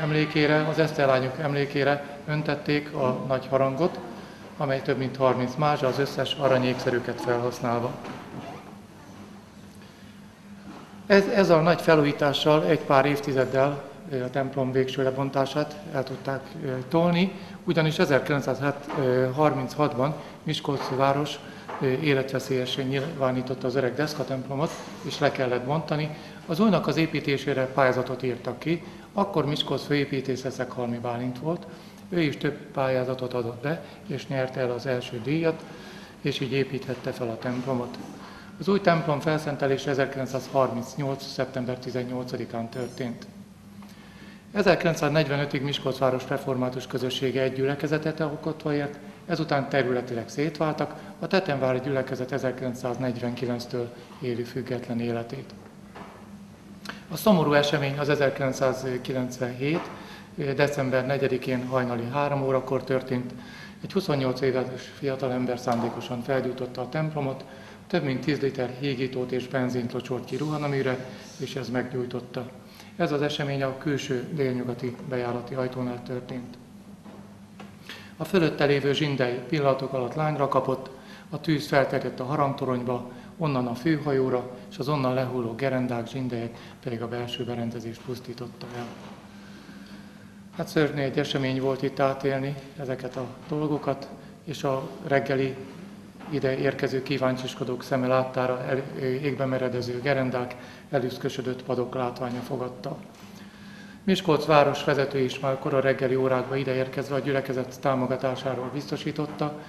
[SPEAKER 17] emlékére, az Eszter lányuk emlékére öntették a nagy harangot, amely több mint 30 mázsa, az összes aranyékszerüket felhasználva. Ezzel a nagy felújítással egy pár évtizeddel a templom végső lebontását el tudták tolni, ugyanis 1936-ban Miskolc város életveszélyesen nyilvánította az öreg deszka templomot, és le kellett bontani. Az újnak az építésére pályázatot írtak ki, akkor Miskolc főépítész Eszekhalmi Bálint volt, ő is több pályázatot adott be, és nyerte el az első díjat, és így építhette fel a templomot. Az új templom felszentelése 1938. szeptember 18-án történt. 1945-ig Miskolc város református közössége egy gyülekezetet alkotva ért, ezután területileg szétváltak, a tetemvári gyülekezet 1949-től éli független életét. A szomorú esemény az 1997. december 4-én hajnali 3 órakor történt. Egy 28 éves fiatalember szándékosan felgyújtotta a templomot, több mint 10 liter hígítót és benzint locsolt ki ruhanaműre, és ez meggyújtotta. Ez az esemény a külső délnyugati bejárati ajtónál történt. A fölötte lévő zsindely pillanatok alatt lángra kapott, a tűz felterjedt a harangtoronyba, onnan a főhajóra, és az onnan lehulló gerendák, zsindelyek pedig a belső berendezést pusztította el. Hát szörnyű egy esemény volt itt átélni ezeket a dolgokat, és a reggeli ide érkező kíváncsiskodók szeme láttára égbe meredező gerendák, elüszkösödött padok látványa fogadta. Miskolc város vezető is már kora reggeli órákba ide érkezve a gyülekezet támogatásáról biztosította,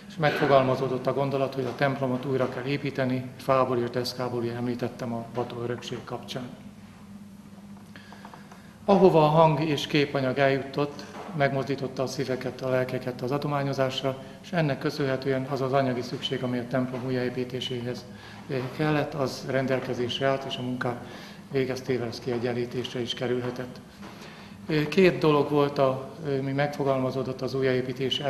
[SPEAKER 17] és megfogalmazódott a gondolat, hogy a templomot újra kell építeni, fából és deszkából, említettem a Bató örökség kapcsán. Ahova a hang és képanyag eljutott, megmozdította a szíveket, a lelkeket az adományozásra, és ennek köszönhetően az az anyagi szükség, ami a templom újjáépítéséhez kellett, az rendelkezésre állt, és a munkák végeztével ez kiegyenlítésre is kerülhetett. 2 dolog volt, ami megfogalmazódott az újjáépítés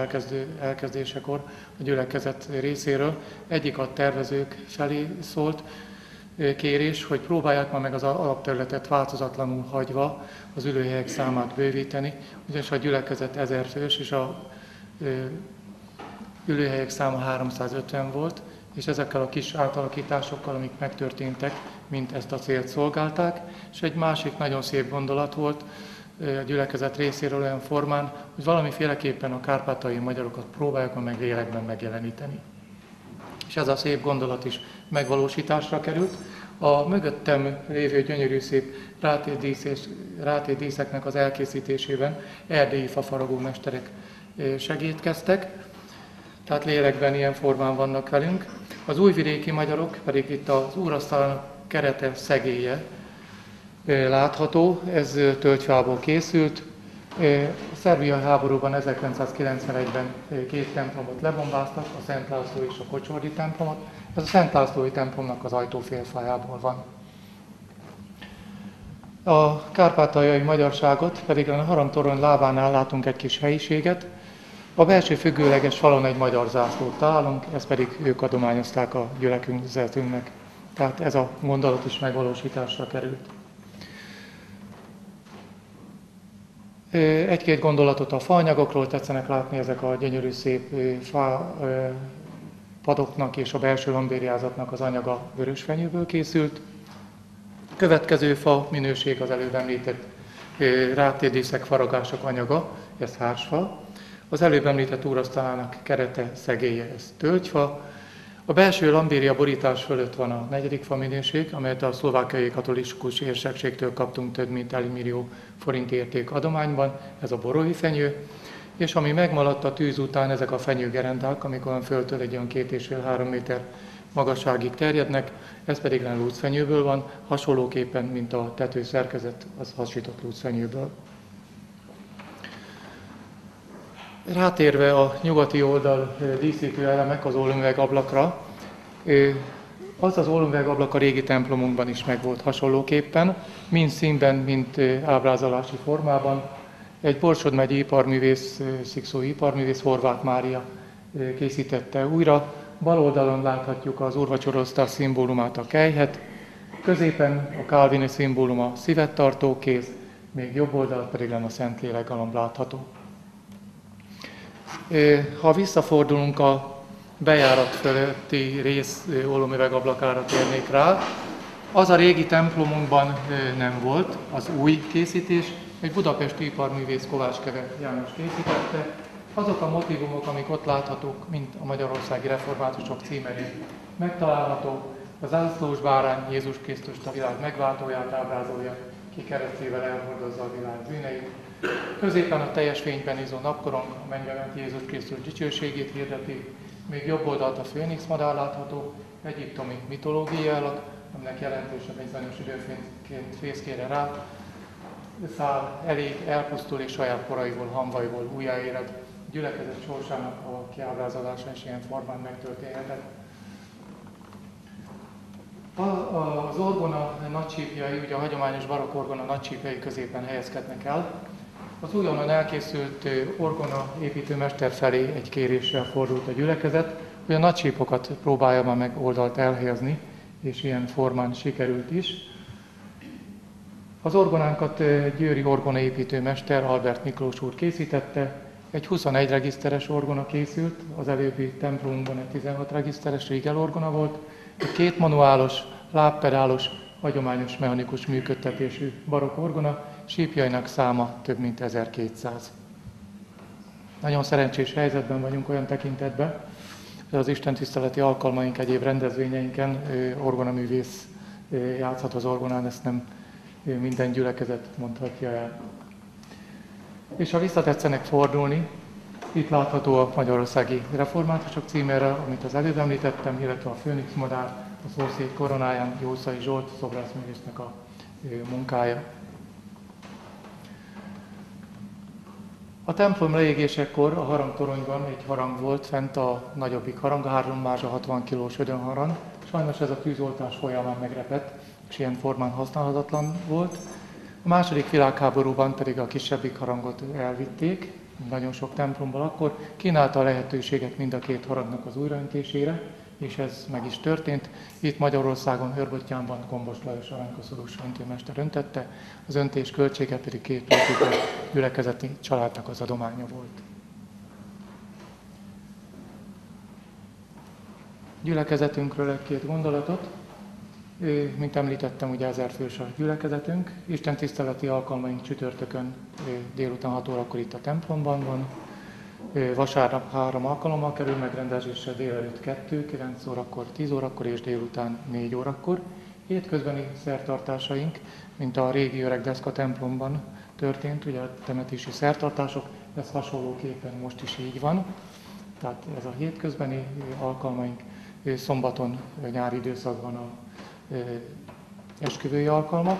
[SPEAKER 17] elkezdésekor a gyülekezet részéről. Egyik a tervezők felé szólt kérés, hogy próbálják meg az alapterületet változatlanul hagyva az ülőhelyek számát bővíteni, ugyanis a gyülekezet 1000 fős, és a ülőhelyek száma 350 volt, és ezekkel a kis átalakításokkal, amik megtörténtek, mint ezt a célt szolgálták. És egy másik nagyon szép gondolat volt, a gyülekezet részéről olyan formán, hogy valamiféleképpen a kárpátaljai magyarokat próbáljuk meg lélekben megjeleníteni. És ez a szép gondolat is megvalósításra került. A mögöttem lévő gyönyörű szép rátérdíszeknek az elkészítésében erdélyi fafaragó mesterek segítkeztek, tehát lélekben ilyen formán vannak velünk. Az újvidéki magyarok pedig itt az úrasztalának kerete szegélye látható, ez tölgyfából készült. A szerbiai háborúban 1991-ben két templomot lebombáztak, a Szent László és a Kocsordi templomot. Ez a Szent Lászlói templomnak az ajtófélfájából van. A kárpátaljai magyarságot pedig a harangtorony lábánál látunk egy kis helyiséget. A belső függőleges falon egy magyar zászlót találunk, ezt pedig ők adományozták a gyülekezetünknek. Tehát ez a gondolat is megvalósításra került. Egy-két gondolatot a faanyagokról tetszenek látni, ezek a gyönyörű szép fa padoknak és a belső lombériázatnak az anyaga vörösfenyőből készült. Következő fa minőség az előbb említett rátérdíszek faragások anyaga, ez hársfa. Az előbb említett úrasztalának kerete szegélye, ez tölgyfa. A belső lambéria borítás fölött van a negyedik fa minőség, amelyet a szlovákiai katolikus érsekségtől kaptunk több mint 1 millió forint érték adományban, ez a borói fenyő. És ami megmaradt a tűz után, ezek a fenyőgerendák, amik olyan földtől egy olyan 2,5-3 méter magasságig terjednek, ez pedig lúcfenyőből van, hasonlóképpen, mint a tetőszerkezet, az hasított lúcfenyőből. Rátérve a nyugati oldal díszítő elemek az ólomüvegablakra, az az ólomüvegablak a régi templomunkban is megvolt hasonlóképpen, mind színben, mind ábrázolási formában. Egy Borsod megyei iparművész, szikszói iparművész, Horváth Mária készítette újra. Bal oldalon láthatjuk az úrvacsoroztás szimbólumát, a kelyhet, középen a kálvini szimbólum a szívet tartó kéz, még jobb oldal pedig a Szentlélek galomb látható. Ha visszafordulunk a bejárat fölötti rész ólomüvegablakára térnék rá, az a régi templomunkban nem volt, az új készítés, egy budapesti iparművész Kovács Keve János készítette. Azok a motívumok, amik ott láthatók, mint a Magyarországi Reformátusok címerén megtalálható, az zászlós bárány Jézus Krisztust, a világ megváltóját ábrázolja, ki keresztével elhordozza a világ bűneit. Középen a teljes fényben izzó napkorong, a mennybe ment Jézus Krisztus dicsőségét hirdeti, még jobb oldalt a főnix madár látható, egyiptomi mitológiai alak, aminek jelentősebb egy bizonyos időként fészkére rá, száll, elég, elpusztul és saját koraiból, hamvaiból újjáéred. A gyülekezet sorsának a kiábrázolása is ilyen formán megtörténhetett. Az orgona nagycsípjai, ugye a hagyományos barokk orgona nagycsípjai középen helyezkednek el. Az újonnan elkészült orgona építőmester felé egy kéréssel fordult a gyülekezet, hogy a nagycsípokat próbálja már meg oldalt elhelyezni, és ilyen formán sikerült is. Az orgonánkat győri orgonaépítőmester Albert Miklós úr készítette, egy 21 regiszteres orgona készült, az előbbi templomunkban egy 16 regiszteres Riegel orgona volt, egy 2 manuálos, lábpedálos, hagyományos mechanikus működtetésű barokk orgona, sípjainak száma több mint 1200. Nagyon szerencsés helyzetben vagyunk olyan tekintetben, hogy az istentiszteleti alkalmaink, egyéb rendezvényeinken orgonaművész játszhat az orgonán, ezt nem minden gyülekezet mondhatja el. És ha visszatetszenek fordulni, itt látható a Magyarországi Reformátusok címére, amit az előbb említettem, illetve a főnix madár, a szószék koronáján Jószai Zsolt szobrászművésznek a munkája. A templom leégésekor a harangtoronyban egy harang volt, fent a nagyobbik harang, a 3 mázsa 60 kilós ödönharang. Sajnos ez a tűzoltás folyamán megrepett, és ilyen formán használhatatlan volt. A második világháborúban pedig a kisebbik harangot elvitték, nagyon sok templomból akkor, kínálta a lehetőséget mind a 2 harangnak az újraöntésére, és ez meg is történt. Itt Magyarországon, Hörböttyánban Gombos Lajos aranykoszorús öntőmester öntette, az öntés költsége pedig 2 gyülekezeti családnak az adománya volt. Gyülekezetünkről egy-két gondolatot. Mint említettem, ugye 1000 fős a gyülekezetünk. Isten tiszteleti alkalmaink csütörtökön délután 6 órakor itt a templomban van. Vasárnap 3 alkalommal kerül megrendezésre, délelőtt 2, 9 órakor, 10 órakor és délután 4 órakor. Hétközbeni szertartásaink, mint a régi öreg deszka templomban történt, ugye a temetési szertartások, ez hasonlóképpen most is így van. Tehát ez a hétközbeni alkalmaink, szombaton, nyári időszakban a esküvői alkalmak,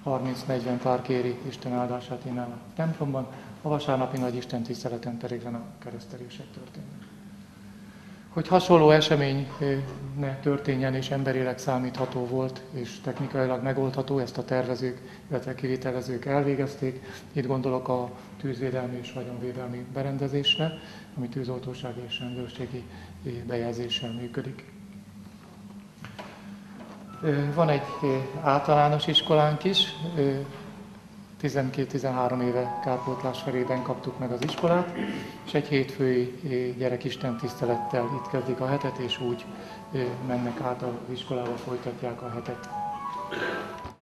[SPEAKER 17] 30-40 pár kéri Isten áldását innen a templomban, a vasárnapi nagy Isten tiszteleten pedig a keresztelések történnek. Hogy hasonló esemény ne történjen és emberileg számítható volt és technikailag megoldható, ezt a tervezők, illetve kivitelezők elvégezték. Itt gondolok a tűzvédelmi és vagyonvédelmi berendezésre, ami tűzoltósági és rendőrségi bejelzéssel működik. Van egy általános iskolánk is, 12-13 éve kárpótlás felében kaptuk meg az iskolát, és egy hétfői gyerekisten tisztelettel itt kezdik a hetet, és úgy mennek át az iskolába, folytatják a hetet.